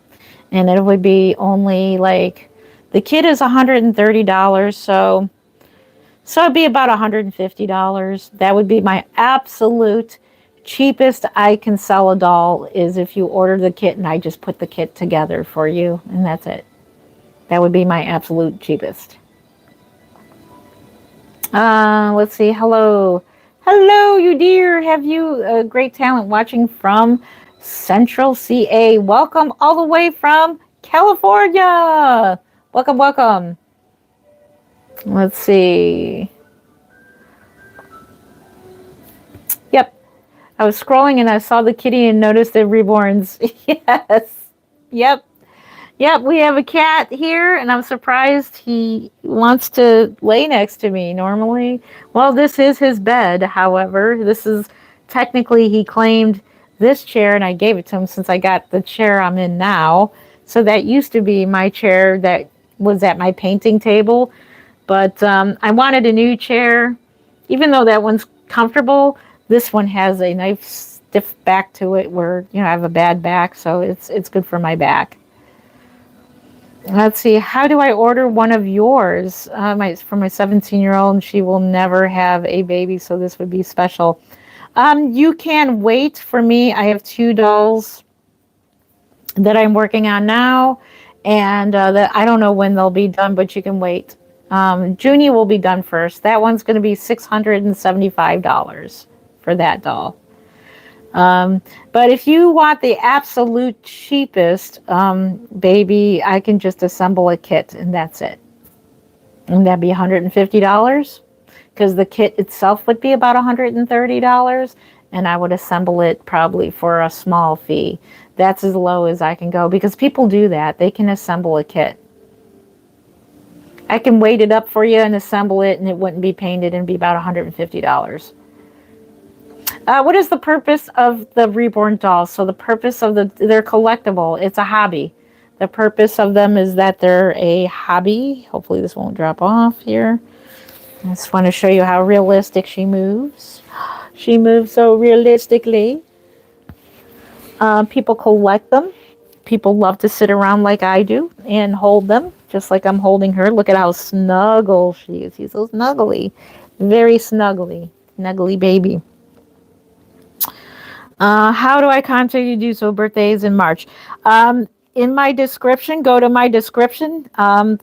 [SPEAKER 1] And it would be only like, the kit is $130, so it'd be about $150. That would be my absolute cheapest I can sell a doll, is if you order the kit and I just put the kit together for you, and that's it. That would be my absolute cheapest. Let's see. Hello. Hello, you dear. Have you great talent watching from Central CA? Welcome all the way from California. Welcome, welcome. Let's see. Yep. I was scrolling and I saw the kitty and noticed the reborns. Yes. Yep. Yep, we have a cat here, and I'm surprised he wants to lay next to me normally. Well, this is his bed, however. This is technically, he claimed this chair, and I gave it to him since I got the chair I'm in now. So that used to be my chair that was at my painting table. But I wanted a new chair. Even though that one's comfortable, this one has a nice stiff back to it where, I have a bad back, so it's good for my back. Let's see. How do I order one of yours? For my 17-year-old, and she will never have a baby, so this would be special. You can wait for me. I have 2 dolls that I'm working on now, and that I don't know when they'll be done, but you can wait. Junie will be done first. That one's going to be $675 for that doll. But if you want the absolute cheapest baby, I can just assemble a kit and that's it. And that'd be $150 because the kit itself would be about $130 and I would assemble it probably for a small fee. That's as low as I can go because people do that. They can assemble a kit. I can weight it up for you and assemble it and it wouldn't be painted and be about $150. What is the purpose of the Reborn dolls? So the purpose of they're collectible. It's a hobby. The purpose of them is that they're a hobby. Hopefully this won't drop off here. I just want to show you how realistic she moves. She moves so realistically. People collect them. People love to sit around like I do and hold them, just like I'm holding her. Look at how snuggle she is. She's so snuggly. Very snuggly. Snuggly baby. How do I contact you? Do so birthdays in March. In my description, go to my description,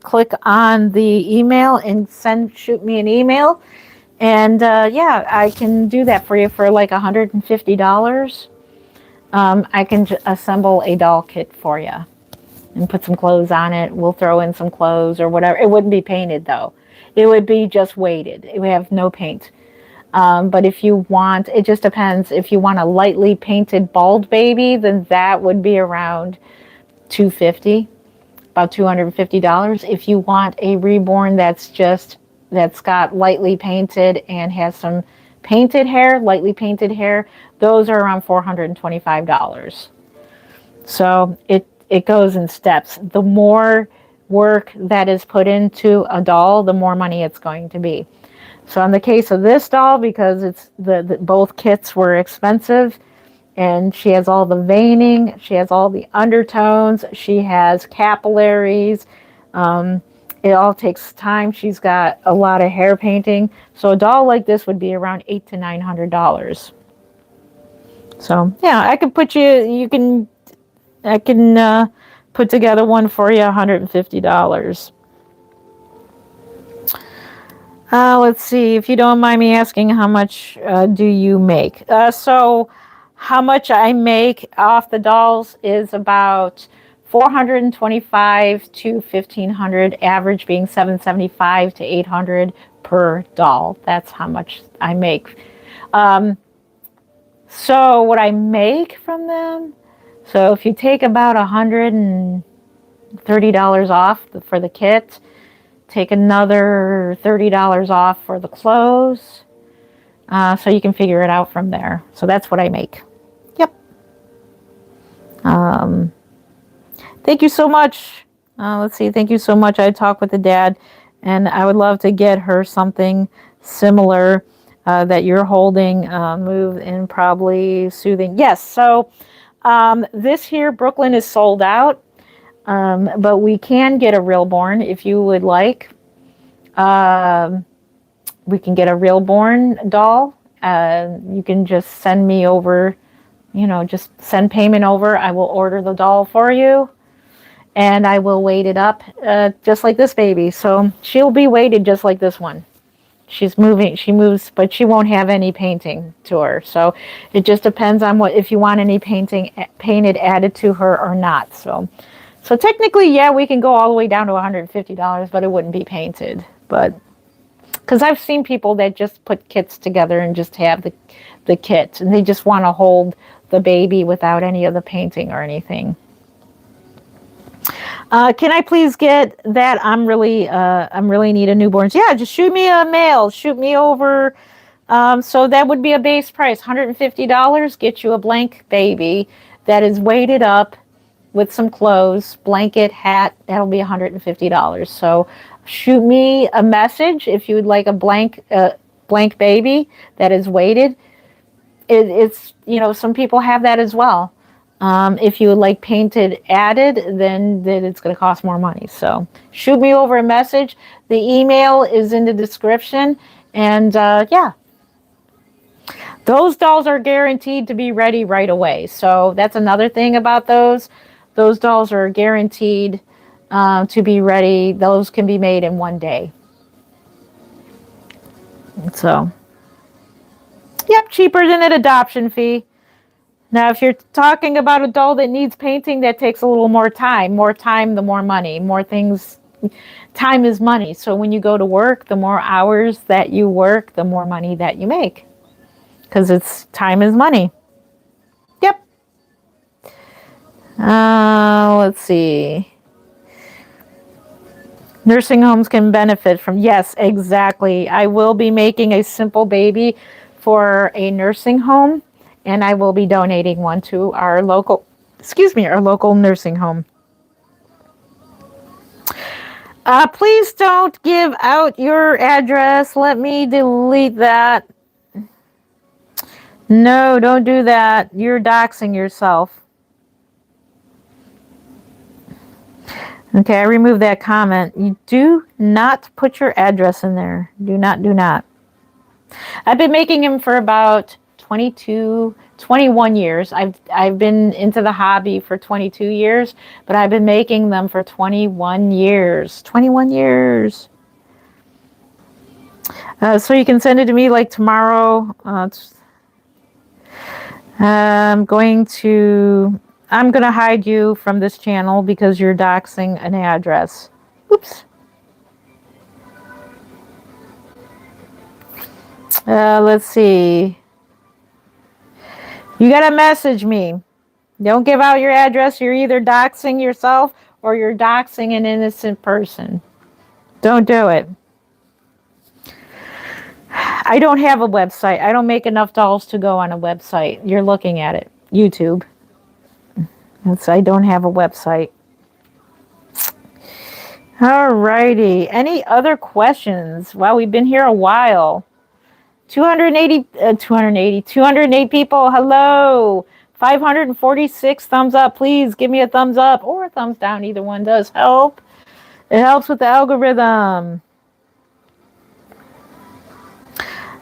[SPEAKER 1] click on the email and shoot me an email. And yeah, I can do that for you for like $150. I can assemble a doll kit for you and put some clothes on it. We'll throw in some clothes or whatever. It wouldn't be painted though. It would be just weighted. It would have no paint. But if you want, it just depends. If you want a lightly painted bald baby, then that would be around $250, about $250. If you want a reborn that's got lightly painted and has some painted hair, lightly painted hair, those are around $425. So it goes in steps. The more work that is put into a doll, the more money it's going to be. So in the case of this doll, because it's both kits were expensive, and she has all the veining, she has all the undertones, she has capillaries. It all takes time. She's got a lot of hair painting. So a doll like this would be around $800 to $900. So yeah, I could put you. I can put together one for you, $150. Let's see, if you don't mind me asking, how much do you make? So how much I make off the dolls is about $425 to $1,500, average being $775 to $800 per doll. That's how much I make. So what I make from them, so if you take about $130 off for the kit, take another $30 off for the clothes, so you can figure it out from there. So that's what I make. Yep. Thank you so much. Let's see. Thank you so much. I talked with the dad, and I would love to get her something similar that you're holding. Move in probably soothing. Yes. So this here, Brooklyn, is sold out. But we can get a Reborn if you would like. We can get a Reborn doll. You can just send me over, just send payment over. I will order the doll for you, and I will weight it up just like this baby. So she'll be weighted just like this one. She moves, but she won't have any painting to her. So it just depends on if you want any painted added to her or not. So technically, yeah, we can go all the way down to $150, but it wouldn't be painted. But because I've seen people that just put kits together and just have the kit, and they just want to hold the baby without any of the painting or anything. Can I please get that? I'm really need a newborns. Yeah, just shoot me a mail. Shoot me over. So that would be a base price, $150. Get you a blank baby that is weighted up with some clothes, blanket, hat. That'll be $150. So shoot me a message if you would like a blank baby that is weighted. It's some people have that as well. If you would like painted added, then it's going to cost more money. So shoot me over a message. The email is in the description. And yeah, those dolls are guaranteed to be ready right away. So that's another thing about those. Those dolls are guaranteed to be ready. Those can be made in one day. So, yep, cheaper than an adoption fee. Now, if you're talking about a doll that needs painting, that takes a little more time. More time, the more money. More things. Time is money. So when you go to work, the more hours that you work, the more money that you make. Because time is money. Yep. Let's see. Nursing homes can benefit from, yes, exactly. I will be making a simple baby for a nursing home, and I will be donating one to our local nursing home. Please don't give out your address. Let me delete that. No, don't do that. You're doxing yourself. Okay, I removed that comment. You do not put your address in there. Do not. I've been making them for about 21 years. I've been into the hobby for 22 years, but I've been making them for 21 years. 21 years. So you can send it to me like tomorrow. I'm going to hide you from this channel because you're doxing an address. Oops. Let's see. You gotta message me. Don't give out your address. You're either doxing yourself or you're doxing an innocent person. Don't do it. I don't have a website. I don't make enough dolls to go on a website. You're looking at it. YouTube. I don't have a website. All righty. Any other questions? Wow, we've been here a while. 208 people. Hello. 546 thumbs up. Please give me a thumbs up or a thumbs down. Either one does help. It helps with the algorithm.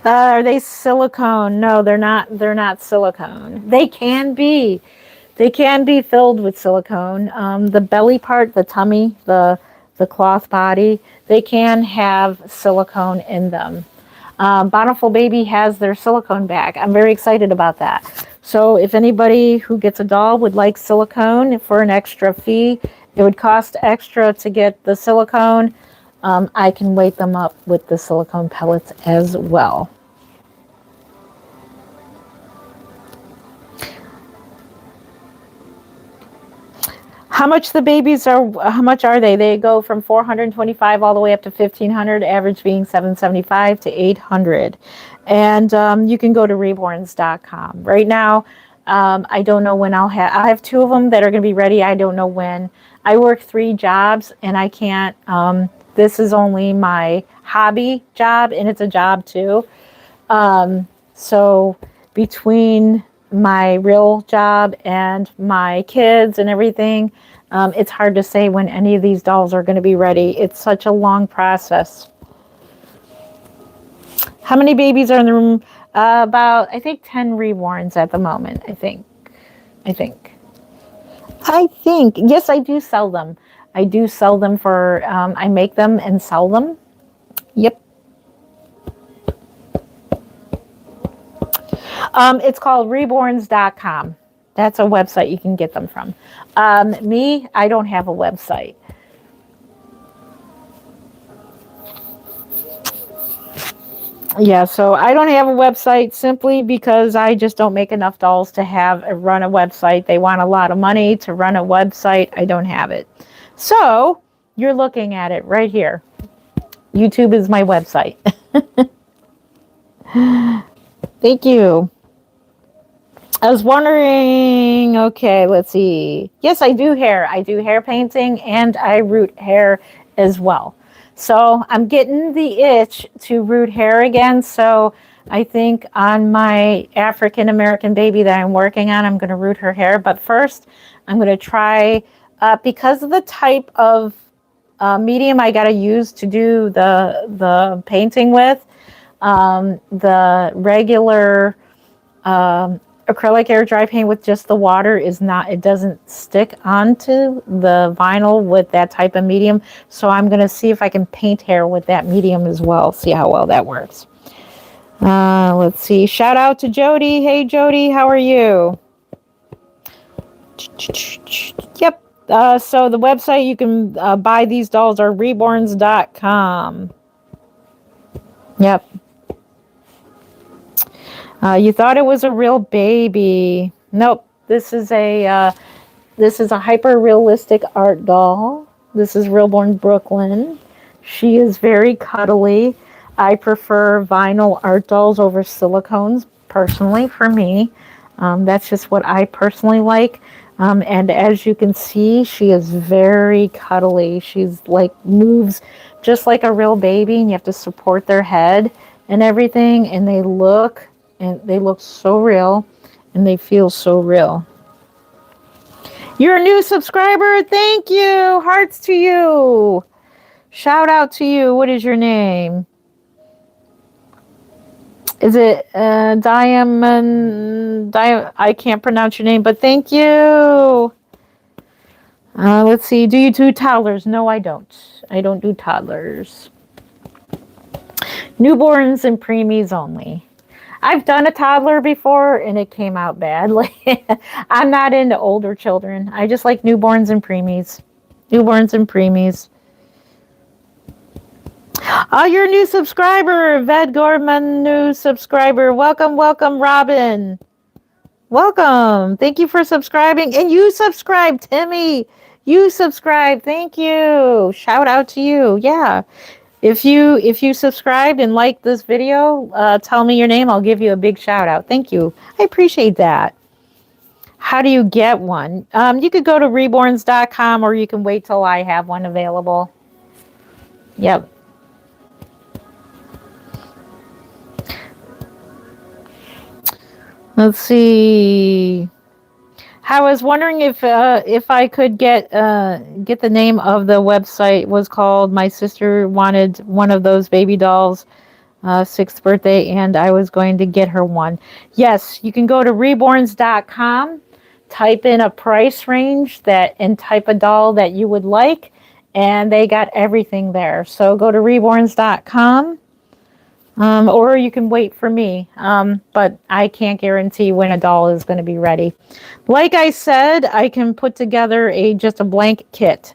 [SPEAKER 1] Are they silicone? No, they're not. They're not silicone. They can be. They can be filled with silicone. The belly part, the tummy, the cloth body, they can have silicone in them. Bountiful Baby has their silicone bag. I'm very excited about that. So if anybody who gets a doll would like silicone for an extra fee, it would cost extra to get the silicone. I can weight them up with the silicone pellets as well. How much the babies are? How much are they? They go from 425 all the way up to 1,500. Average being 775 to 800. And you can go to reborns.com right now. I don't know when I'll have. I have 2 of them that are going to be ready. I don't know when. I work 3 jobs, and I can't. This is only my hobby job, and it's a job too. So between my real job and my kids and everything, it's hard to say when any of these dolls are going to be ready. It's such a long process. How many babies are in the room? About, I think, 10 reborns at the moment. I think. Yes, I do sell them. I do sell them for, I make them and sell them. Yep. It's called reborns.com. That's a website you can get them from. Me, I don't have a website. Yeah, so I don't have a website simply because I just don't make enough dolls to run a website. They want a lot of money to run a website. I don't have it. So you're looking at it right here. YouTube is my website. Thank you. I was wondering, okay, let's see. Yes, I do hair. I do hair painting and I root hair as well. So I'm getting the itch to root hair again. So I think on my African American baby that I'm working on, I'm going to root her hair. But first, I'm going to try, because of the type of medium I got to use to do the painting with, the regular acrylic air dry paint with just the water is not, it doesn't stick onto the vinyl with that type of medium. So I'm going to see if I can paint hair with that medium as well. See how well that works. Let's see. Shout out to Jody. Hey, Jody, how are you? Yep. So the website you can buy these dolls are reborns.com. Yep. You thought it was a real baby. Nope. This is a hyper realistic art doll. This is Reborn Brooklyn. She is very cuddly. I prefer vinyl art dolls over silicones personally for me. That's just what I personally like. And as you can see, she is very cuddly. She's like moves just like a real baby, and you have to support their head and everything. And they look so real, and they feel so real. You're a new subscriber. Thank you. Hearts to you. Shout out to you. What is your name? Is it Diamond? I can't pronounce your name, but thank you. Let's see. Do you do toddlers? No, I don't. I don't do toddlers. Newborns and preemies only. I've done a toddler before, and it came out badly. I'm not into older children. I just like newborns and preemies. Newborns and preemies. Oh, you're a new subscriber. Ved Gorman, new subscriber. Welcome, welcome, Robin. Welcome. Thank you for subscribing. And you subscribe, Timmy. You subscribe. Thank you. Shout out to you. Yeah. If you subscribed and liked this video, tell me your name. I'll give you a big shout out. Thank you. I appreciate that. How do you get one? You could go to reborns.com, or you can wait till I have one available. Yep. Let's see. I was wondering if I could get the name of the website. Was called, my sister wanted one of those baby dolls, sixth birthday, and I was going to get her one. Yes, you can go to reborns.com, type in a price range that and type a doll that you would like, and they got everything there. So go to reborns.com. Or you can wait for me, but I can't guarantee when a doll is going to be ready. Like I said, I can put together just a blank kit,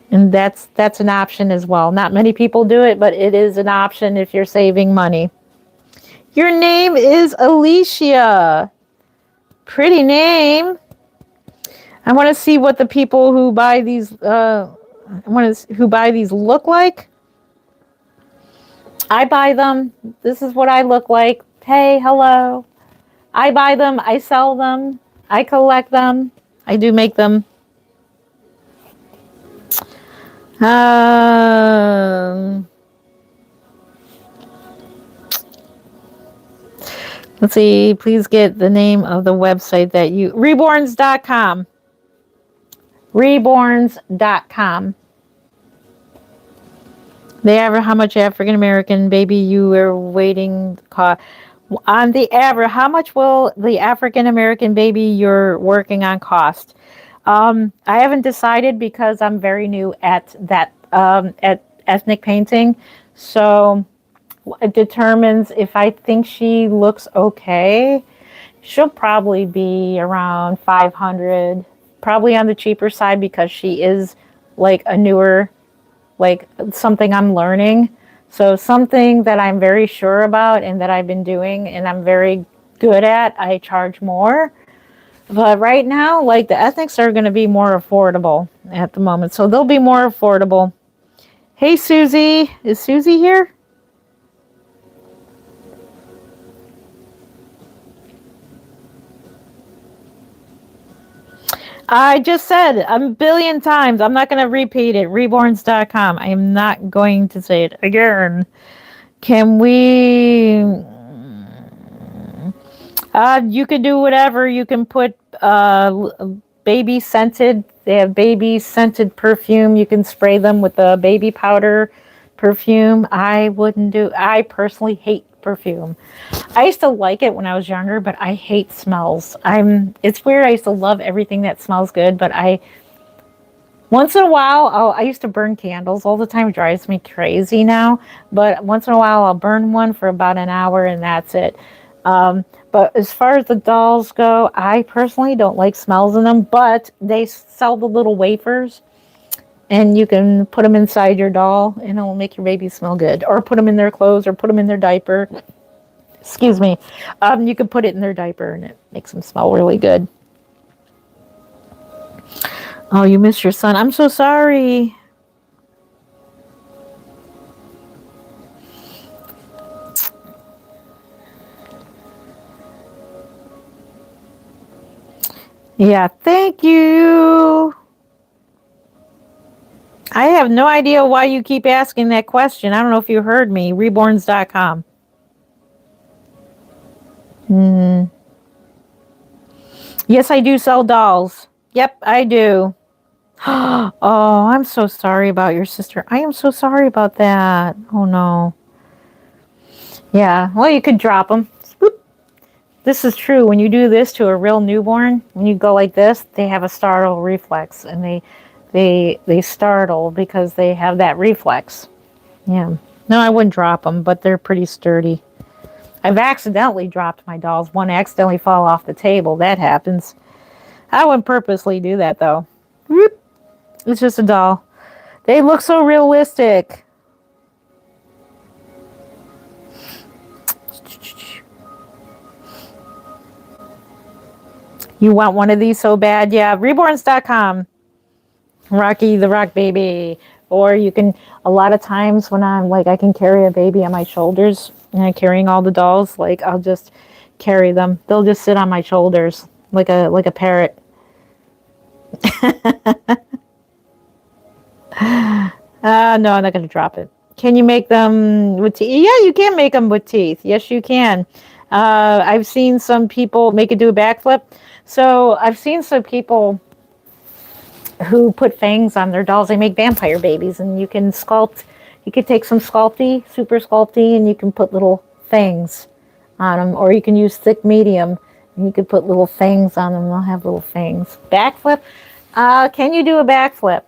[SPEAKER 1] and that's an option as well. Not many people do it, but it is an option if you're saving money. Your name is Alicia. Pretty name. I want to see what the people who buy these who buy these look like. I buy them. This is what I look like. Hey, hello. I buy them. I sell them. I collect them. I do make them. Let's see. Please get the name of the website that you... Reborns.com. Reborns.com. The average, how much African American baby you are waiting cost. On the average, how much will the African American baby you're working on cost? I haven't decided because I'm very new at that at ethnic painting, so it determines if I think she looks okay. She'll probably be around 500, probably on the cheaper side because she is like a newer, like something I'm learning. So something that I'm very sure about and that I've been doing and I'm very good at, I charge more. But right now, like the ethnics are going to be more affordable at the moment. So they'll be more affordable. Hey, Susie. Is Susie here? I just said a billion times. I'm not going to repeat it. Reborns.com. I am not going to say it again. Can we... you can do whatever. You can put baby scented. They have baby scented perfume. You can spray them with the baby powder perfume. I wouldn't do... I personally hate perfume. I used to like it when I was younger, but I hate smells. It's weird. I used to love everything that smells good, but once in a while, I used to burn candles all the time. It drives me crazy now, but once in a while I'll burn one for about an hour and that's it. But as far as the dolls go, I personally don't like smells in them, but they sell the little wafers and you can put them inside your doll and it'll make your baby smell good, or put them in their clothes or put them in their diaper. Excuse me. You can put it in their diaper and it makes them smell really good. Oh, you missed your son. I'm so sorry. Yeah, thank you. I have no idea why you keep asking that question. I don't know if you heard me. Reborns.com. Yes, I do sell dolls. Yep, I do. Oh, I'm so sorry about your sister. I am so sorry about that. Oh, no. Yeah, well, you could drop them. This is true. When you do this to a real newborn, when you go like this, they have a startle reflex, and they startle because they have that reflex. Yeah. No, I wouldn't drop them, but they're pretty sturdy. I've accidentally dropped my dolls. One accidentally fall off the table. That happens. I wouldn't purposely do that, though. Whoop. It's just a doll. They look so realistic. You want one of these so bad? Yeah, reborns.com. Rocky the Rock Baby. Or you can, a lot of times when I'm like, I can carry a baby on my shoulders and I'm carrying all the dolls, like I'll just carry them. They'll just sit on my shoulders like a parrot. No, I'm not going to drop it. Can you make them with teeth? Yeah, you can make them with teeth. Yes, you can. I've seen some people make it do a backflip. So I've seen some people who put fangs on their dolls. They make vampire babies, and you can sculpt. You could take some Sculpey, Super Sculpey, and you can put little fangs on them, or you can use thick medium, and you could put little fangs on them. They'll have little fangs. Backflip. Can you do a backflip?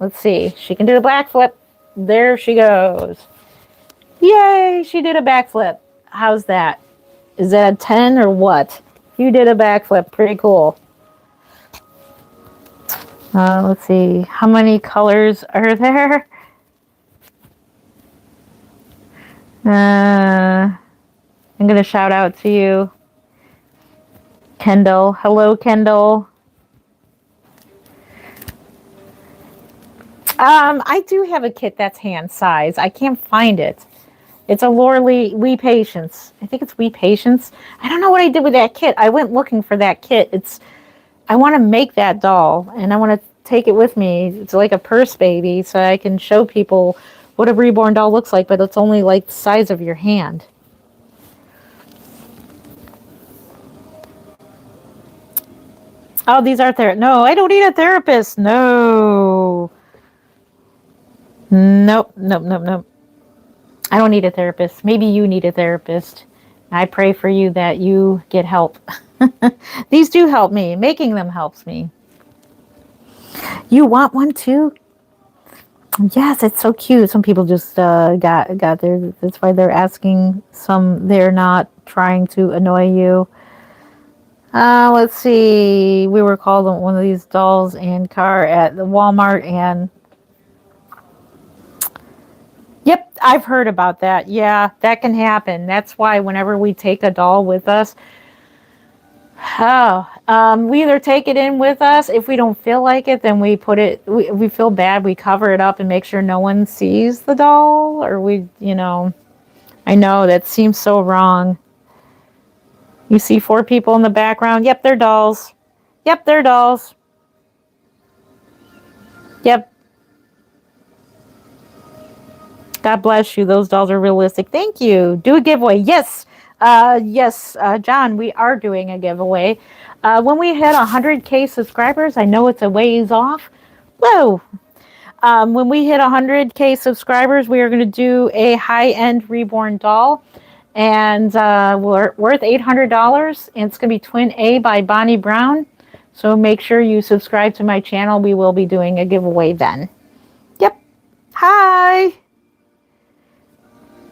[SPEAKER 1] Let's see. She can do a backflip. There she goes. Yay! She did a backflip. How's that? Is that a 10 or what? You did a backflip. Pretty cool. Let's see. How many colors are there? I'm going to shout out to you. Kendall. Hello, Kendall. I do have a kit that's hand size. I can't find it. It's a Lorelei We Patience. I think it's We Patience. I don't know what I did with that kit. I went looking for that kit. I want to make that doll, and I want to take it with me. It's like a purse baby, so I can show people what a reborn doll looks like, but it's only like the size of your hand. Oh, these are therapists. No, I don't need a therapist. No. Nope, nope, nope, nope. I don't need a therapist. Maybe you need a therapist. I pray for you that you get help. These do help me. Making them helps me. You want one too? Yes, it's so cute. Some people just got there. That's why they're asking. Some they're not trying to annoy you. Let's see. We were called one of these dolls and car at the Walmart, and yep, I've heard about that. Yeah, that can happen. That's why whenever we take a doll with us, we either take it in with us. If we don't feel like it, then we put it, we feel bad, we cover it up and make sure no one sees the doll, or I know that seems so wrong. You see 4 people in the background. Yep, they're dolls. Yep, they're dolls. Yep. God bless you. Those dolls are realistic. Thank you. Do a giveaway. Yes. Yes, John, we are doing a giveaway. When we hit 100K subscribers, I know it's a ways off. Whoa. When we hit 100K subscribers, we are going to do a high-end reborn doll. And we're worth $800. And it's going to be Twin A by Bonnie Brown. So make sure you subscribe to my channel. We will be doing a giveaway then. Yep. Hi.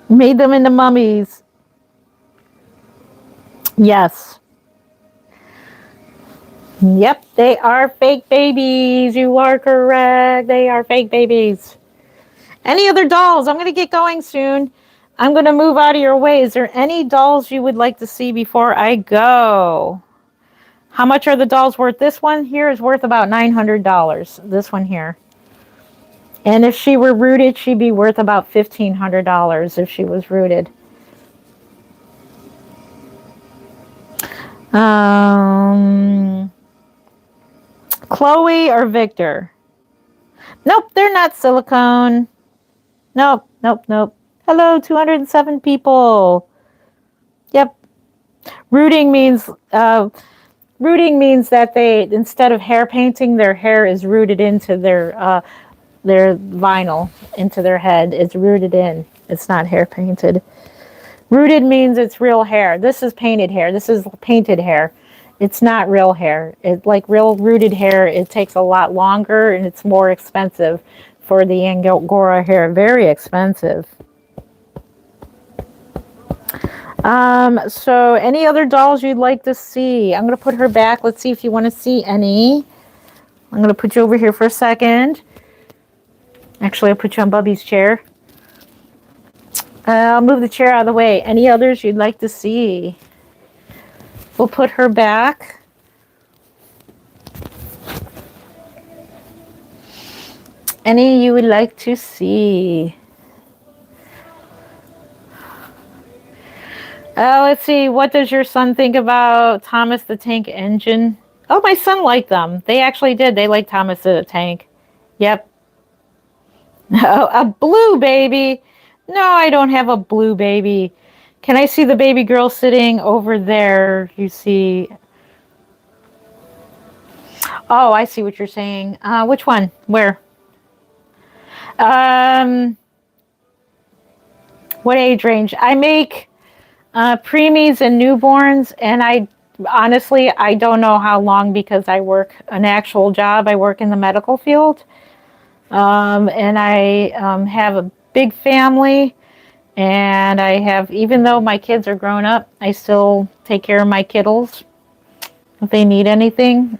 [SPEAKER 1] Made them into mummies. Yes. Yep, they are fake babies. You are correct. They are fake babies. Any other dolls? I'm going to get going soon. I'm going to move out of your way. Is there any dolls you would like to see before I go? How much are the dolls worth? This one here is worth about $900. This one here. And if she were rooted, she'd be worth about $1,500 if she was rooted. Chloe or Victor? Nope, they're not silicone. Nope, nope, nope. Hello, 207 people. Yep. Rooting means that they, instead of hair painting, their hair is rooted into their vinyl, into their head. It's rooted in. It's not hair painted. Rooted means it's real hair. This is painted hair. This is painted hair. It's not real hair. It's like real rooted hair. It takes a lot longer and it's more expensive for the Angora hair. Very expensive. So any other dolls you'd like to see? I'm going to put her back. Let's see if you want to see any. I'm going to put you over here for a second. Actually, I'll put you on Bubby's chair. I'll move the chair out of the way. Any others you'd like to see? We'll put her back. Any you would like to see? Let's see. What does your son think about Thomas the Tank Engine? Oh, my son liked them. They actually did. They liked Thomas the Tank. Yep. Oh, a blue baby. No, I don't have a blue baby. Can I see the baby girl sitting over there? You see. Oh, I see what you're saying. Which one? Where? Um, what age range? I make preemies and newborns, and I honestly I don't know how long because I work an actual job. I work in the medical field, and I have a big family. And I have, even though my kids are grown up, I still take care of my kiddos if they need anything.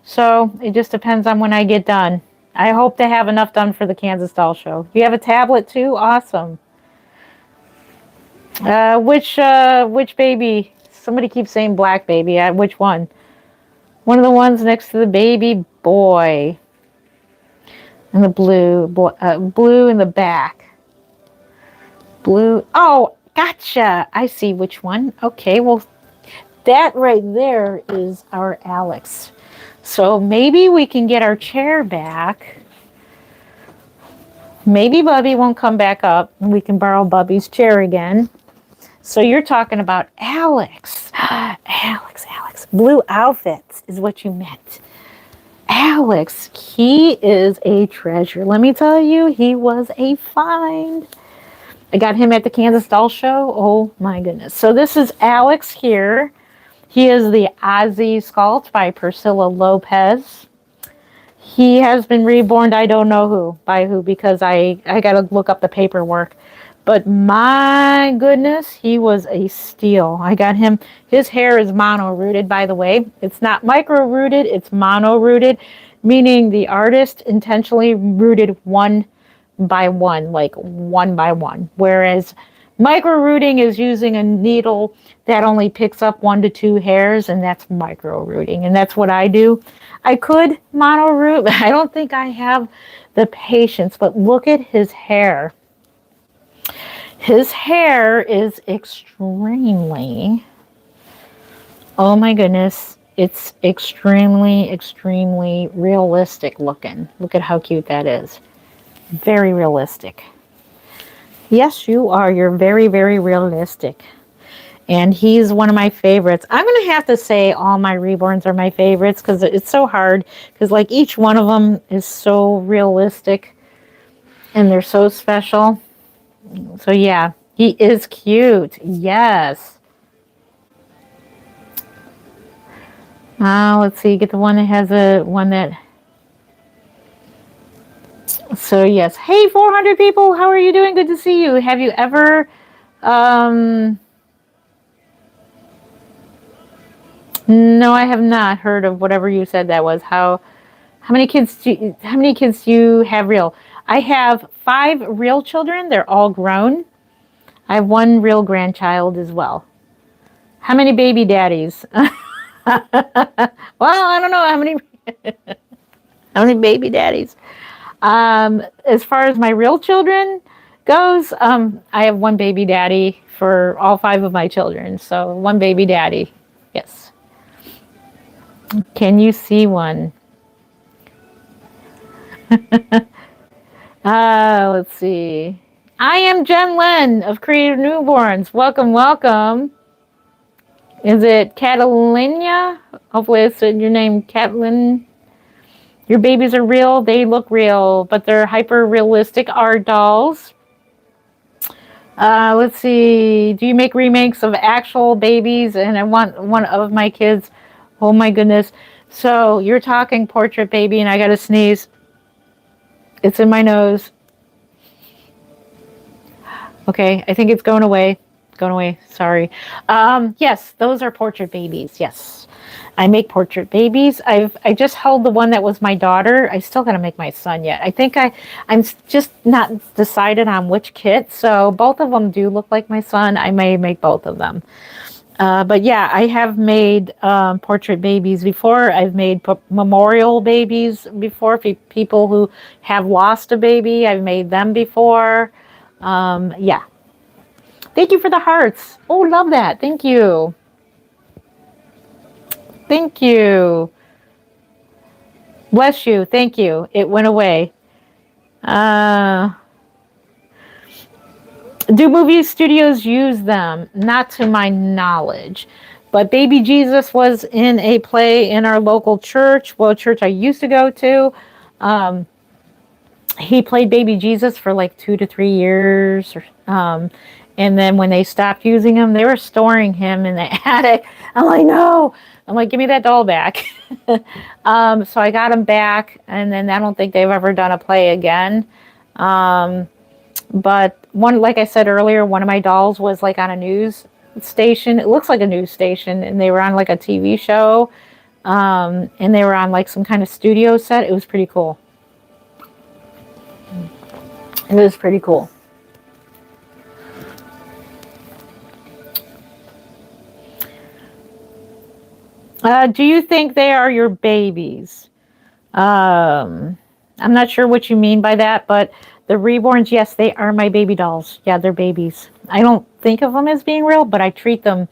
[SPEAKER 1] So it just depends on when I get done. I hope to have enough done for the Kansas Doll Show. You have a tablet too? Awesome. Which baby? Somebody keeps saying black baby. Which one? One of the ones next to the baby boy. And the blue in the back. Blue. Oh, gotcha. I see which one. Okay, well, that right there is our Alex. So maybe we can get our chair back. Maybe Bubby won't come back up and we can borrow Bubby's chair again. So you're talking about Alex. Alex. Blue outfits is what you meant. Alex, he is a treasure. Let me tell you, he was a find. I got him at the Kansas Doll Show. Oh my goodness. So this is Alex here. He is the Ozzy sculpt by Priscilla Lopez. He has been reborn, I don't know by who, because I got to look up the paperwork. But my goodness, he was a steal. I got him. His hair is mono-rooted, by the way. It's not micro-rooted, it's mono-rooted, meaning the artist intentionally rooted one by one, like one by one. Whereas micro-rooting is using a needle that only picks up 1 to 2 hairs, and that's micro-rooting. And that's what I do. I could mono-root, but I don't think I have the patience. But look at his hair. His hair is extremely, oh my goodness, it's extremely realistic looking. Look at how cute that is. Very realistic. Yes, you are. You're very realistic. And he's one of my favorites. I'm going to have to say all my reborns are my favorites because it's so hard. Because like each one of them is so realistic and they're so special. So yeah, he is cute. Yes. Let's see. Get the one that has one that. So yes. Hey, 400 people. How are you doing? Good to see you. Have you ever... No, I have not heard of whatever you said that was. How many kids do you have real? I have 5 real children. They're all grown. I have 1 real grandchild as well. How many baby daddies? Well, I don't know how many baby daddies. As far as my real children goes, I have 1 baby daddy for all 5 of my children. So 1 baby daddy. Yes. Can you see one? Let's see. I am Jen Len of Creative Newborns. Welcome. Is it Catalina? Hopefully it's your name, Catalin. Your babies are real. They look real, but they're hyper realistic art dolls. Let's see. Do you make remakes of actual babies? And I want one of my kids. Oh my goodness. So you're talking portrait baby, and I got to sneeze. It's in my nose. Okay, I think it's going away. Sorry. Yes, those are portrait babies. Yes, I make portrait babies. I just held the one that was my daughter. I still got to make my son yet. I think I'm just not decided on which kit. So both of them do look like my son. I may make both of them. But yeah, I have made portrait babies before. I've made memorial babies before. People who have lost a baby, I've made them before. Yeah. Thank you for the hearts. Oh, love that. Thank you. Bless you. Thank you. It went away. Uh, do movie studios use them? Not to my knowledge. But Baby Jesus was in a play in our local church, well, church I used to go to. Um, he played Baby Jesus for like 2 to 3 years. And then when they stopped using him, they were storing him in the attic. I'm like, no. I'm like, give me that doll back. So I got him back, and then I don't think they've ever done a play again. But one, like I said earlier, one of my dolls was like on a news station. It looks like a news station, and they were on like a TV show, and they were on like some kind of studio set. It was pretty cool. It was pretty cool. Do you think they are your babies? I'm not sure what you mean by that, but the reborns, yes, they are my baby dolls. Yeah, they're babies. I don't think of them as being real, but I treat them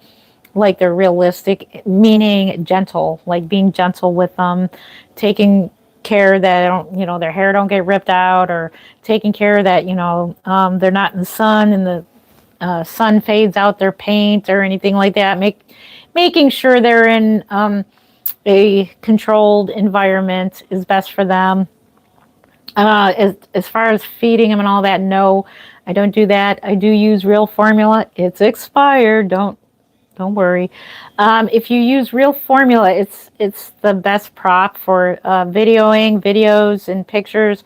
[SPEAKER 1] like they're realistic, meaning gentle, like being gentle with them, taking care that their hair don't get ripped out, or taking care that they're not in the sun and the sun fades out their paint or anything like that. Making sure they're in a controlled environment is best for them. As far as feeding them and all that, no, I don't do that. I do use real formula. It's expired. Don't worry. If you use real formula, it's the best prop for videos and pictures.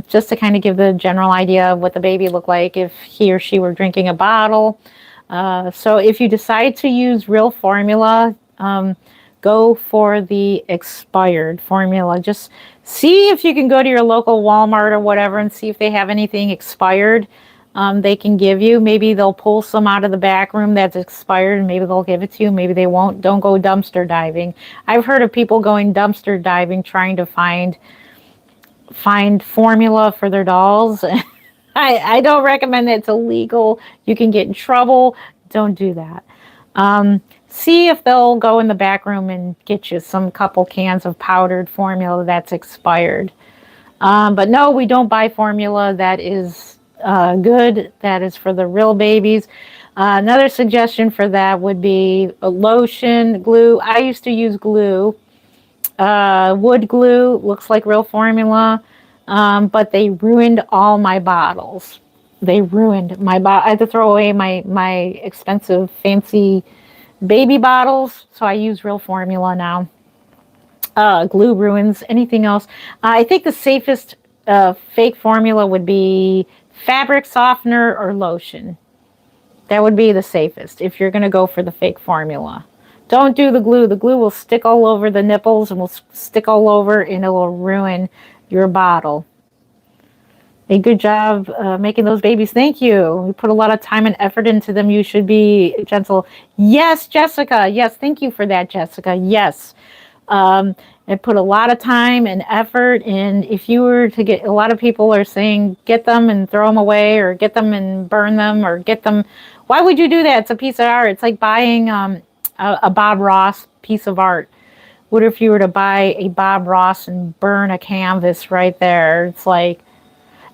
[SPEAKER 1] Just to kind of give the general idea of what the baby looked like if he or she were drinking a bottle. So if you decide to use real formula, go for the expired formula. Just see if you can go to your local Walmart or whatever and see if they have anything expired they can give you. Maybe they'll pull some out of the back room that's expired, and maybe they'll give it to you. Maybe they won't. Don't go dumpster diving. I've heard of people going dumpster diving trying to find formula for their dolls. I don't recommend that. It's illegal. You can get in trouble. Don't do that. See if they'll go in the back room and get you some couple cans of powdered formula that's expired. But no, we don't buy formula that is good. That is for the real babies. Another suggestion for that would be a lotion, glue. I used to use glue. Wood glue looks like real formula, but they ruined all my bottles. They ruined my bottle. I had to throw away my expensive, fancy baby bottles, so I use real formula now. Glue ruins anything else. I think the safest fake formula would be fabric softener or lotion. That would be the safest if you're going to go for the fake formula. Don't do the glue. The glue will stick all over the nipples and will stick all over, and it will ruin your bottle. A good job making those babies. Thank you. We put a lot of time and effort into them. You should be gentle. Yes, Jessica. Yes, thank you for that, Jessica. Yes. I put a lot of time and effort. And if you were to get, a lot of people are saying, get them and throw them away, or get them and burn them, or get them. Why would you do that? It's a piece of art. It's like buying a Bob Ross piece of art. What if you were to buy a Bob Ross and burn a canvas right there? It's like,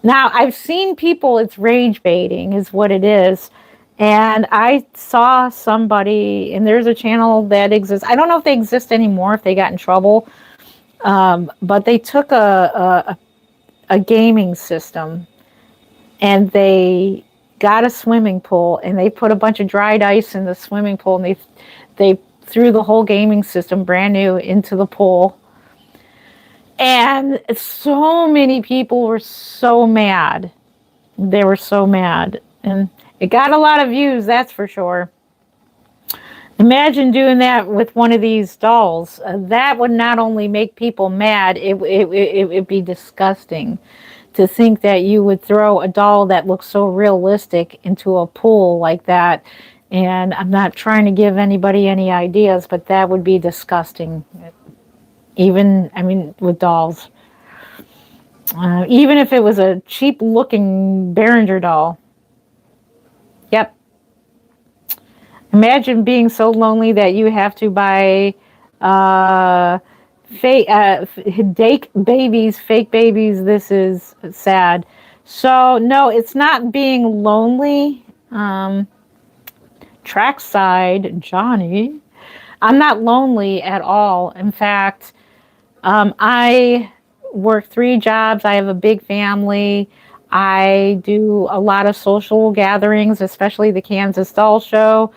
[SPEAKER 1] now I've seen people, it's rage baiting is what it is. And I saw somebody, and there's a channel that exists. I don't know if they exist anymore, if they got in trouble. But they took a gaming system, and they got a swimming pool, and they put a bunch of dried ice in the swimming pool, and they threw the whole gaming system brand new into the pool. And so many people were so mad. They were so mad. And it got a lot of views, that's for sure. Imagine doing that with one of these dolls. That would not only make people mad, it would be disgusting to think that you would throw a doll that looks so realistic into a pool like that. And I'm not trying to give anybody any ideas, but that would be disgusting. With dolls. Even if it was a cheap-looking Behringer doll. Yep. Imagine being so lonely that you have to buy Fake babies, fake babies. This is sad. So no, it's not being lonely. Trackside Johnny. I'm not lonely at all. In fact, I work 3 jobs. I have a big family. I do a lot of social gatherings, especially the Kansas Doll Show.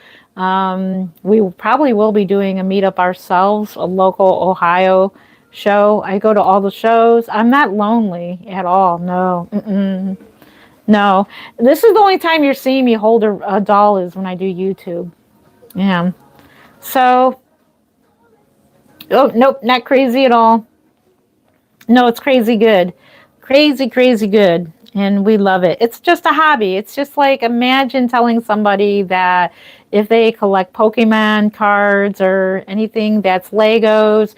[SPEAKER 1] We probably will be doing a meetup ourselves, a local Ohio show. I go to all the shows. I'm not lonely at all. No. Mm-mm. No. This is the only time you're seeing me hold a doll is when I do YouTube. Yeah. So, oh, nope, not crazy at all. No, it's crazy good. Crazy, crazy good. And we love it. It's just a hobby. It's just like imagine telling somebody that if they collect Pokemon cards or anything that's Legos,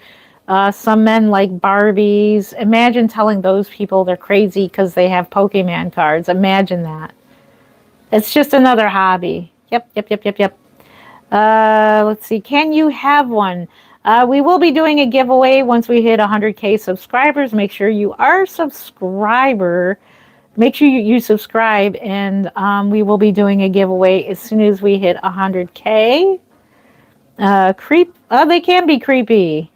[SPEAKER 1] some men like Barbies. Imagine telling those people they're crazy because they have Pokemon cards. Imagine that. It's just another hobby. Yep, yep, yep, yep, yep. Let's see. Can you have one? We will be doing a giveaway once we hit 100K subscribers. Make sure you are a subscriber. Make sure you subscribe, and we will be doing a giveaway as soon as we hit 100K. They can be creepy.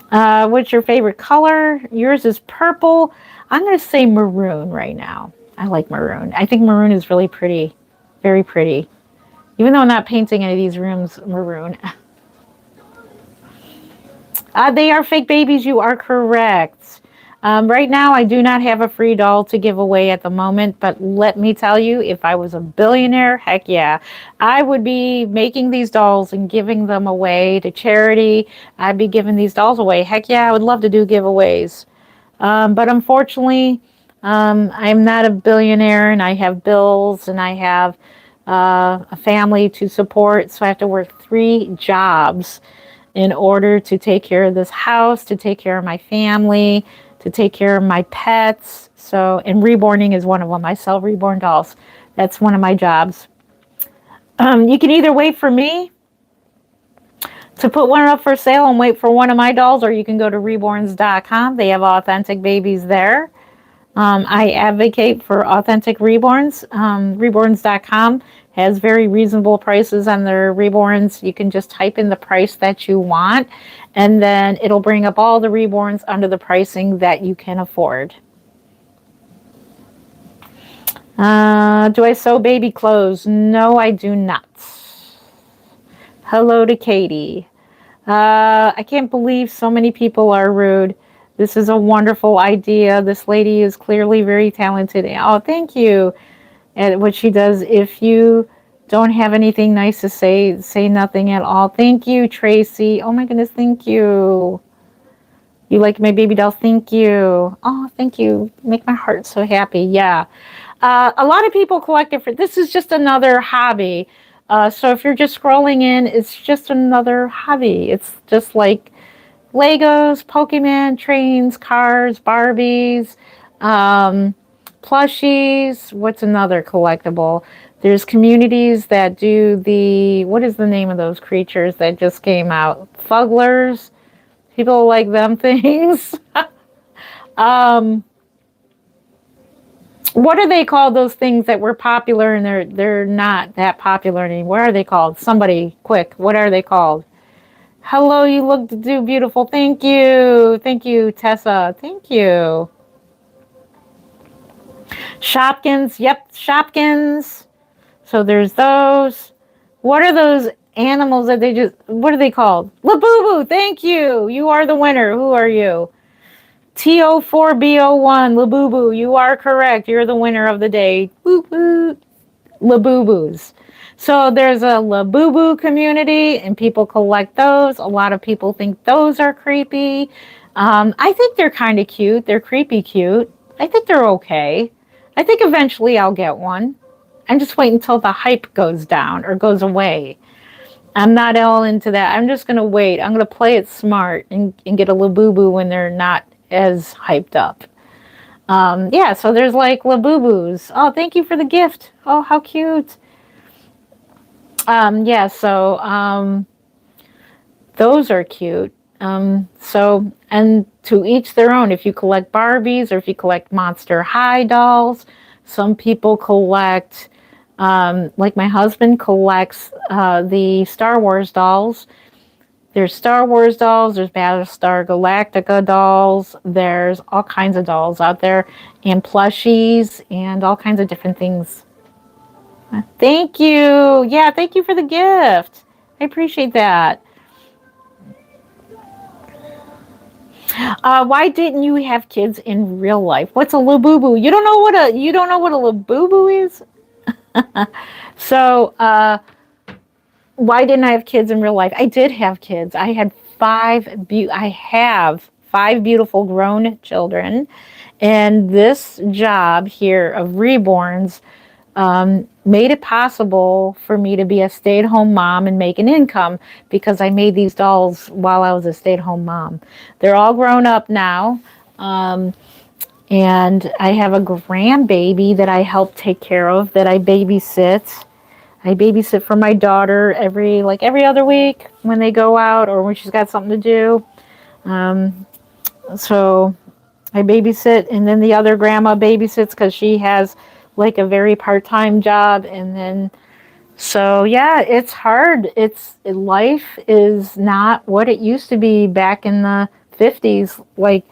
[SPEAKER 1] What's your favorite color? Yours is purple. I'm going to say maroon right now. I like maroon. I think maroon is really pretty. Very pretty. Even though I'm not painting any of these rooms maroon. They are fake babies. You are correct. Right now, I do not have a free doll to give away at the moment, but let me tell you, if I was a billionaire, heck yeah, I would be making these dolls and giving them away to charity. I'd be giving these dolls away. Heck yeah, I would love to do giveaways. But unfortunately, I'm not a billionaire and I have bills and I have a family to support, so I have to work 3 jobs in order to take care of this house, to take care of my family, to take care of my pets. So, and reborning is one of them. I sell reborn dolls. That's one of my jobs. You can either wait for me to put one up for sale and wait for one of my dolls, or you can go to reborns.com. They have authentic babies there. I advocate for authentic reborns. Reborns.com has very reasonable prices on their reborns. You can just type in the price that you want, and then it'll bring up all the reborns under the pricing that you can afford. Do I sew baby clothes? No, I do not. Hello to Katie. I can't believe so many people are rude. This is a wonderful idea. This lady is clearly very talented. Oh, thank you. And what she does, if you don't have anything nice to say, say nothing at all. Thank you, Tracy. Oh my goodness, thank you. You like my baby doll? Thank you. Oh, thank you. Make my heart so happy. Yeah. A lot of people collect it for, this is just another hobby. So if you're just scrolling in, it's just another hobby. It's just like Legos, Pokemon, trains, cars, Barbies, plushies. What's another collectible? There's communities that do the, what is the name of those creatures that just came out? Fugglers. People like them things. What are they called, those things that were popular and they're not that popular anymore? What are they called? Somebody, quick, what are they called? Hello, you look to do beautiful. Thank you. Thank you, Tessa. Thank you. Shopkins. Yep, Shopkins. So there's those. What are those animals that they just, what are they called? Labubu. Thank you. You are the winner. Who are you? TO4BO1. Labubu. You are correct. You're the winner of the day. Woo woo. Labubus. So there's a Labubu community and people collect those. A lot of people think those are creepy. I think they're kind of cute. They're creepy cute. I think they're okay. I think eventually I'll get one. I'm just waiting until the hype goes down or goes away. I'm not all into that. I'm just going to wait. I'm going to play it smart and get a Labubu when they're not as hyped up. Yeah, so there's like Labubus. Oh, thank you for the gift. Oh, how cute. Yeah, so those are cute. So, and to each their own. If you collect Barbies or if you collect Monster High dolls, some people collect, like my husband collects the Star Wars dolls. There's Star Wars dolls, there's Battlestar Galactica dolls, there's all kinds of dolls out there, and plushies, and all kinds of different things. Thank you. Yeah, thank you for the gift. I appreciate that. Why didn't you have kids in real life? What's a labubu? You don't know what a labubu is? So, why didn't I have kids in real life? I did have kids. I have five beautiful grown children, and this job here of Reborns made it possible for me to be a stay-at-home mom and make an income because I made these dolls while I was a stay-at-home mom. They're all grown up now, and I have a grandbaby that I help take care of, that I babysit. I babysit for my daughter every other week when they go out or when she's got something to do. So I babysit, and then the other grandma babysits because she has like a very part-time job. And then, so yeah, it's hard. Life is not what it used to be back in the 50s. Like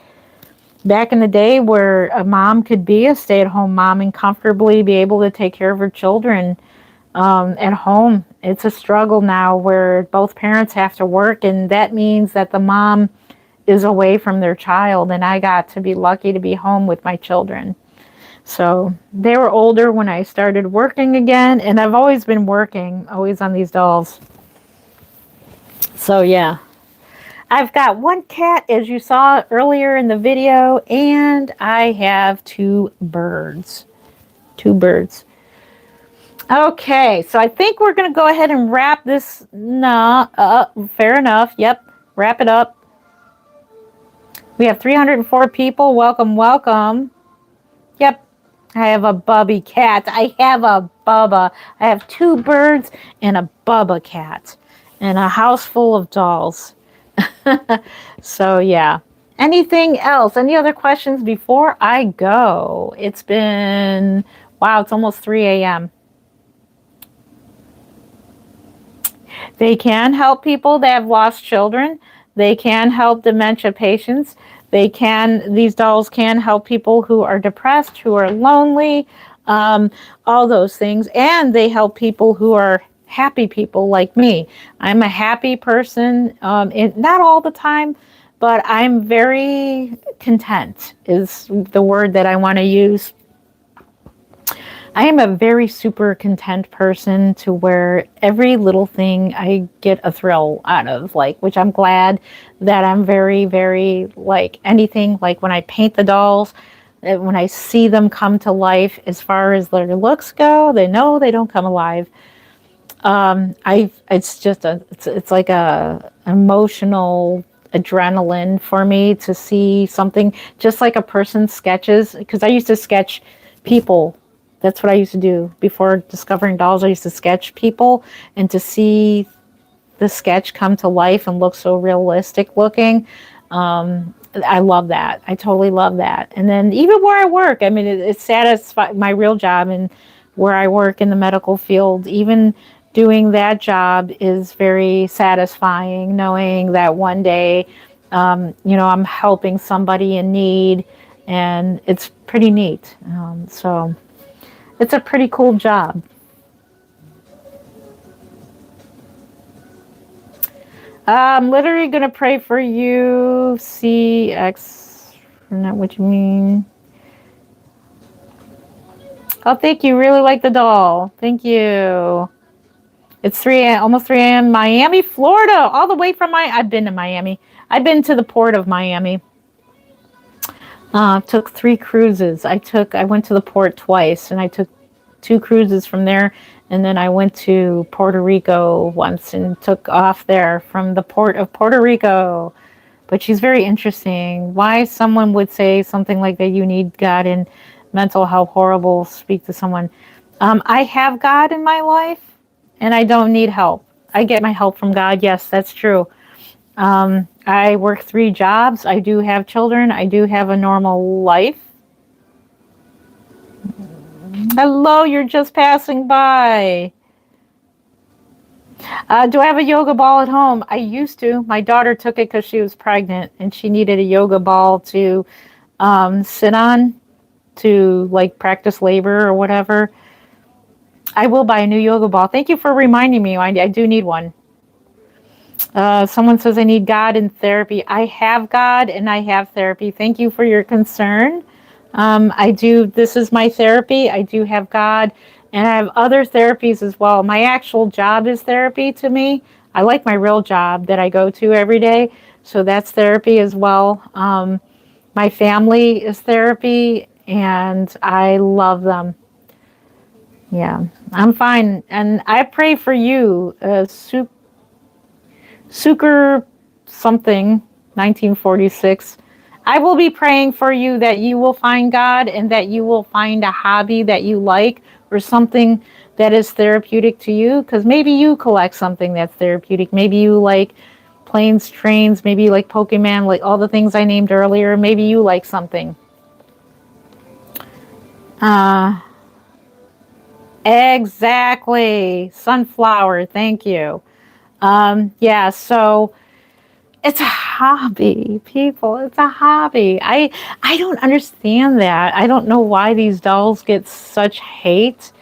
[SPEAKER 1] back in the day where a mom could be a stay-at-home mom and comfortably be able to take care of her children at home. It's a struggle now where both parents have to work, and that means that the mom is away from their child, and I got to be lucky to be home with my children. So they were older when I started working again, and I've always been working, always on these dolls. So yeah. I've got one cat, as you saw earlier in the video, and I have two birds. Two birds. Okay, so I think we're going to go ahead and wrap this. No, fair enough. Yep, wrap it up. We have 304 people. Welcome, welcome. Yep, I have a bubby cat. I have a Bubba. I have two birds and a Bubba cat and a house full of dolls. So, yeah. Anything else? Any other questions before I go? It's been, wow, it's almost 3 a.m. They can help people that have lost children. They can help dementia patients. These dolls can help people who are depressed, who are lonely, all those things. And they help people who are happy people like me. I'm a happy person, not all the time, but I'm very content is the word that I want to use. I am a very super content person to where every little thing I get a thrill out of, which I'm glad that I'm very, very, anything, like when I paint the dolls, when I see them come to life, as far as their looks go, they know they don't come alive. It's like a emotional adrenaline for me to see something, just like a person sketches, because I used to sketch people. That's what I used to do before discovering dolls. I used to sketch people, and to see the sketch come to life and look so realistic looking, I love that. I totally love that. And then even where I work, I mean, it satisfies my real job, and where I work in the medical field, even doing that job is very satisfying, knowing that one day, I'm helping somebody in need, and it's pretty neat. So it's a pretty cool job. I'm literally going to pray for you, CX. Not what you mean. Oh, thank you. Really like the doll. Thank you. It's almost 3 a.m. Miami, Florida. All the way from I've been to Miami. I've been to the port of Miami. Took 3 cruises. I went to the port twice, and I took 2 cruises from there, and then I went to Puerto Rico once and took off there from the port of Puerto Rico. But she's very interesting. Why someone would say something like that, you need God in mental health, horrible, speak to someone. I have God in my life, and I don't need help. I get my help from God. Yes, that's true. I work 3 jobs. I do have children. I do have a normal life. Hello, you're just passing by. Do I have a yoga ball at home? I used to. My daughter took it because she was pregnant and she needed a yoga ball to sit on to like practice labor or whatever. I will buy a new yoga ball. Thank you for reminding me. I do need one. Someone says I need God in therapy. I have God and I have therapy. Thank you for your concern. I do. This is my therapy. I do have God, and I have other therapies as well. My actual job is therapy to me. I like my real job that I go to every day, so that's therapy as well. My family is therapy, and I love them. Yeah, I'm fine, and I pray for you, Suker something, 1946. I will be praying for you that you will find God and that you will find a hobby that you like or something that is therapeutic to you. Because maybe you collect something that's therapeutic. Maybe you like planes, trains, maybe you like Pokemon, like all the things I named earlier. Maybe you like something. Uh, exactly. Sunflower. Thank you. Yeah, so it's a hobby, people. It's a hobby. I don't understand that. I don't know why these dolls get such hate,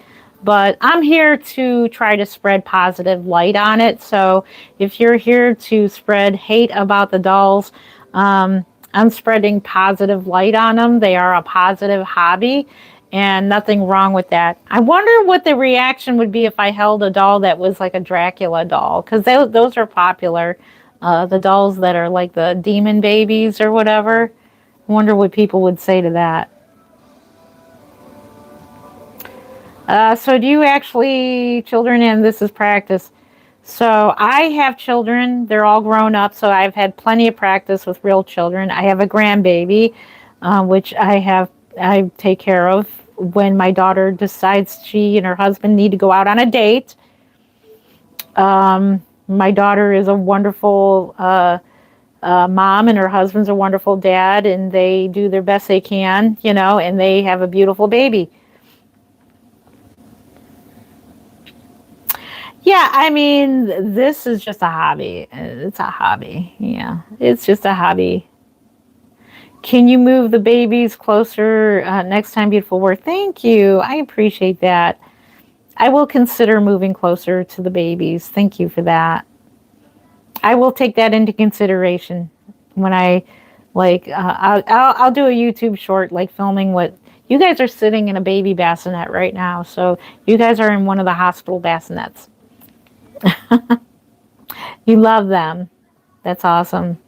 [SPEAKER 1] but I'm here to try to spread positive light on it. So if you're here to spread hate about the dolls, I'm spreading positive light on them. They are a positive hobby and nothing wrong with that. I wonder what the reaction would be if I held a doll that was like a Dracula doll, because those are popular. The dolls that are like the demon babies or whatever. I wonder what people would say to that. So do you actually, children, and this is practice. So I have children. They're all grown up, so I've had plenty of practice with real children. I have a grandbaby, which I take care of when my daughter decides she and her husband need to go out on a date. My daughter is a wonderful mom, and her husband's a wonderful dad, and they do their best they can, and they have a beautiful baby. Yeah, I mean, this is just a hobby. It's a hobby. Yeah, it's just a hobby. Can you move the babies closer next time, beautiful work? Thank you. I appreciate that. I will consider moving closer to the babies. Thank you for that. I will take that into consideration when I I'll do a YouTube short like filming what you guys are sitting in a baby bassinet right now. So you guys are in one of the hospital bassinets. You love them. That's awesome.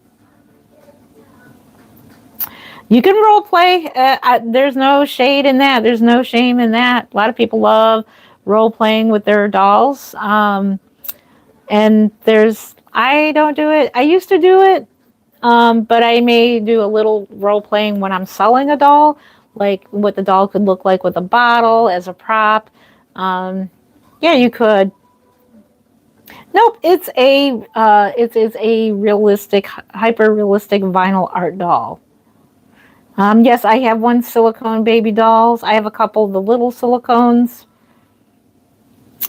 [SPEAKER 1] You can role play. There's no shade in that. There's no shame in that. A lot of people love role playing with their dolls. And I don't do it. I used to do it, but I may do a little role playing when I'm selling a doll, like what the doll could look like with a bottle as a prop. Yeah, you could. Nope, it's a realistic, hyper realistic vinyl art doll. Yes, I have one silicone baby dolls. I have a couple of the little silicones.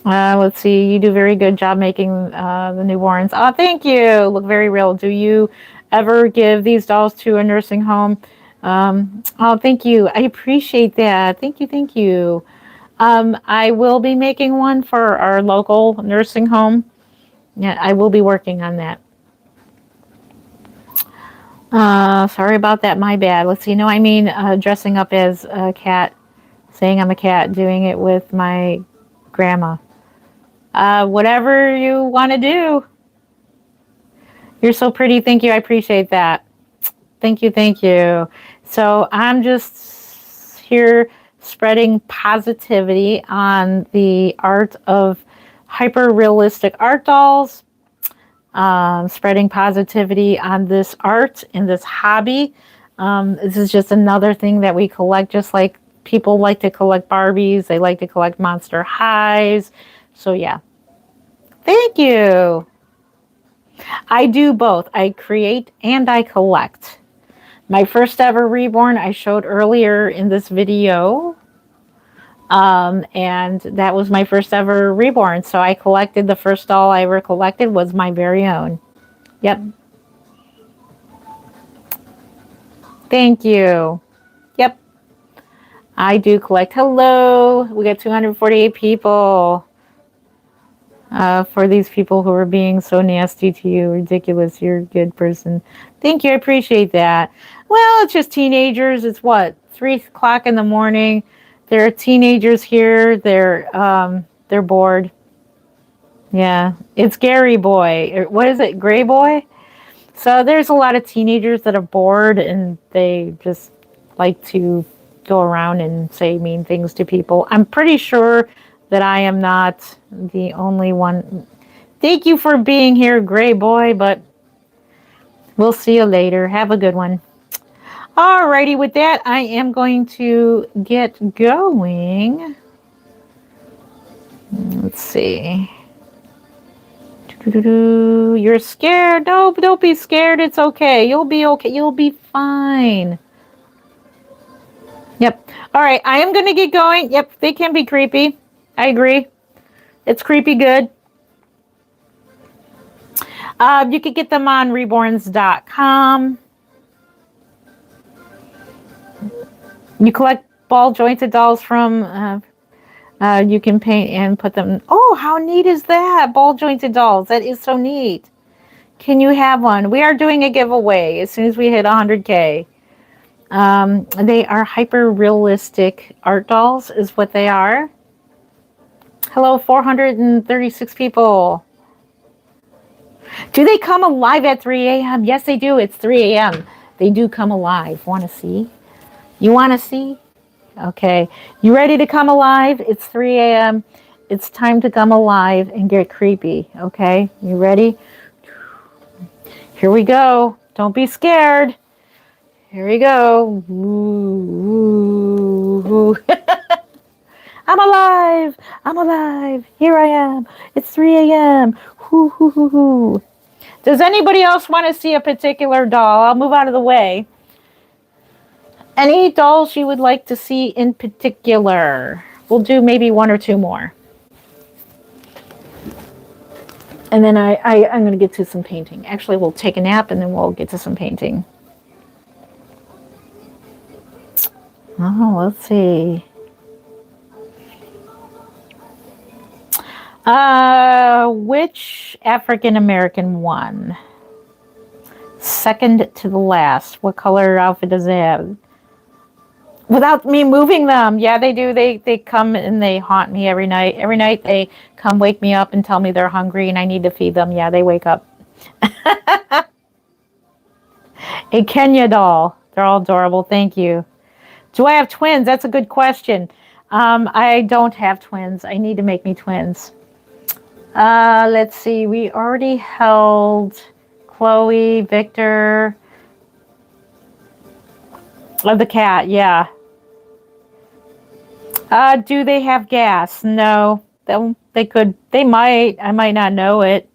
[SPEAKER 1] Let's see. You do a very good job making the newborns. Oh, thank you. Look very real. Do you ever give these dolls to a nursing home? Oh, thank you. I appreciate that. Thank you. Thank you. I will be making one for our local nursing home. Yeah, I will be working on that. Sorry about that. My bad. Let's see. No, I mean dressing up as a cat, saying I'm a cat, doing it with my grandma. Whatever you want to do. You're so pretty. Thank you. I appreciate that. Thank you. Thank you. So I'm just here spreading positivity on the art of hyper realistic art dolls, spreading positivity on this art and this hobby. This is just another thing that we collect, just like people like to collect Barbies. They like to collect Monster Highs. So yeah. Thank you. I do both. I create and I collect. My first ever Reborn I showed earlier in this video. And that was my first ever Reborn. So I collected, the first doll I ever collected was my very own. Yep. Thank you. Yep. I do collect. Hello. We got 248 people. For these people who are being so nasty to you, ridiculous. You're a good person. Thank you. I appreciate that. Well, it's just teenagers. It's what, 3 o'clock in the morning. There are teenagers here. They're bored. Yeah, it's Gary Boy. What is it? Gray Boy? So there's a lot of teenagers that are bored and they just like to go around and say mean things to people. I'm pretty sure that I am not the only one. Thank you for being here, Gray Boy, but we'll see you later. Have a good one. Alrighty, with that, I am going to get going. Let's see. You're scared? No, don't be scared. It's okay. You'll be okay. You'll be fine. Yep. All right. I am going to get going. Yep. They can be creepy. I agree. It's creepy good. You could get them on reborns.com. You collect ball jointed dolls from... you can paint and put them... Oh, how neat is that? Ball jointed dolls. That is so neat. Can you have one? We are doing a giveaway as soon as we hit 100K. They are hyper realistic art dolls is what they are. Hello, 436 people. Do they come alive at 3 a.m.? Yes, they do. It's 3 a.m. They do come alive. Want to see? You want to see? Okay. You ready to come alive? It's 3 a.m. It's time to come alive and get creepy. Okay. You ready? Here we go. Don't be scared. Here we go. Ooh, ooh, ooh. I'm alive. I'm alive. Here I am. It's 3 a.m. Hoo, hoo, hoo, hoo. Does anybody else want to see a particular doll? I'll move out of the way. Any dolls you would like to see in particular? We'll do maybe 1 or 2 more. And then I'm going to get to some painting. Actually, we'll take a nap and then we'll get to some painting. Oh, let's see. Which African American won? Second to the last. What color outfit does it have? Without me moving them. Yeah, they do. They come and they haunt me every night. Every night they come wake me up and tell me they're hungry and I need to feed them. Yeah, they wake up. A Kenya doll. They're all adorable. Thank you. Do I have twins? That's a good question. I don't have twins. I need to make me twins. Let's see. We already held Chloe, Victor. The cat, yeah. Do they have gas? No. They could. They might. I might not know it.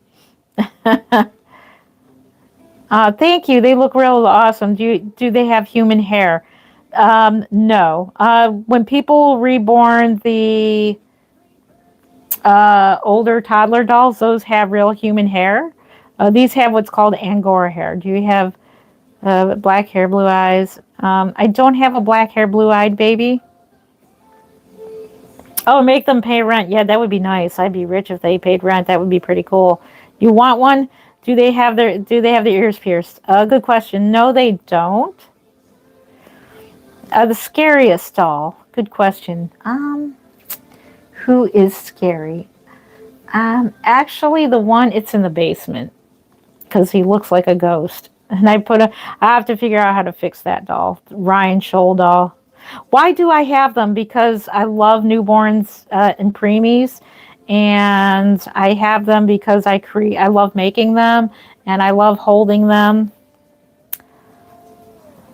[SPEAKER 1] Thank you. They look real awesome. Do they have human hair? No. When people reborn the older toddler dolls, those have real human hair. These have what's called Angora hair. Do you have black hair, blue eyes? I don't have a black hair, blue-eyed baby. Oh, make them pay rent. Yeah, that would be nice. I'd be rich if they paid rent. That would be pretty cool. You want one? Do they have their ears pierced? Good question. No, they don't. The scariest doll. Good question. Who is scary? Actually, the one, it's in the basement because he looks like a ghost. And I have to figure out how to fix that doll. Ryan Scholl doll. Why do I have them? Because I love newborns and preemies. And I have them because I love making them. And I love holding them.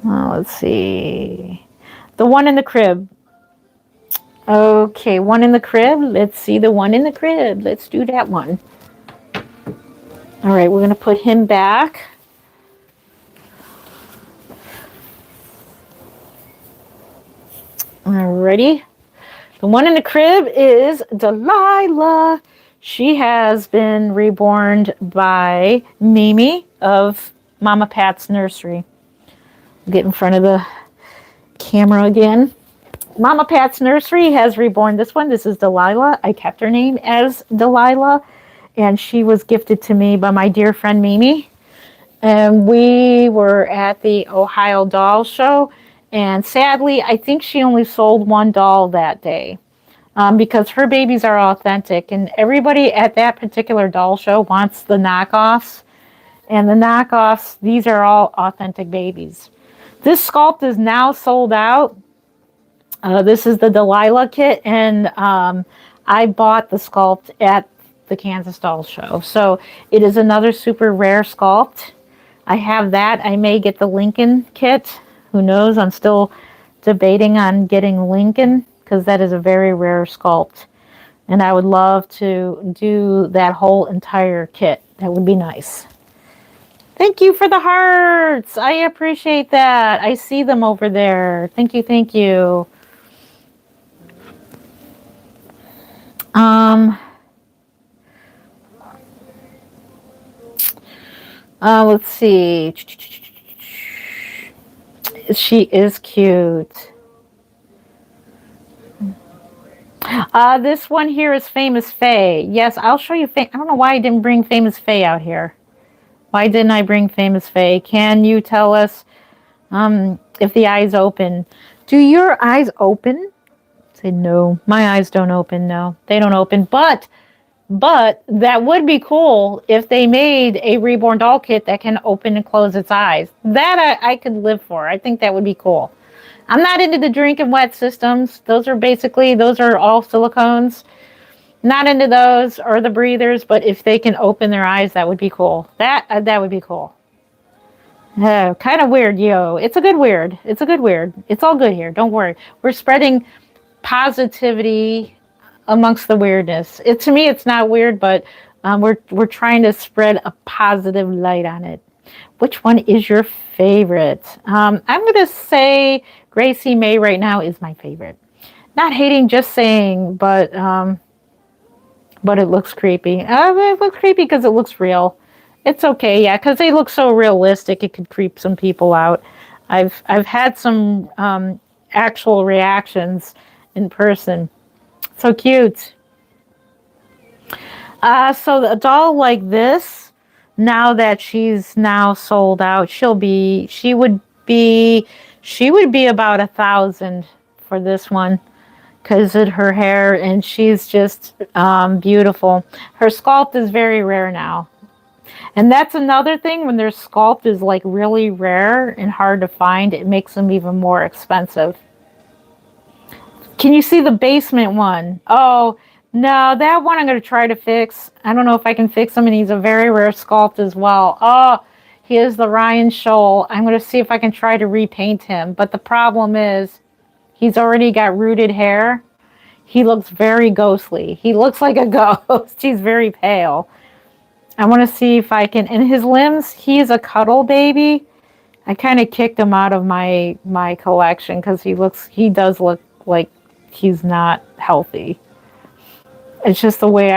[SPEAKER 1] Oh, let's see. The one in the crib. Okay, one in the crib. Let's see the one in the crib. Let's do that one. All right, we're going to put him back. Alrighty. The one in the crib is Delilah. She has been reborn by Mimi of Mama Pat's nursery. I'll get in front of the camera again. Mama Pat's nursery has reborn this one. This is Delilah. I kept her name as Delilah, and she was gifted to me by my dear friend Mimi. And we were at the Ohio Doll Show, and sadly, I think she only sold one doll that day. Because her babies are authentic, and everybody at that particular doll show wants the knockoffs. And the knockoffs, these are all authentic babies. This sculpt is now sold out. This is the Delilah kit, and I bought the sculpt at the Kansas Doll Show. So it is another super rare sculpt. I have that. I may get the Lincoln kit. Who knows? I'm still debating on getting Lincoln, because that is a very rare sculpt. And I would love to do that whole entire kit. That would be nice. Thank you for the hearts. I appreciate that. I see them over there. Thank you, thank you. Let's see. She is cute. This one here is Famous Faye. Yes, I'll show you. I don't know why I didn't bring Famous Faye out here. Why didn't I bring Famous Faye? Can you tell us if the eyes open? Do your eyes open? Say no. My eyes don't open. No, they don't open. But that would be cool if they made a Reborn doll kit that can open and close its eyes. That I could live for. I think that would be cool. I'm not into the drink and wet systems. Those are all silicones. Not into those or the breathers, but if they can open their eyes, that would be cool. That would be cool. Kind of weird, yo. It's a good weird. It's a good weird. It's all good here. Don't worry. We're spreading positivity amongst the weirdness. To me, it's not weird, but we're trying to spread a positive light on it. Which one is your favorite? I'm going to say Gracie May right now is my favorite. Not hating, just saying, but it looks creepy. It looks creepy because it looks real. It's okay, yeah, because they look so realistic. It could creep some people out. I've had some actual reactions in person. So cute. So a doll like this, now that she's now sold out, she would be about 1,000 for this one, because of her hair, and she's just beautiful. Her sculpt is very rare now. And that's another thing, when their sculpt is like really rare and hard to find, it makes them even more expensive. Can you see the basement one? Oh, no, that one I'm going to try to fix. I don't know if I can fix him, and he's a very rare sculpt as well. Oh, he is the Ryan Scholl. I'm going to see if I can try to repaint him. But the problem is, he's already got rooted hair. He looks very ghostly. He looks like a ghost. He's very pale. I want to see if I can... And his limbs, he's a cuddle baby. I kind of kicked him out of my collection because he does look like he's not healthy. It's just the way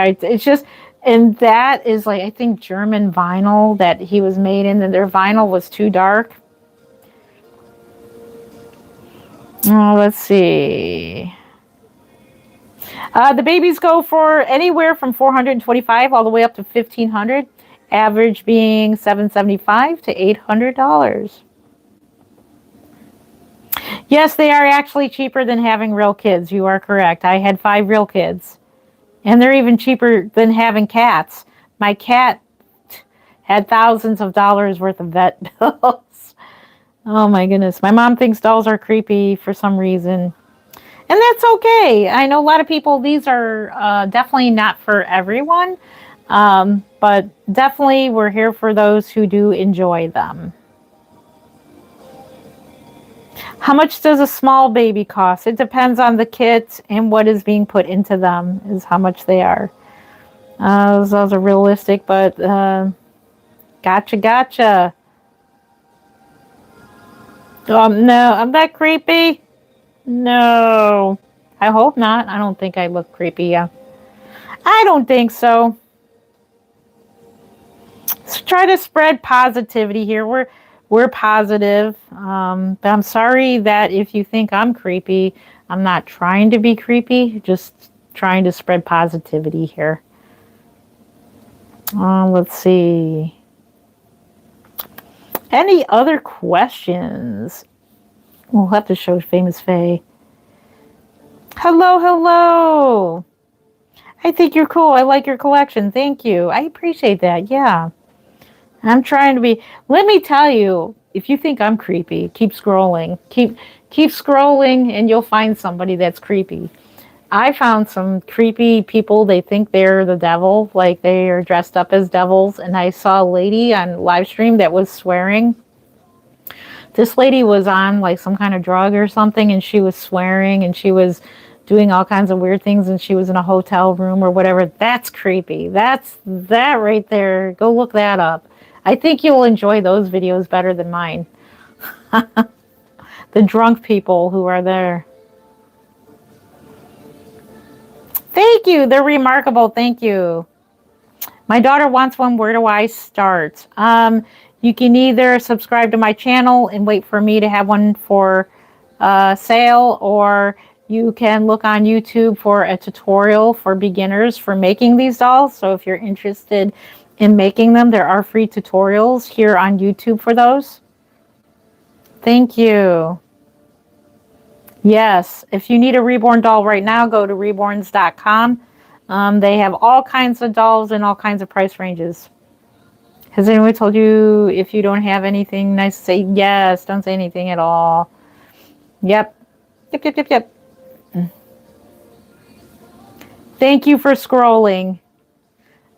[SPEAKER 1] and that is like, I think, German vinyl that he was made in, and their vinyl was too dark. Oh, let's see. The babies go for anywhere from $425 all the way up to $1,500, average being $775 to $800. Yes, they are actually cheaper than having real kids. You are correct. I had 5 real kids. And they're even cheaper than having cats. My cat had thousands of dollars worth of vet bills. Oh my goodness. My mom thinks dolls are creepy for some reason. And that's okay. I know a lot of people, these are definitely not for everyone. But definitely we're here for those who do enjoy them. How much does a small baby cost? It depends on the kit and what is being put into them is how much they are. Those are realistic, but Gotcha, gotcha. No, I'm that creepy. No. I hope not. I don't think I look creepy. Yeah. I don't think so. Let's try to spread positivity here. We're positive. But I'm sorry that if you think I'm creepy, I'm not trying to be creepy. Just trying to spread positivity here. Let's see. Any other questions? We'll have to show Famous Faye. Hello, hello. I think you're cool. I like your collection. Thank you. I appreciate that. Yeah. I'm trying to be. Let me tell you, if you think I'm creepy, keep scrolling. Keep scrolling and you'll find somebody that's creepy. I found some creepy people. They think they're the devil, like they are dressed up as devils. And I saw a lady on live stream that was swearing. This lady was on like some kind of drug or something, and she was swearing and she was doing all kinds of weird things, and she was in a hotel room or whatever. That's creepy. That's that right there. Go look that up. I think you'll enjoy those videos better than mine. The drunk people who are there. Thank you. They're remarkable. Thank you. My daughter wants one. Where do I start? You can either subscribe to my channel and wait for me to have one for sale, or you can look on YouTube for a tutorial for beginners for making these dolls. So if you're interested in making them, there are free tutorials here on YouTube for those. Thank you. Yes, if you need a Reborn doll right now, go to reborns.com. They have all kinds of dolls in all kinds of price ranges. Has anyone told you if you don't have anything nice to say? Yes, don't say anything at all. Yep. Yep. Thank you for scrolling.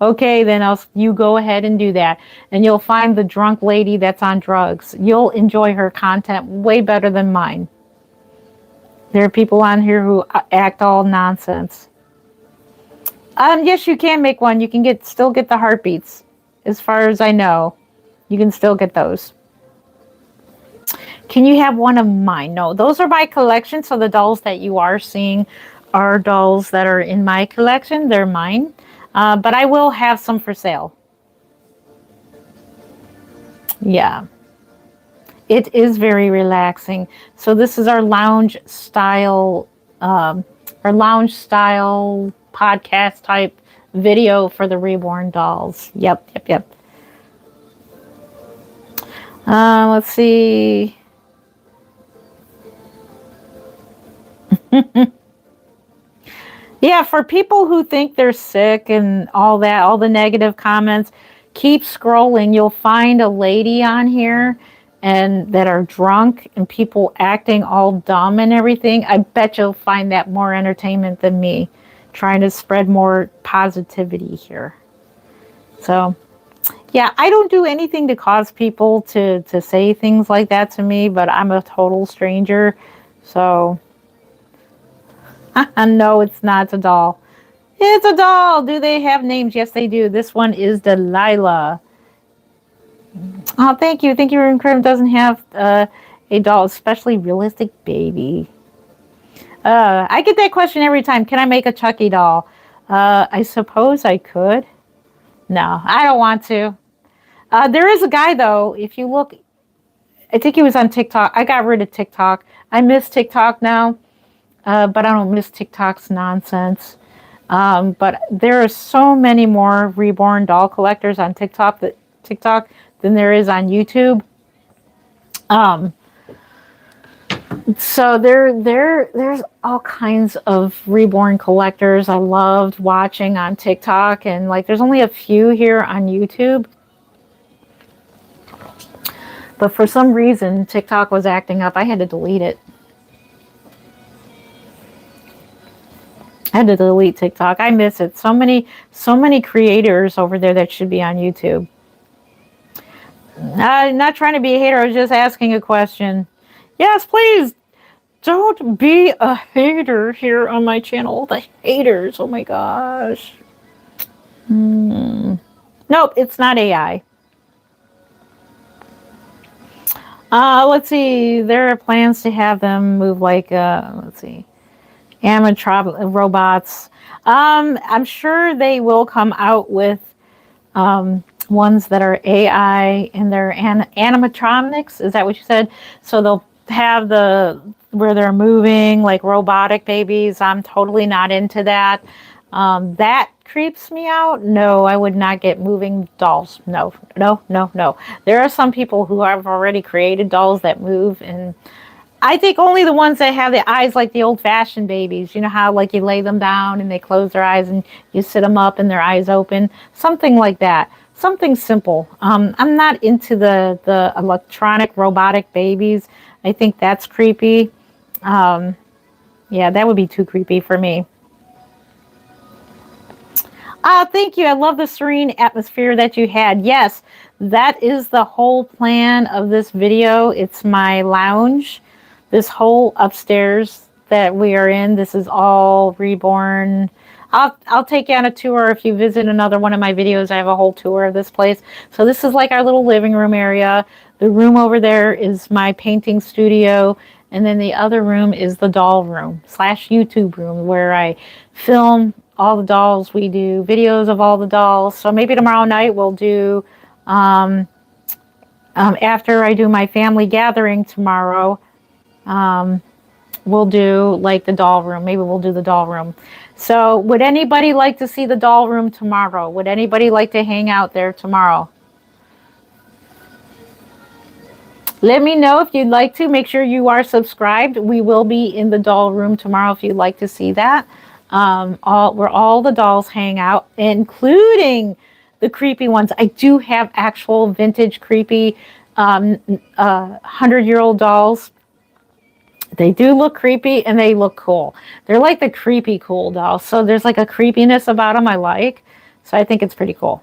[SPEAKER 1] Okay, then you go ahead and do that. And you'll find the drunk lady that's on drugs. You'll enjoy her content way better than mine. There are people on here who act all nonsense. Yes, you can make one. You can still get the heartbeats. As far as I know, you can still get those. Can you have one of mine? No, those are my collection. So the dolls that you are seeing are dolls that are in my collection. They're mine. But I will have some for sale. Yeah. It is very relaxing. So this is our lounge style podcast type video for the Reborn dolls. Yep. Let's see. Yeah, for people who think they're sick and all that, all the negative comments, keep scrolling. You'll find a lady on here and that are drunk and people acting all dumb and everything. I bet you'll find that more entertainment than me trying to spread more positivity here. So, yeah, I don't do anything to cause people to say things like that to me, but I'm a total stranger. So, no, it's not a doll. It's a doll. Do they have names? Yes, they do. This one is Delilah. Oh, thank you. Thank you. Crime doesn't have a doll, especially realistic baby. I get that question every time. Can I make a Chucky doll? I suppose I could. No, I don't want to. There is a guy, though. If you look, I think he was on TikTok. I got rid of TikTok. I miss TikTok now, but I don't miss TikTok's nonsense. But there are so many more Reborn doll collectors on TikTok than there is on YouTube. So there's all kinds of Reborn collectors I loved watching on TikTok, and like there's only a few here on YouTube. But for some reason, TikTok was acting up. I had to delete it. I had to delete TikTok. I miss it. So many creators over there that should be on YouTube. Not trying to be a hater. I was just asking a question. Yes, please. Don't be a hater here on my channel. The haters. Oh my gosh. Nope, it's not AI. Let's see. There are plans to have them move like, let's see, animatronic robots. I'm sure they will come out with ones that are AI and they're animatronics. Is that what you said? So they'll have the where they're moving like robotic babies. I'm totally not into that. That creeps me out. No, I would not get moving dolls. No, no, no, no. There are some people who have already created dolls that move, and I think only the ones that have the eyes like the old-fashioned babies. You know how like you lay them down and they close their eyes and you sit them up and their eyes open. Something like that. Something simple. I'm not into the electronic robotic babies. I think that's creepy. Yeah, that would be too creepy for me. Thank you. I love the serene atmosphere that you had. Yes, that is the whole plan of this video. It's my lounge. This whole upstairs that we are in, this is all Reborn. I'll take you on a tour if you visit another one of my videos. I have a whole tour of this place. So this is like our little living room area. The room over there is my painting studio. And then the other room is the doll room / YouTube room where I film all the dolls. We do videos of all the dolls. So maybe tomorrow night we'll do, after I do my family gathering tomorrow, we'll do like the doll room. Maybe we'll do the doll room. So would anybody like to see the doll room tomorrow? Would anybody like to hang out there tomorrow? Let me know if you'd like to. Make sure you are subscribed. We will be in the doll room tomorrow if you'd like to see that. Where all the dolls hang out, including the creepy ones. I do have actual vintage creepy 100-year-old dolls. They do look creepy and they look cool. They're like the creepy cool dolls. So there's like a creepiness about them I like. So I think it's pretty cool.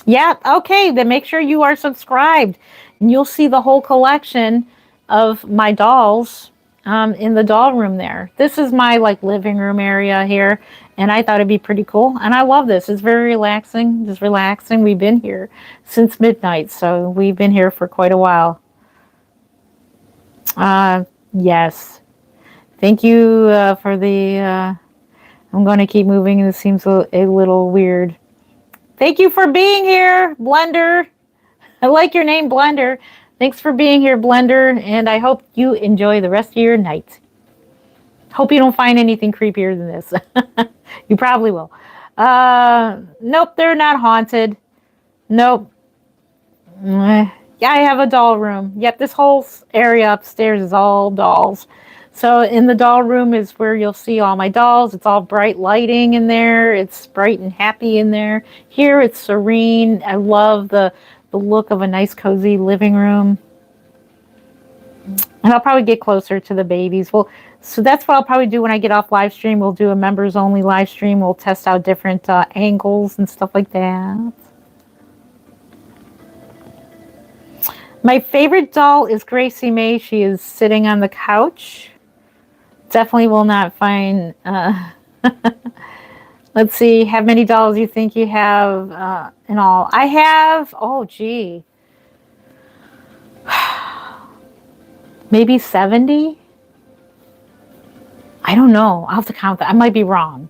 [SPEAKER 1] Yeah, okay, then make sure you are subscribed. And you'll see the whole collection of my dolls in the doll room there. This is my like living room area here. And I thought it'd be pretty cool. And I love this. It's very relaxing. Just relaxing. We've been here since midnight. So we've been here for quite a while. Yes. Thank you for the... I'm going to keep moving. This seems a little weird. Thank you for being here, Blender. I like your name, Blender. Thanks for being here, Blender, and I hope you enjoy the rest of your night. Hope you don't find anything creepier than this. You probably will. Nope, they're not haunted. Nope. Yeah, I have a doll room. Yep, this whole area upstairs is all dolls. So in the doll room is where you'll see all my dolls. It's all bright lighting in there. It's bright and happy in there. Here it's serene. I love the look of a nice cozy living room. And I'll probably get closer to the babies. Well, so that's what I'll probably do when I get off live stream. We'll do a members only live stream. We'll test out different angles and stuff like that. My favorite doll is Gracie May. She is sitting on the couch. Definitely will not find... Let's see, how many dolls you think you have in all? I have, oh gee, maybe 70? I don't know. I'll have to count them. I might be wrong.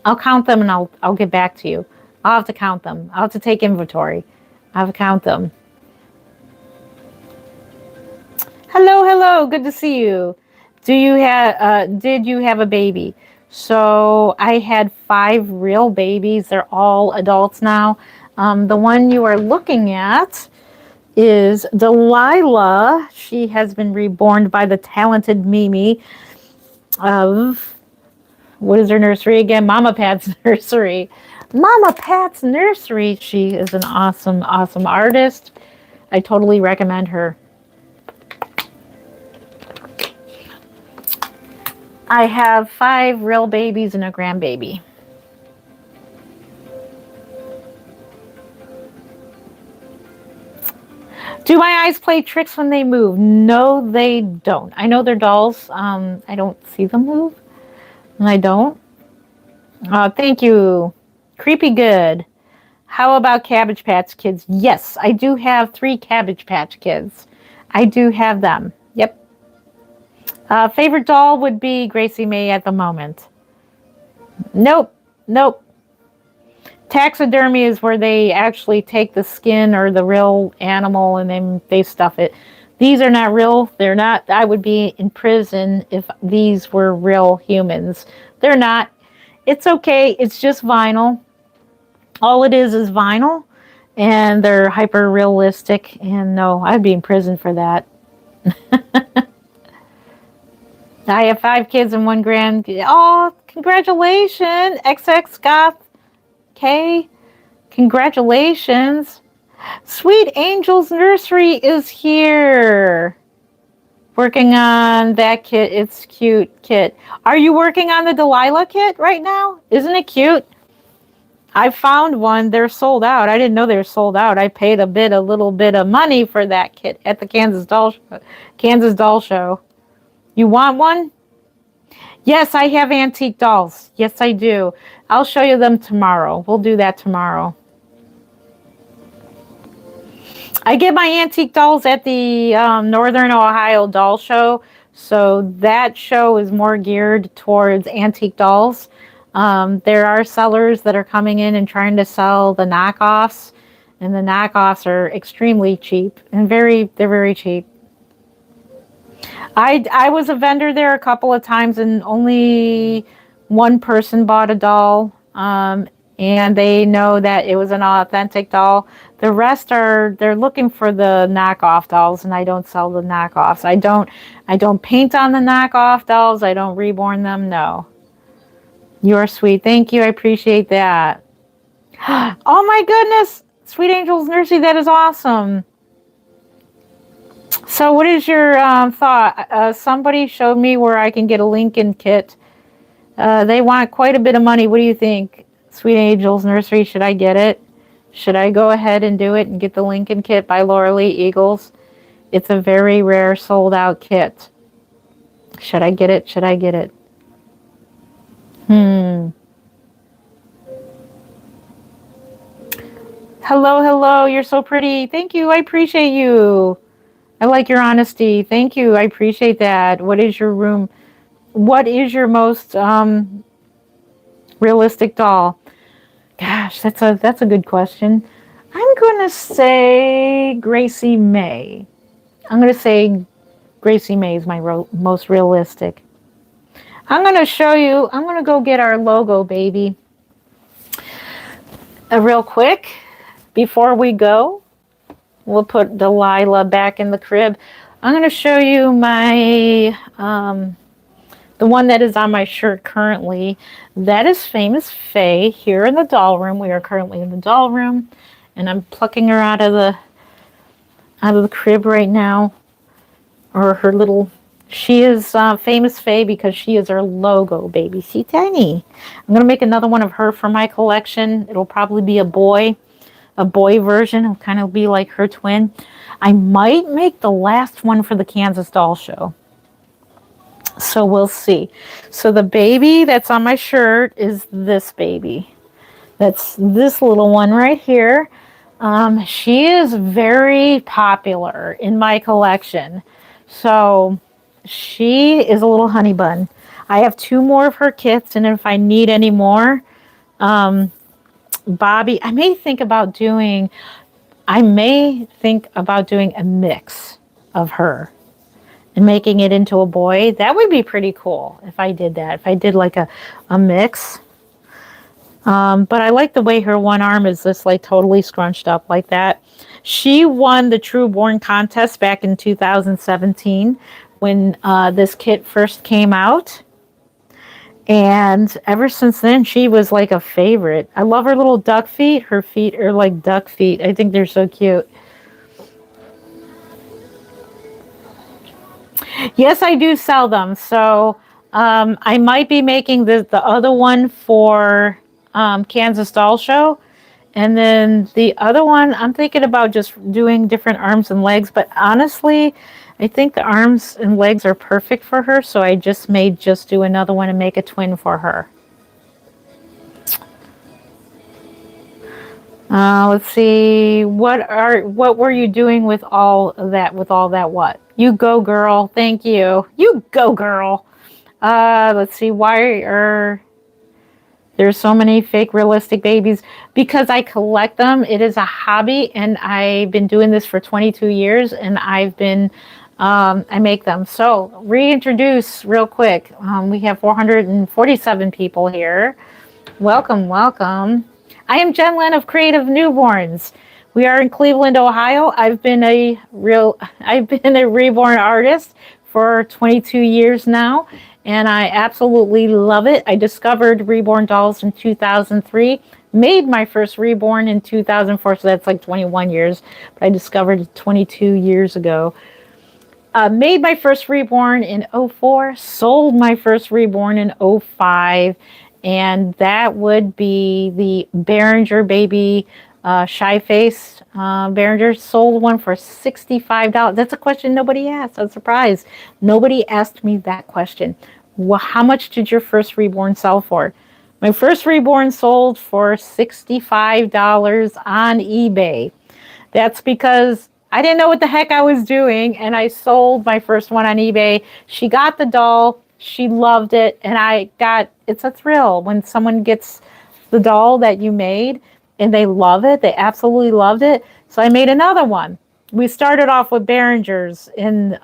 [SPEAKER 1] I'll count them and I'll get back to you. I'll have to count them. I'll have to take inventory. I'll have to count them. Hello, hello. Good to see you. Did you have a baby? So I had 5 real babies. They're all adults now. The one you are looking at is Delilah. She has been reborn by the talented Mimi of, what is her nursery again? Mama Pat's Nursery. Mama Pat's Nursery. She is an awesome, awesome artist. I totally recommend her. I have 5 real babies and a grandbaby. Do my eyes play tricks when they move? No, they don't. I know they're dolls. I don't see them move. And I don't. Thank you. Creepy good. How about Cabbage Patch Kids? Yes, I do have 3 Cabbage Patch Kids. I do have them. Yep. Favorite doll would be Gracie May at the moment. Nope. Nope. Taxidermy is where they actually take the skin or the real animal and then they stuff it. These are not real. They're not. I would be in prison if these were real humans. They're not. It's okay. It's just vinyl. All it is vinyl. And they're hyper realistic. And no, I'd be in prison for that. I have 5 kids and 1 grand. Oh, congratulations. XX Goth K. Congratulations. Sweet Angels Nursery is here. Working on that kit. It's cute kit. Are you working on the Delilah kit right now? Isn't it cute? I found one. They're sold out. I didn't know they were sold out. I paid a little bit of money for that kit at the Kansas Doll Show. You want one? Yes, I have antique dolls. Yes, I do. I'll show you them tomorrow. We'll do that tomorrow. I get my antique dolls at the Northern Ohio Doll Show. So that show is more geared towards antique dolls. There are sellers that are coming in and trying to sell the knockoffs. And the knockoffs are extremely cheap and they're very cheap. I was a vendor there a couple of times and only one person bought a doll. And they know that it was an authentic doll. The rest they're looking for the knockoff dolls, and I don't sell the knockoffs. I don't paint on the knockoff dolls. I don't reborn them. No. You are sweet. Thank you. I appreciate that. Oh my goodness. Sweet Angels Nursery. That is awesome. So what is your thought? Somebody showed me where I can get a Lincoln kit. They want quite a bit of money. What do you think? Sweet Angels Nursery, should I get it? Should I go ahead and do it and get the Lincoln kit by Laura Lee Eagles? It's a very rare sold out kit. Should I get it? Should I get it? Hello, hello. You're so pretty. Thank you. I appreciate you. I like your honesty. Thank you. I appreciate that. What is your room? What is your most realistic doll? Gosh, that's a good question. I'm going to say Gracie May. I'm going to say Gracie May is my most realistic. I'm going to show you. I'm going to go get our logo, baby. Real quick, before we go, we'll put Delilah back in the crib. I'm going to show you my the one that is on my shirt currently. That is Famous Faye here in the doll room. We are currently in the doll room, and I'm plucking her out of the crib right now, or her little. She is Famous Faye because she is our logo, baby. See, tiny. I'm gonna make another one of her for my collection. It'll probably be a boy version. It'll kind of be like her twin. I might make the last one for the Kansas Doll Show. So we'll see. So the baby that's on my shirt is this baby. That's this little one right here. She is very popular in my collection. So she is a little honey bun. I have 2 more of her kits, and if I need any more, Bobby, I may think about doing a mix of her and making it into a boy. That would be pretty cool if I did that. If I did like a mix. But I like the way her one arm is just like totally scrunched up like that. She won the True Born contest back in 2017 when this kit first came out. And ever since then, she was like a favorite. I love her little duck feet. Her feet are like duck feet. I think they're so cute. Yes, I do sell them. So I might be making the other one for Kansas Doll Show. And then the other one, I'm thinking about just doing different arms and legs. But honestly, I think the arms and legs are perfect for her. So I may just do another one and make a twin for her. Let's see. What were you doing with all of that? With all that, what? You go, girl. Thank you. You go, girl. Let's see. Why are there's so many fake realistic babies? Because I collect them. It is a hobby, and I've been doing this for 22 years, and I make them. So reintroduce real quick. We have 447 people here. Welcome, welcome. I am Jen Lynn of Creative Newborns. We are in Cleveland, Ohio. I've been a reborn artist for 22 years now, and I absolutely love it. I discovered reborn dolls in 2003, made my first reborn in 2004, so that's like 21 years, but I discovered it 22 years ago. Made my first reborn in '04, sold my first reborn in '05, and that would be the Behringer baby shy face. Behringer sold one for $65. That's a question nobody asked. I'm surprised. Nobody asked me that question. Well, how much did your first reborn sell for? My first reborn sold for $65 on eBay. That's because I didn't know what the heck I was doing, and I sold my first one on eBay. She got the doll, she loved it, and it's a thrill when someone gets the doll that you made and they love it. They absolutely loved it. So I made another one. We started off with Behringers in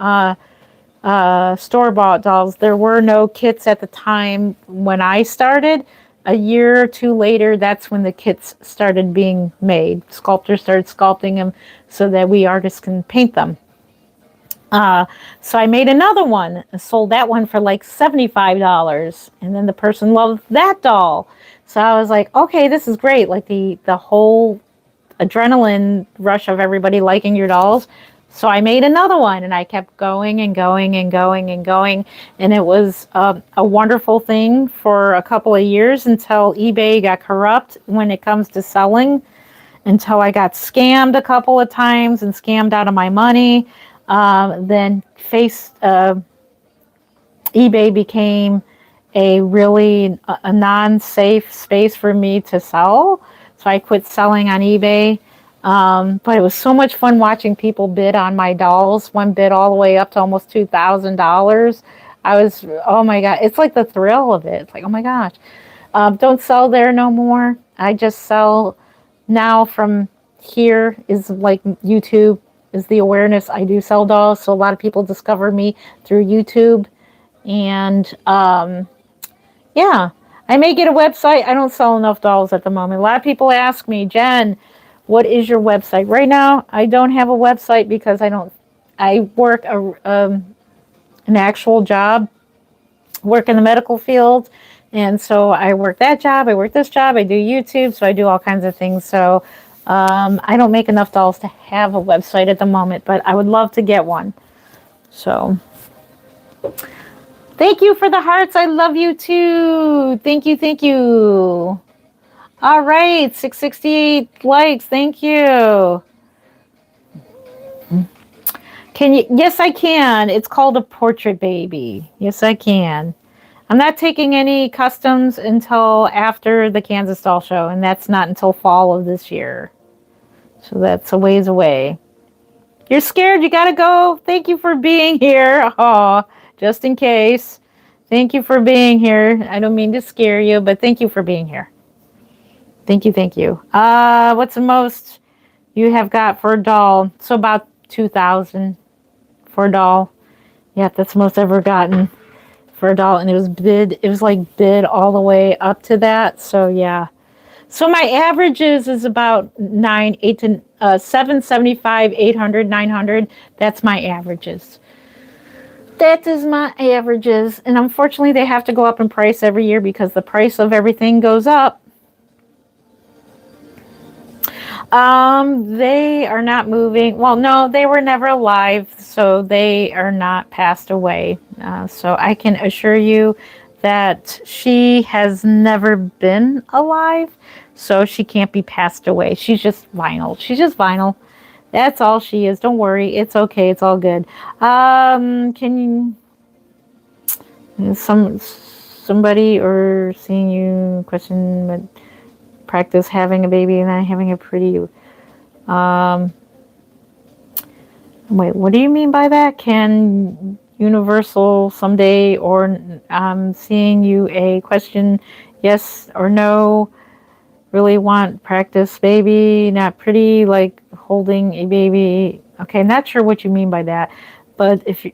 [SPEAKER 1] store-bought dolls. There were no kits at the time when I started. A year or two later, that's when the kits started being made. Sculptors started sculpting them so that we artists can paint them. So I made another one, sold that one for like $75, and then the person loved that doll. So I was like, okay, this is great. Like the whole adrenaline rush of everybody liking your dolls. So I made another one, and I kept going and going and going and going. And it was a wonderful thing for a couple of years until eBay got corrupt when it comes to selling, until I got scammed a couple of times and scammed out of my money. Then eBay became a really a non-safe space for me to sell. So I quit selling on eBay. But it was so much fun watching people bid on my dolls. One bid all the way up to almost $2,000. Oh my God, it's like the thrill of it. It's like, oh my gosh. Don't sell there no more. I just sell now from here is like YouTube is the awareness. I do sell dolls. So a lot of people discover me through YouTube. And yeah, I may get a website. I don't sell enough dolls at the moment. A lot of people ask me, Jen, what is your website? Right now, I don't have a website because I work an actual job, work in the medical field. And so I work that job, I work this job, I do YouTube, so I do all kinds of things. So I don't make enough dolls to have a website at the moment, but I would love to get one. So thank you for the hearts. I love you too. Thank you, thank you. All right, 668 likes. Thank you. Can you? Yes, I can. It's called a portrait baby. Yes, I can. I'm not taking any customs until after the Kansas Doll Show, and that's not until fall of this year. So that's a ways away. You're scared? You gotta go. Thank you for being here. Oh, just in case. Thank you for being here. I don't mean to scare you, but thank you for being here. Thank you, thank you. What's the most you have got for a doll? So about 2,000 for a doll. Yeah, that's the most I've ever gotten for a doll, and it was like bid all the way up to that. So yeah. So my averages is about 775, 800, 900. That's my averages. That is my averages, and unfortunately they have to go up in price every year because the price of everything goes up. They are not moving. Well, no, they were never alive, so they are not passed away. So I can assure you that she has never been alive, so she can't be passed away. She's just vinyl. She's just vinyl. That's all she is. Don't worry. It's okay. It's all good. Can you, somebody or seeing you question practice having a baby and then having a pretty. Wait, what do you mean by that? Can Universal someday, or seeing you a question, yes or no? Really want practice baby, not pretty, like holding a baby. Okay, not sure what you mean by that, but if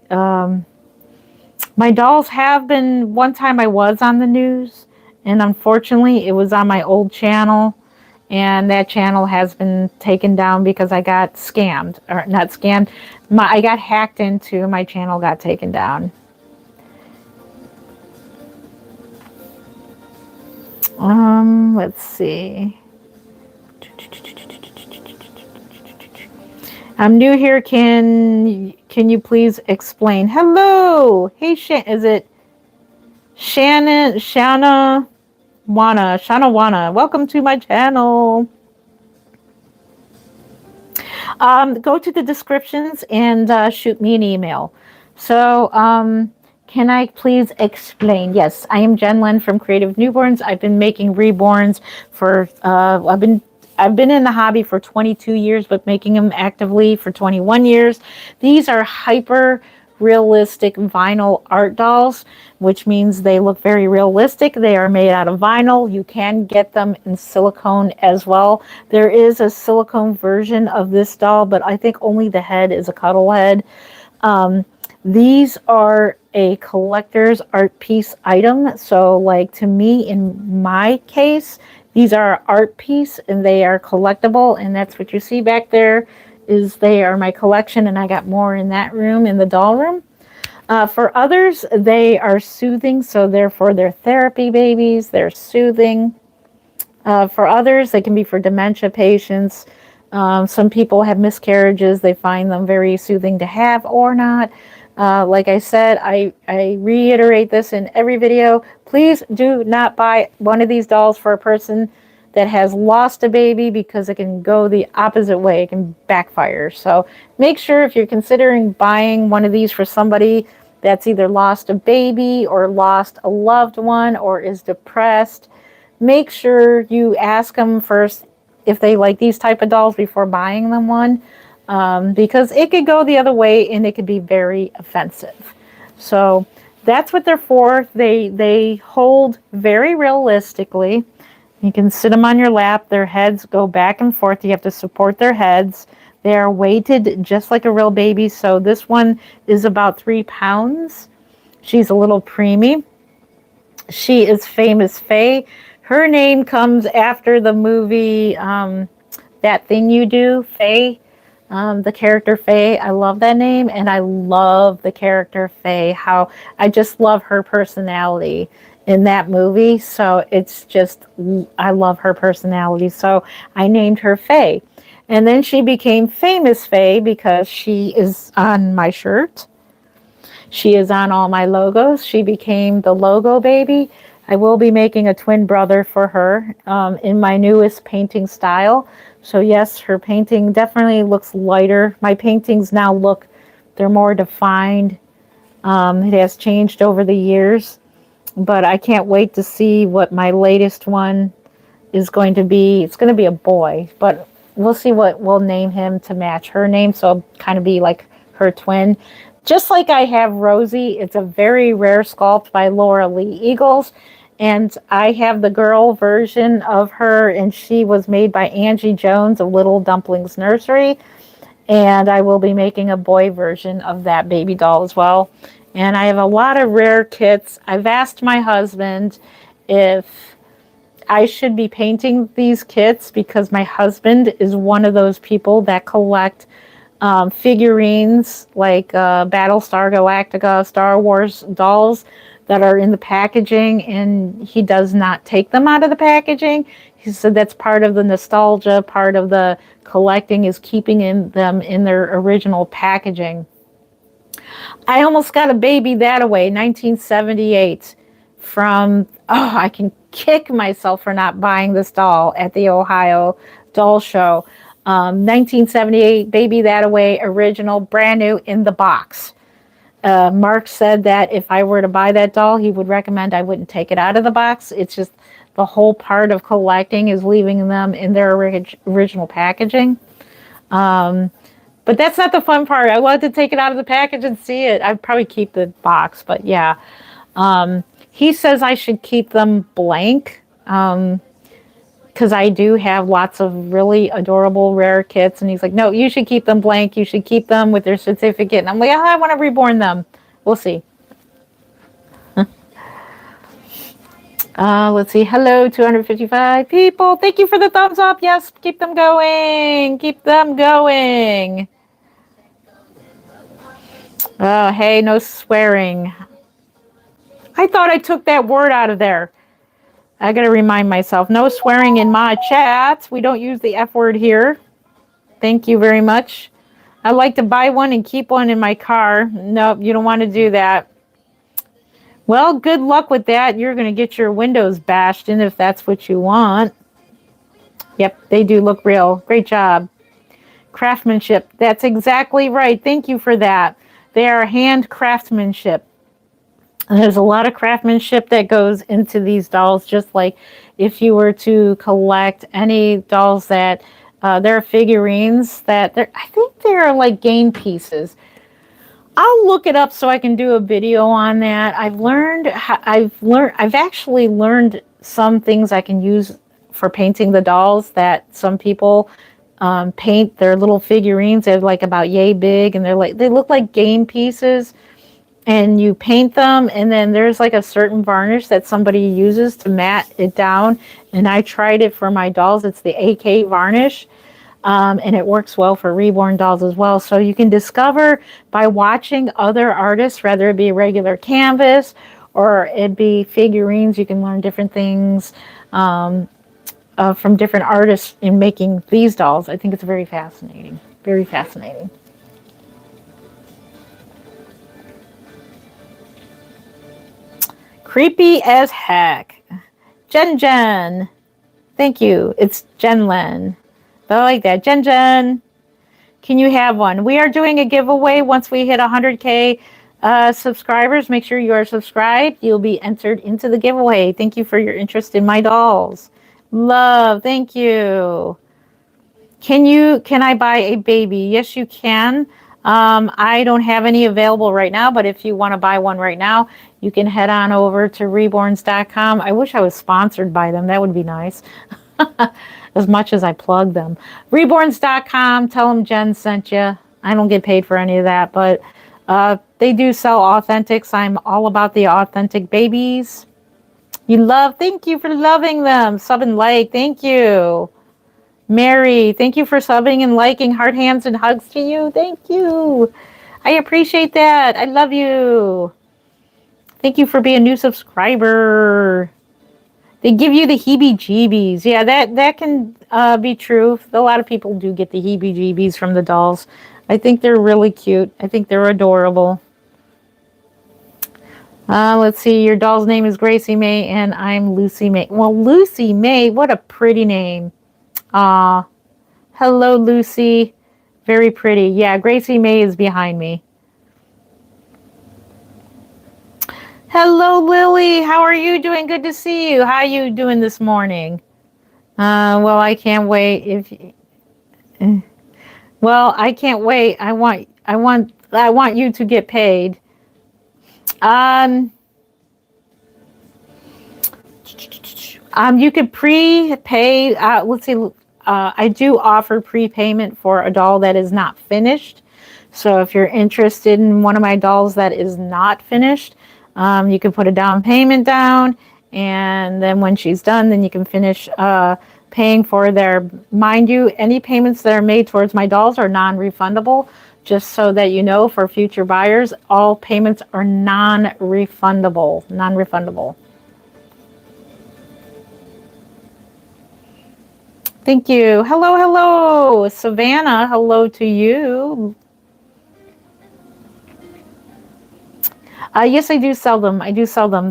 [SPEAKER 1] my dolls have been. One time I was on the news, and unfortunately, it was on my old channel, and that channel has been taken down because I got scammed, or not scammed. I got hacked into. My channel got taken down. Let's see. I'm new here. Can you please explain? Hello. Hey, is it Shanna Wana? Welcome to my channel. Go to the descriptions and shoot me an email. So, can I please explain? Yes, I am Jen Lynn from Creative Newborns. I've been making reborns for I've been in the hobby for 22 years, but making them actively for 21 years. These are hyper realistic vinyl art dolls, which means they look very realistic. They are made out of vinyl. You can get them in silicone as well. There is a silicone version of this doll, but I think only the head is a cuddle head. These are a collector's art piece item. So like to me, in my case, these are art piece and they are collectible, and that's what you see back there is they are my collection, and I got more in that room, in the doll room. For others, they are soothing, so therefore they're therapy babies, they're soothing. For others, they can be for dementia patients. Some people have miscarriages, they find them very soothing to have or not. Like I said, I reiterate this in every video. Please do not buy one of these dolls for a person that has lost a baby, because it can go the opposite way. It can backfire. So make sure, if you're considering buying one of these for somebody that's either lost a baby or lost a loved one or is depressed, make sure you ask them first if they like these type of dolls before buying them one. Because it could go the other way and it could be very offensive. So that's what they're for. They hold very realistically. You can sit them on your lap. Their heads go back and forth. You have to support their heads. They are weighted just like a real baby. So this one is about 3 pounds. She's a little preemie. She is Famous Faye. Her name comes after the movie That Thing You Do, Faye. The character Faye, I love that name, and I love the character Faye. How I just love her personality in that movie. So it's just, I love her personality. So I named her Faye. And then she became Famous Faye because she is on my shirt. She is on all my logos. She became the logo baby. I will be making a twin brother for her in my newest painting style. So yes, her painting definitely looks lighter. My paintings now look, they're more defined. It has changed over the years, but I can't wait to see what my latest one is going to be. It's going to be a boy, but we'll see what we'll name him to match her name. So it'll kind of be like her twin. Just like I have Rosie, it's a very rare sculpt by Laura Lee Eagles. And I have the girl version of her, and she was made by Angie Jones of Little Dumplings Nursery. And I will be making a boy version of that baby doll as well. And I have a lot of rare kits. I've asked my husband if I should be painting these kits, because my husband is one of those people that collect figurines like Battlestar Galactica, Star Wars dolls that are in the packaging, and he does not take them out of the packaging. He said that's part of the nostalgia, part of the collecting is keeping them in their original packaging. I almost got a baby that away, 1978, from, I can kick myself for not buying this doll at the Ohio Doll Show. 1978, Baby That Away, original, brand new, in the box. Mark said that if I were to buy that doll, he would recommend I wouldn't take it out of the box. It's just the whole part of collecting is leaving them in their original packaging. But that's not the fun part. I wanted to take it out of the package and see it. I'd probably keep the box, but yeah. He says I should keep them blank because I do have lots of really adorable rare kits. And he's like, no, you should keep them blank. You should keep them with their certificate. And I'm like, oh, I want to reborn them. We'll see. Let's see. Hello, 255 people. Thank you for the thumbs up. Yes, keep them going. Keep them going. Oh, hey, no swearing. I thought I took that word out of there. I got to remind myself. No swearing in my chats. We don't use the F word here. Thank you very much. I like to buy one and keep one in my car. Nope, you don't want to do that. Well, good luck with that. You're going to get your windows bashed in if that's what you want. Yep, they do look real. Great job. Craftsmanship. That's exactly right. Thank you for that. They are hand craftsmanship. And there's a lot of craftsmanship that goes into these dolls, just like if you were to collect any dolls that they're figurines that I think they're like game pieces. I'll look it up so I can do a video on that. I've actually learned some things I can use for painting the dolls that some people paint their little figurines. They're like about yay big, and they look like game pieces. And you paint them, and then there's like a certain varnish that somebody uses to matte it down. And I tried it for my dolls. It's the AK varnish. And it works well for reborn dolls as well. So you can discover by watching other artists, whether it be regular canvas or it be figurines. You can learn different things from different artists in making these dolls. I think it's very fascinating. Very fascinating. Creepy as heck. Jen. Thank you. It's Jen Len. I like that. Jen, can you have one? We are doing a giveaway once we hit 100K subscribers. Make sure you are subscribed. You'll be entered into the giveaway. Thank you for your interest in my dolls. Love. Thank you. Can I buy a baby? Yes, you can. I don't have any available right now, but if you want to buy one right now, you can head on over to reborns.com. I wish I was sponsored by them. That would be nice. As much as I plug them. Reborns.com. Tell them Jen sent you. I don't get paid for any of that, but they do sell authentics. I'm all about the authentic babies. Thank you for loving them. Sub and like. Thank you. Mary, thank you for subbing and liking. Heart hands and hugs to you. Thank you. I appreciate that. I love you. Thank you for being a new subscriber. They give you the heebie-jeebies. Yeah, that can be true. A lot of people do get the heebie-jeebies from the dolls. I think they're really cute. I think they're adorable. Let's see. Your doll's name is Gracie May, and I'm Lucy May. Well, Lucy May, what a pretty name. Hello, Lucy. Very pretty. Yeah, Gracie May is behind me. Hello, Lily. How are you doing? Good to see you. How are you doing this morning? Well, I can't wait. Well, I can't wait. I want you to get paid. You could prepay. Let's see. I do offer prepayment for a doll that is not finished. So if you're interested in one of my dolls that is not finished, you can put a down payment down, and then when she's done, then you can finish paying for their. Mind you, any payments that are made towards my dolls are non-refundable. Just so that you know, for future buyers, all payments are non-refundable. Non-refundable. Thank you. Hello, Savannah. Hello to you. Yes, I do sell them.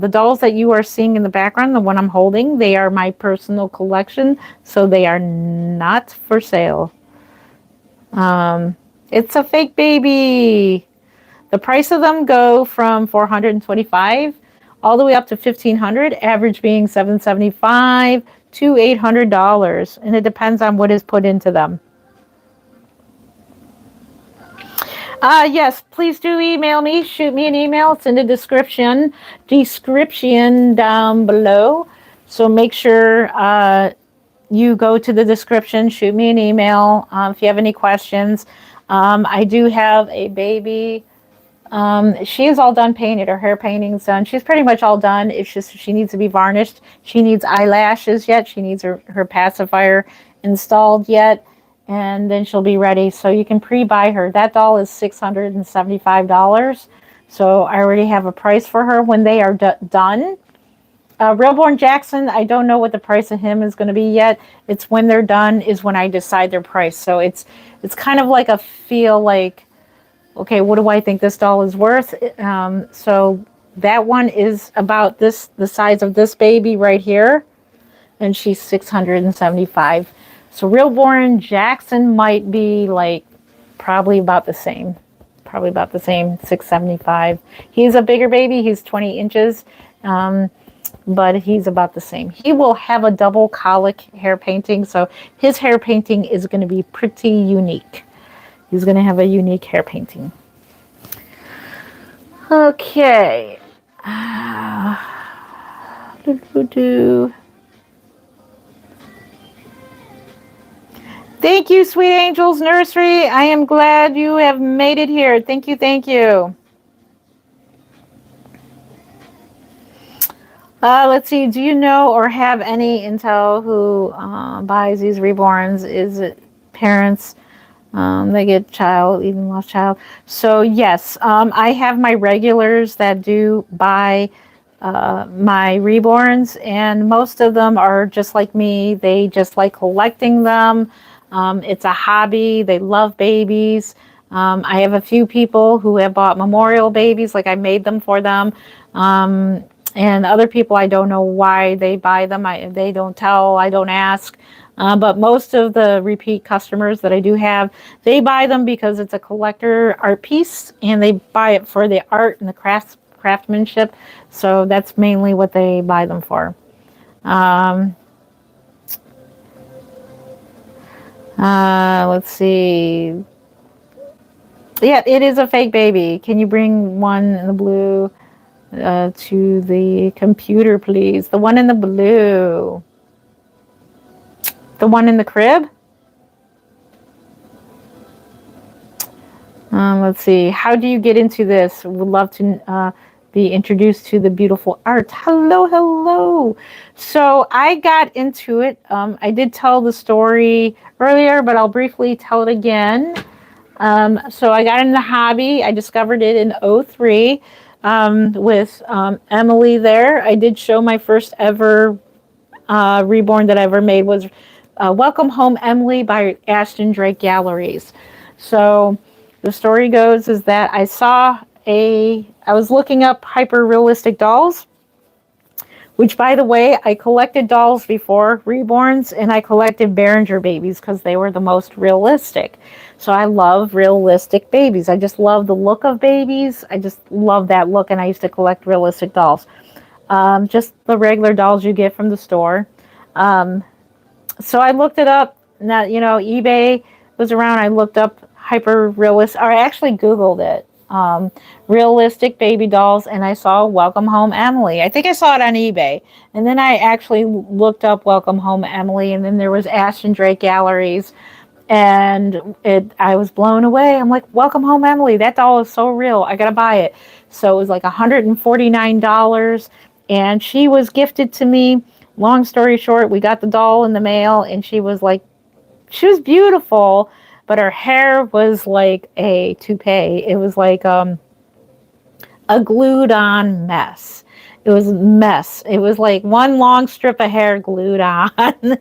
[SPEAKER 1] The dolls that you are seeing in the background, the one I'm holding, they are my personal collection, so they are not for sale. It's a fake baby. The price of them go from $425 all the way up to $1,500, average being $775 to $800, and it depends on what is put into them. Yes, please do email me. Shoot me an email. It's in the description down below. So make sure you go to the description, shoot me an email if you have any questions. I do have a baby. She is all done painted. Her hair painting's done. She's pretty much all done. It's just she needs to be varnished. She needs eyelashes yet. She needs her pacifier installed yet. And then she'll be ready. So you can pre-buy her. That doll is $675. So I already have a price for her when they are done. Reborn Jackson, I don't know what the price of him is going to be yet. It's when they're done is when I decide their price. So it's kind of like a feel like, okay, what do I think this doll is worth? So that one is about the size of this baby right here, and she's $675. So Reborn Jackson might be like probably about the same. Probably about the same, $675. He's a bigger baby. He's 20 inches, but he's about the same. He will have a double colic hair painting, so his hair painting is going to be pretty unique. He's going to have a unique hair painting. Okay. Thank you, Sweet Angels Nursery. I am glad you have made it here. Thank you, thank you. Let's see. Do you know or have any intel who buys these reborns? Is it parents? They get child, even lost child. So yes, I have my regulars that do buy my reborns, and most of them are just like me. They just like collecting them. It's a hobby. They love babies. I have a few people who have bought memorial babies, like I made them for them. And other people, I don't know why they buy them. They don't tell, I don't ask. But most of the repeat customers that I do have, they buy them because it's a collector art piece, and they buy it for the art and the craftsmanship. So that's mainly what they buy them for. Let's see. Yeah, it is a fake baby. Can you bring one in the blue to the computer, please? The one in the blue. The one in the crib? Let's see. How do you get into this? Would love to be introduced to the beautiful art. Hello, hello. So I got into it. I did tell the story earlier, but I'll briefly tell it again. So I got in the hobby. I discovered it in 2003 with Emily there. I did show my first ever reborn that I ever made was Welcome Home Emily by Ashton Drake Galleries. So the story goes is that I was looking up hyper realistic dolls, which by the way, I collected dolls before reborns, and I collected Behringer babies because they were the most realistic. So I love realistic babies. I just love the look of babies. I just love that look, and I used to collect realistic dolls. Just the regular dolls you get from the store. So I looked it up. Now, eBay was around. I looked up hyper realistic, or I actually Googled it. Realistic baby dolls, and I saw Welcome Home Emily. I think I saw it on eBay. And then I actually looked up Welcome Home Emily, and then there was Ashton Drake Galleries. And I was blown away. I'm like, Welcome Home Emily, that doll is so real. I gotta buy it. So it was like $149, and she was gifted to me. Long story short, we got the doll in the mail, and she was beautiful, but her hair was like a toupee. It was like a glued on mess. It was a mess. It was like one long strip of hair glued on.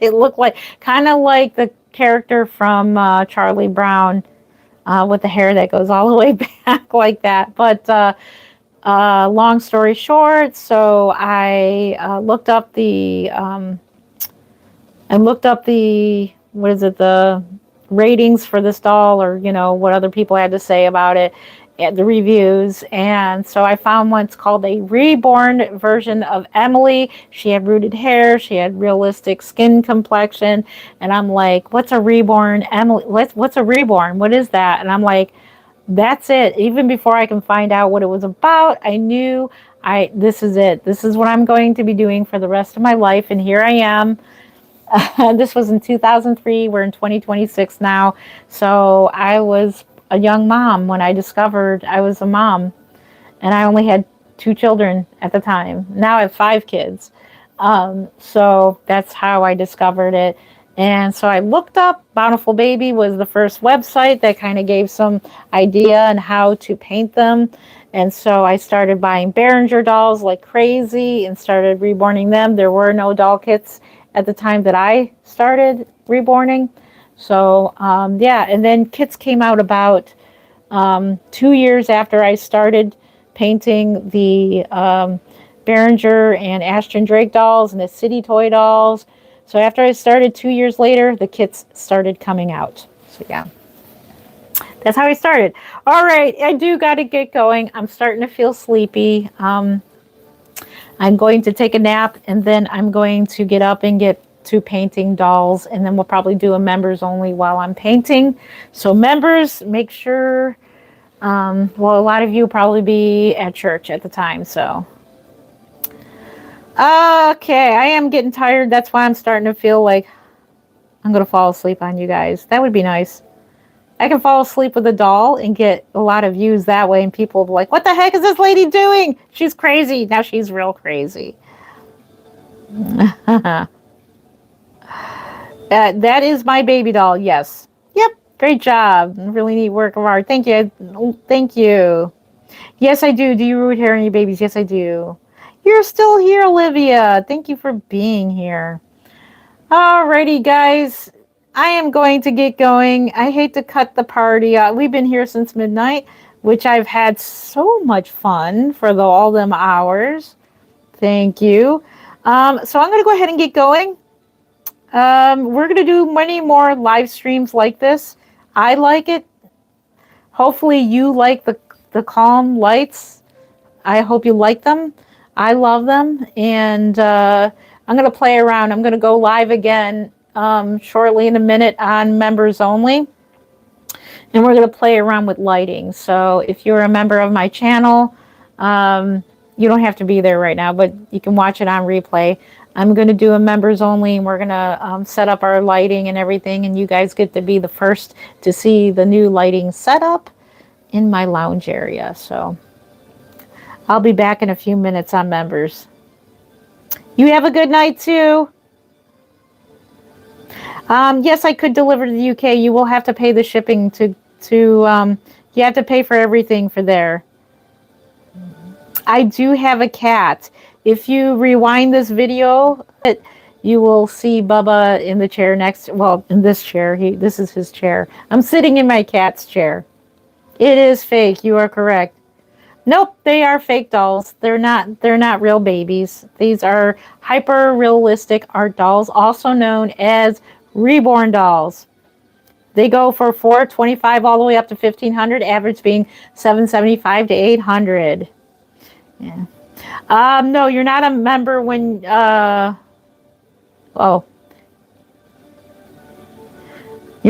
[SPEAKER 1] It looked like kind of like the character from Charlie Brown with the hair that goes all the way back like that. But long story short, so I looked up the the ratings for this doll, or what other people had to say about it. at the reviews, and so I found what's called a reborn version of Emily. She had rooted hair, she had realistic skin complexion, and I'm like, what's a reborn Emily? What's a reborn? What is that? And I'm like, that's it. Even before I can find out what it was about, I knew this is it. This is what I'm going to be doing for the rest of my life, and here I am. This was in 2003. We're in 2026 now. So I was a young mom when I discovered I was a mom, and I only had 2 children at the time. Now I have 5 kids. So that's how I discovered it. And so I looked up. Bountiful Baby was the first website that kind of gave some idea on how to paint them. And so I started buying Behringer dolls like crazy and started reborning them. There were no doll kits at the time that I started reborning. So yeah, and then kits came out about 2 years after I started painting the Behringer and Ashton Drake dolls and the City Toy dolls. So after I started 2 years later, the kits started coming out. So yeah, that's how I started. All right, I do got to get going. I'm starting to feel sleepy. I'm going to take a nap, and then I'm going to get up and get to painting dolls, and then we'll probably do a members only while I'm painting. So members, make sure, well, a lot of you will probably be at church at the time, so. Okay, I am getting tired. That's why I'm starting to feel like I'm going to fall asleep on you guys. That would be nice. I can fall asleep with a doll and get a lot of views that way, and people will be like, what the heck is this lady doing? She's crazy. Now she's real crazy. That is my baby doll, yes. Yep, great job. Really neat work of art. Thank you. Thank you. Yes, I do. Do you root hair on your babies? Yes, I do. You're still here, Olivia. Thank you for being here. Alrighty, guys. I am going to get going. I hate to cut the party out. We've been here since midnight, which I've had so much fun for all them hours. Thank you. So I'm going to go ahead and get going. We're going to do many more live streams like this. I like it. Hopefully you like the calm lights. I hope you like them. I love them. And I'm going to play around. I'm going to go live again shortly in a minute on members only. And we're going to play around with lighting. So if you're a member of my channel, you don't have to be there right now, but you can watch it on replay. I'm going to do a members only, and we're going to set up our lighting and everything, and you guys get to be the first to see the new lighting setup in my lounge area. So I'll be back in a few minutes on members. You have a good night too. Yes, I could deliver to the UK. You will have to pay the shipping you have to pay for everything for there. I do have a cat. If you rewind this video, you will see Bubba in the chair next, well, in this chair. This is his chair. I'm sitting in my cat's chair. It is fake. You are correct. Nope, they are fake dolls. They're not real babies. These are hyper realistic art dolls, also known as reborn dolls. They go for $425 all the way up to $1,500, average being $775 to $800. Yeah. No, you're not a member when you're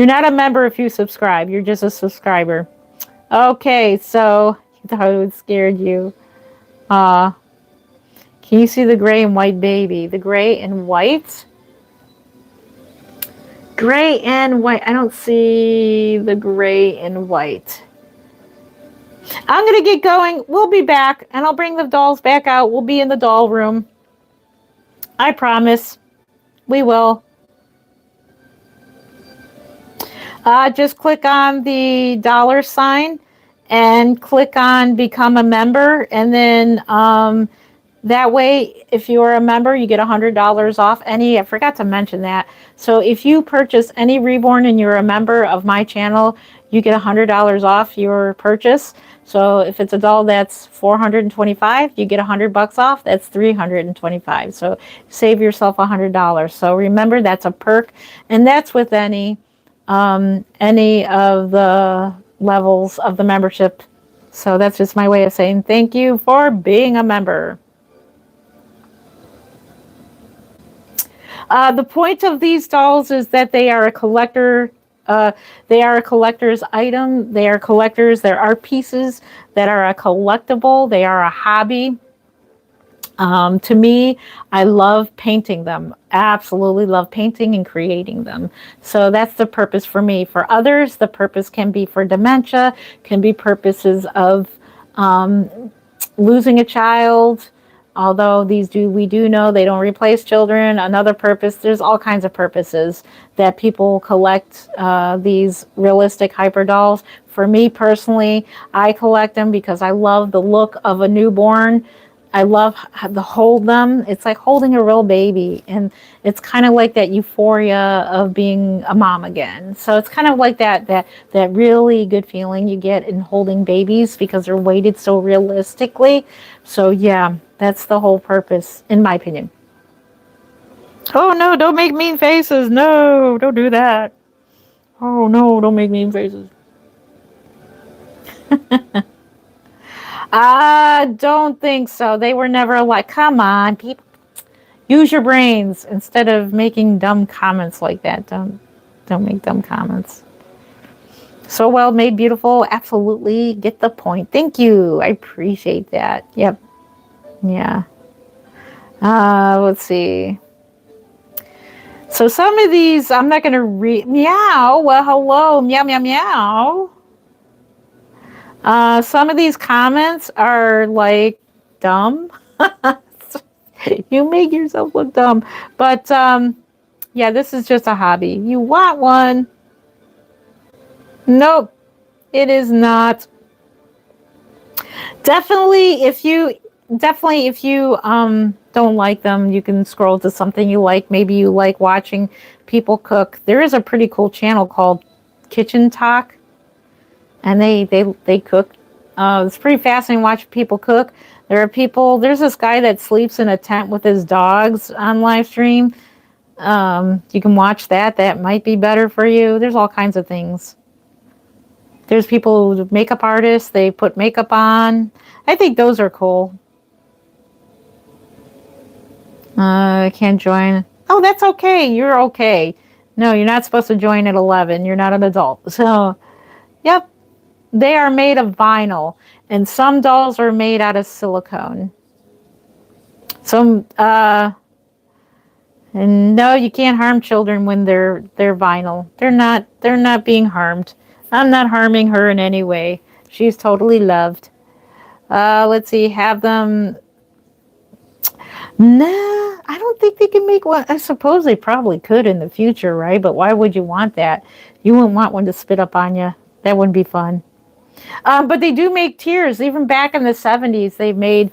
[SPEAKER 1] not a member if you subscribe. You're just a subscriber. Okay, so you thought it scared you. Can you see the gray and white baby? The gray and white? Gray and white. I don't see the gray and white. I'm going to get going. We'll be back, and I'll bring the dolls back out. We'll be in the doll room. I promise. We will. Just click on the $sign and click on Become a Member, and then that way, if you are a member, you get $100 off I forgot to mention that. So if you purchase any Reborn and you're a member of my channel, you get $100 off your purchase. So if it's a doll that's $425, you get $100 off. That's $325. So save yourself $100. So remember, that's a perk, and that's with any of the levels of the membership So that's just my way of saying thank you for being a member. The point of these dolls is that they are a collector. They are a collector's item. They are collectors. There are pieces that are a collectible. They are a hobby. To me, I love painting them. Absolutely love painting and creating them. So that's the purpose for me. For others, the purpose can be for dementia, can be purposes of losing a child. Although we do know they don't replace children. Another purpose, there's all kinds of purposes that people collect these realistic hyper dolls. For me personally, I collect them because I love the look of a newborn. I love to hold them. It's like holding a real baby. And it's kind of like that euphoria of being a mom again. So it's kind of like that really good feeling you get in holding babies because they're weighted so realistically. So yeah, that's the whole purpose, in my opinion. Oh no, don't make mean faces. No, don't do that. Oh no, don't make mean faces. I don't think so. They were never like, come on, people, use your brains instead of making dumb comments like that. Don't make dumb comments. So well made, beautiful. Absolutely get the point. Thank you. I appreciate that. Yep. Yeah. Let's see. So some of these, I'm not going to read. Meow. Well, hello. Meow, meow, meow. Some of these comments are like dumb. You make yourself look dumb. But yeah, this is just a hobby. You want one? Nope, it is not. Definitely if you don't like them, you can scroll to something you like. Maybe you like watching people cook. There is a pretty cool channel called Kitchen Talk, and they cook. It's pretty fascinating watching people cook. There's this guy that sleeps in a tent with his dogs on live stream. You can watch that. That might be better for you. There's all kinds of things. There's people, makeup artists, they put makeup on. I think those are cool. I can't join. Oh, that's okay. You're okay. No, you're not supposed to join at 11. You're not an adult. So, yep. They are made of vinyl, and some dolls are made out of silicone. Some, and no, you can't harm children when they're vinyl. They're not being harmed. I'm not harming her in any way. She's totally loved. Let's see, have them. Nah, I don't think they can make one. I suppose they probably could in the future, right? But why would you want that? You wouldn't want one to spit up on you. That wouldn't be fun. But they do make tears. Even back in the 70s, they made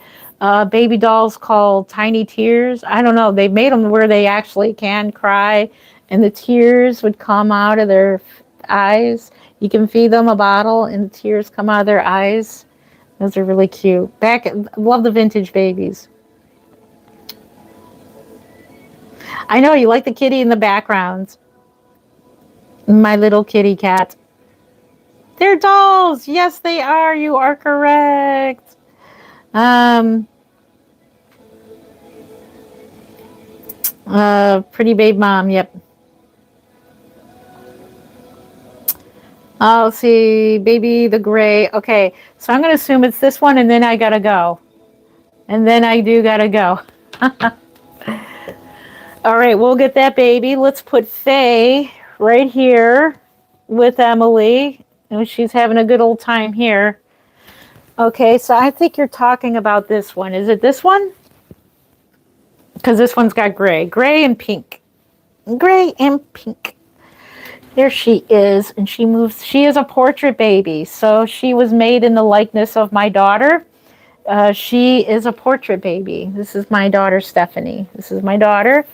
[SPEAKER 1] baby dolls called Tiny Tears. I don't know. They made them where they actually can cry, and the tears would come out of their eyes. You can feed them a bottle, and the tears come out of their eyes. Those are really cute. Love the vintage babies. I know you like the kitty in the background. My little kitty cat. They're dolls. Yes, they are. You are correct. Pretty babe mom. Yep. I'll see. Baby the gray. Okay. So I'm going to assume it's this one, and then I got to go. And then I do got to go. All right. We'll get that baby. Let's put Faye right here with Emily. She's having a good old time here. Okay, so I think you're talking about this one. Is it this one? Because this one's got gray. Gray and pink. Gray and pink. There she is. And she moves. She is a portrait baby. So she was made in the likeness of my daughter. She is a portrait baby. This is my daughter, Stephanie. This is my daughter.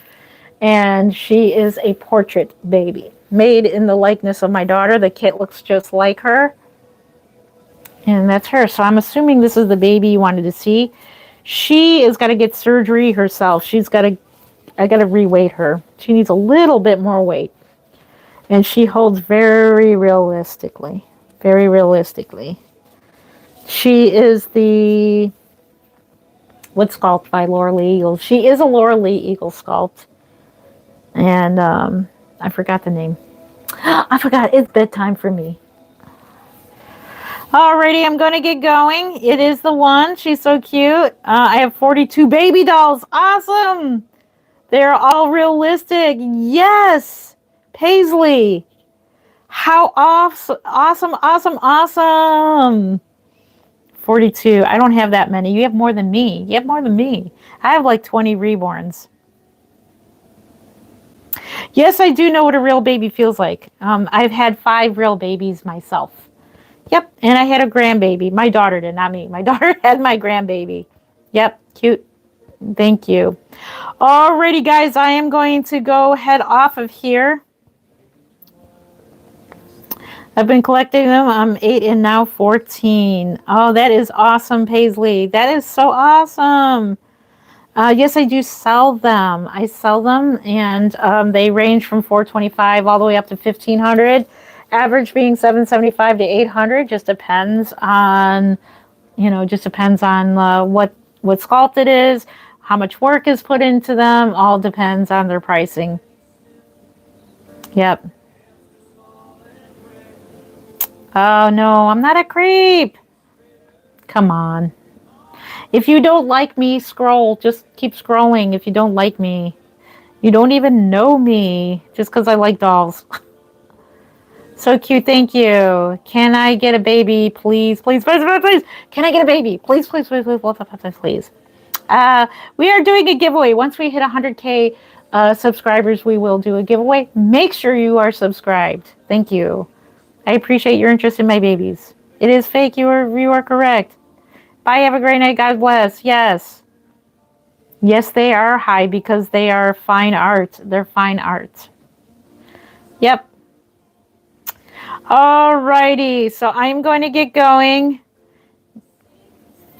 [SPEAKER 1] And she is a portrait baby. Made in the likeness of my daughter. The kit looks just like her. And that's her. So I'm assuming this is the baby you wanted to see. She is got to get surgery herself. I got to reweight her. She needs a little bit more weight. And she holds very realistically. Very realistically. She is the what's sculpt by Laura Lee Eagle. She is a Laura Lee Eagle sculpt. And I forgot the name. I forgot. It's bedtime for me. Alrighty, I'm going to get going. It is the one. She's so cute. I have 42 baby dolls. Awesome. They're all realistic. Yes. Paisley. How awesome. Awesome, awesome, awesome. 42. I don't have that many. You have more than me. You have more than me. I have like 20 reborns. Yes, I do know what a real baby feels like. I've had 5 real babies myself. Yep, and I had a grandbaby. My daughter did, not me. My daughter had my grandbaby. Yep, cute. Thank you. Alrighty, guys, I am going to go head off of here. I've been collecting them. I'm 8 and now 14. Oh, that is awesome, Paisley. That is so awesome. Yes, I do sell them. I sell them, and they range from $425 all the way up to $1,500. Average being $775 to $800. Just depends on, what sculpt it is, how much work is put into them. All depends on their pricing. Yep. Oh no, I'm not a creep. Come on. If you don't like me, scroll. Just keep scrolling if you don't like me. You don't even know me just because I like dolls. So cute, thank you. Can I get a baby, please? Please, please, please, please. Can I get a baby? Please, please, please, please, please, please. We are doing a giveaway. Once we hit 100K subscribers, we will do a giveaway. Make sure you are subscribed. Thank you. I appreciate your interest in my babies. It is fake. You are correct. Bye. Have a great night. God bless. Yes. Yes, they are high because they are fine art. They're fine art. Yep. Alrighty. So I'm going to get going.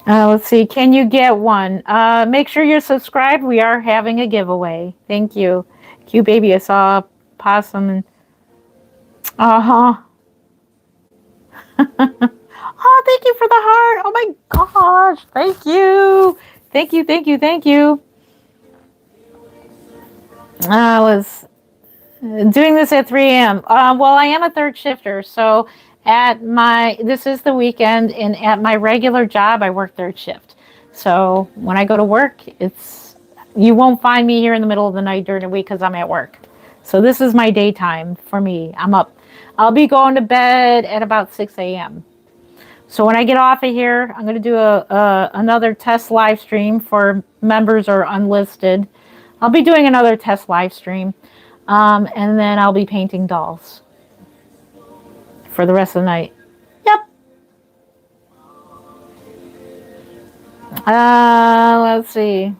[SPEAKER 1] Let's see. Can you get one? Make sure you're subscribed. We are having a giveaway. Thank you. Cute baby. I saw a possum. And... Uh-huh. Oh, thank you for the heart. Oh my gosh. Thank you. Thank you, thank you, thank you. I was doing this at 3 a.m. Well, I am a third shifter, so this is the weekend, and at my regular job, I work third shift. So when I go to work, you won't find me here in the middle of the night during the week because I'm at work. So this is my daytime for me. I'm up. I'll be going to bed at about 6 a.m. So when I get off of here, I'm going to do another test live stream for members or unlisted. I'll be doing another test live stream. And then I'll be painting dolls for the rest of the night. Yep. Let's see.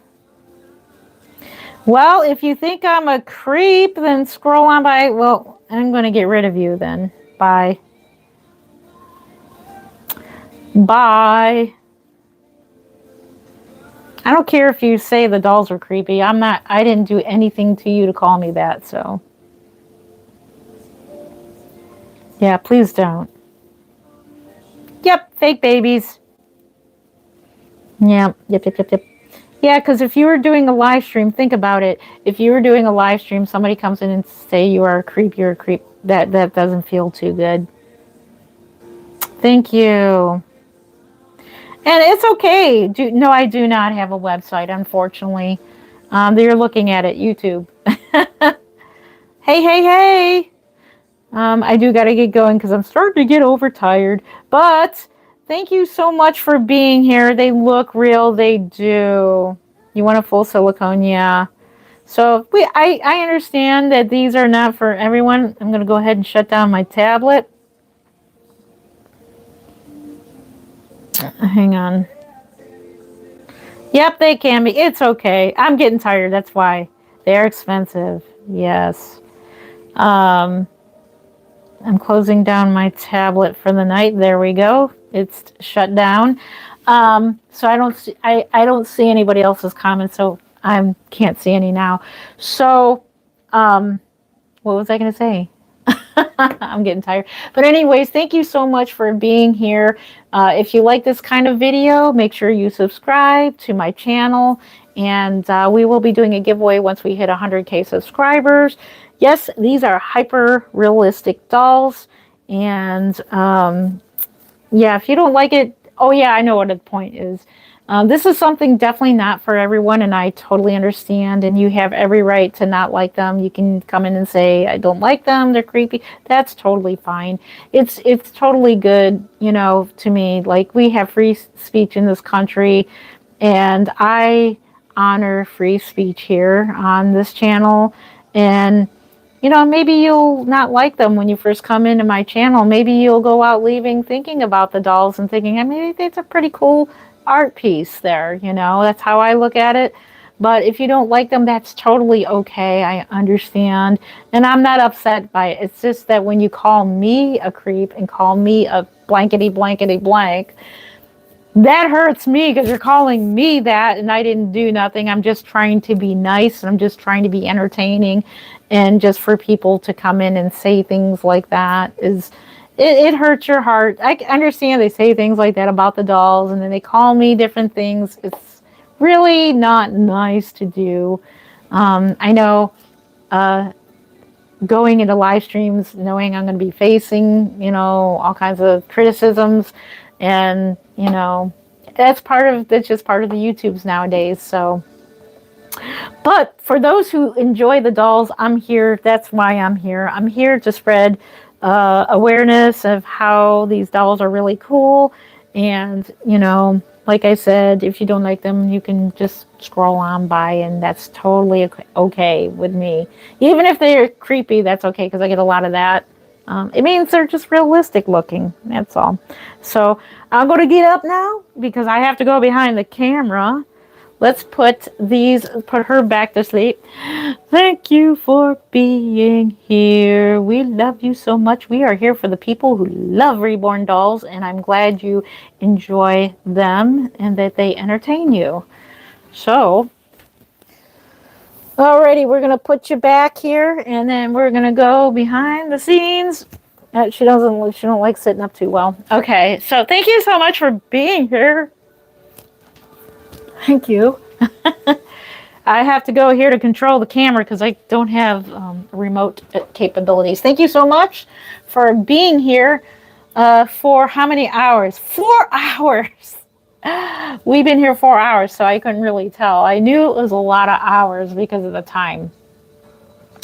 [SPEAKER 1] Well, if you think I'm a creep, then scroll on by. Well, I'm going to get rid of you then. Bye. Bye. I don't care if you say the dolls are creepy. I didn't do anything to you to call me that, so. Yeah, please don't. Yep, fake babies. Yeah, yep. Yeah, because if you were doing a live stream, think about it. If you were doing a live stream, somebody comes in and say you are a creep, you're a creep. That doesn't feel too good. Thank you. And it's okay. No, I do not have a website, unfortunately. You're looking at it, YouTube. Hey. I do got to get going because I'm starting to get overtired. But thank you so much for being here. They look real. They do. You want a full silicone? Yeah. So I understand that these are not for everyone. I'm going to go ahead and shut down my tablet. Hang on. Yep, they can be. It's okay. I'm getting tired. That's why. They're expensive. Yes. I'm closing down my tablet for the night. There we go. It's shut down. So I don't see anybody else's comments, so I can't see any now. So what was I going to say? I'm getting tired. But anyways, thank you so much for being here. If you like this kind of video, make sure you subscribe to my channel. And we will be doing a giveaway once we hit 100K subscribers. Yes, these are hyper realistic dolls. And yeah, if you don't like it, oh yeah, I know what the point is. This is something definitely not for everyone, and I totally understand. And you have every right to not like them. You can come in and say, "I don't like them. They're creepy." That's totally fine. It's totally good, you know, to me. Like, we have free speech in this country, and I honor free speech here on this channel. And you know, maybe you'll not like them when you first come into my channel. Maybe you'll go out leaving thinking about the dolls and thinking, I mean, it's a pretty cool art piece there. You know, that's how I look at it. But if you don't like them, that's totally okay. I understand. And I'm not upset by it. It's just that when you call me a creep and call me a blankety blankety blank, that hurts me because you're calling me that and I didn't do nothing. I'm just trying to be nice and I'm just trying to be entertaining. And just for people to come in and say things like that it hurts your heart. I understand they say things like that about the dolls and then they call me different things. It's really not nice to do. I know going into live streams knowing I'm going to be facing, you know, all kinds of criticisms, and you know, that's just part of the YouTubes nowadays. So, but for those who enjoy the dolls, I'm here. That's why I'm here. I'm here to spread awareness of how these dolls are really cool. And, you know, like I said, if you don't like them, you can just scroll on by, and that's totally okay with me. Even if they're creepy, that's okay, because I get a lot of that. It means they're just realistic looking. That's all. So I'm going to get up now because I have to go behind the camera. Let's put her back to sleep. Thank you for being here. We love you so much. We are here for the people who love Reborn dolls, and I'm glad you enjoy them and that they entertain you. So, alrighty, we're going to put you back here, and then we're going to go behind the scenes. She don't like sitting up too well. Okay, so thank you so much for being here. Thank you. I have to go here to control the camera because I don't have remote capabilities. Thank you so much for being here for how many hours? 4 hours. We've been here 4 hours, so I couldn't really tell. I knew it was a lot of hours because of the time.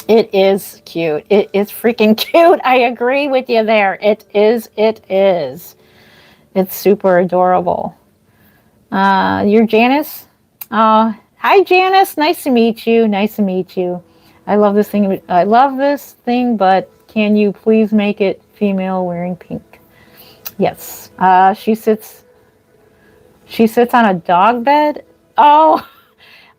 [SPEAKER 1] It is cute. It is freaking cute. I agree with you there. It is. It is. It's super adorable. You're Janice? Hi, Janice. Nice to meet you. Nice to meet you. I love this thing. I love this thing, but can you please make it female wearing pink? Yes. She sits on a dog bed. Oh,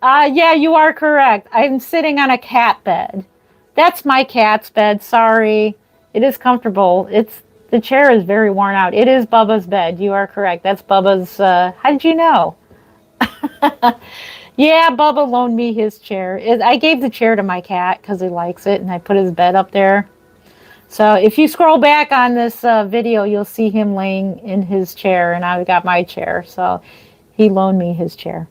[SPEAKER 1] yeah, you are correct. I'm sitting on a cat bed. That's my cat's bed. Sorry. It is comfortable. The chair is very worn out. It is Bubba's bed. You are correct. That's Bubba's. How did you know? Yeah, Bubba loaned me his chair. I gave the chair to my cat because he likes it, and I put his bed up there. So if you scroll back on this video, you'll see him laying in his chair, and I got my chair. So he loaned me his chair.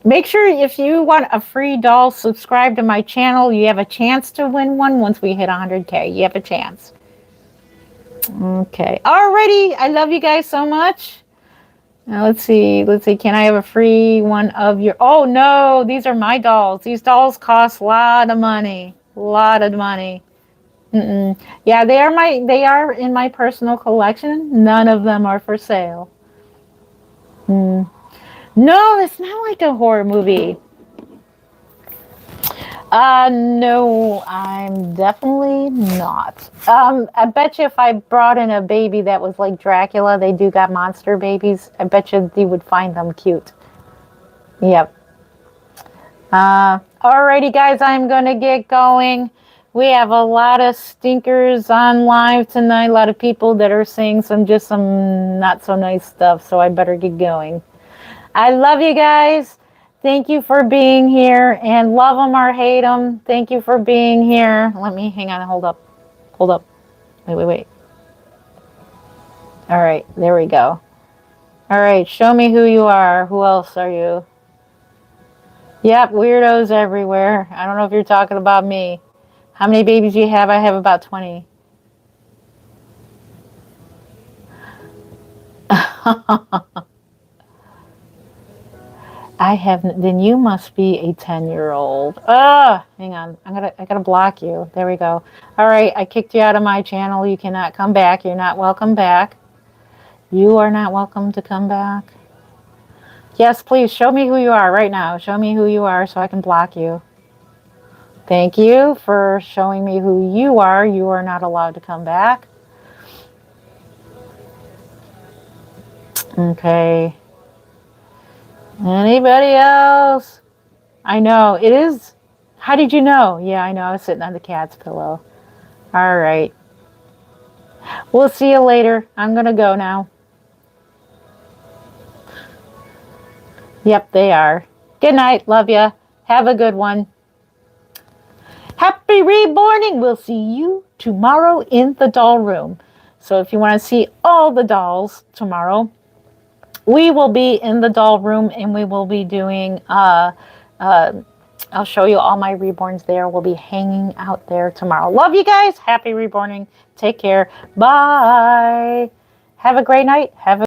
[SPEAKER 1] Make sure if you want a free doll, subscribe to my channel. You have a chance to win one once we hit 100K. You have a chance. Okay. Alrighty. I love you guys so much. Now let's see. Can I have a free one of your... Oh, no. These are my dolls. These dolls cost a lot of money. A lot of money. Yeah, they are in my personal collection. None of them are for sale. No, it's not like a horror movie. No, I'm definitely not. I bet you if I brought in a baby that was like Dracula, they do got monster babies. I bet you would find them cute. Yep. Alrighty, guys, I'm gonna get going. We have a lot of stinkers on live tonight. A lot of people that are saying some not so nice stuff, so I better get going. I love you guys. Thank you for being here, and love them or hate them. Thank you for being here. Let me hang on. Hold up. Hold up. Wait. All right, there we go. All right, show me who you are. Who else are you? Yep, weirdos everywhere. I don't know if you're talking about me. How many babies do you have? I have about 20. I have. Then you must be a 10-year-old. Hang on. I gotta block you. There we go. All right, I kicked you out of my channel. You cannot come back. You're not welcome back. You are not welcome to come back. Yes, please show me who you are right now. Show me who you are so I can block you. Thank you for showing me who you are. You are not allowed to come back. Okay. Anybody else? I know. It is. How did you know? Yeah, I know. I was sitting on the cat's pillow. All right. We'll see you later. I'm going to go now. Yep, they are. Good night. Love ya. Have a good one. Happy reborning. We'll see you tomorrow in the doll room. So if you want to see all the dolls tomorrow, we will be in the doll room and we will be doing, I'll show you all my reborns there. We'll be hanging out there tomorrow. Love you guys. Happy reborning. Take care. Bye. Have a great night. Have a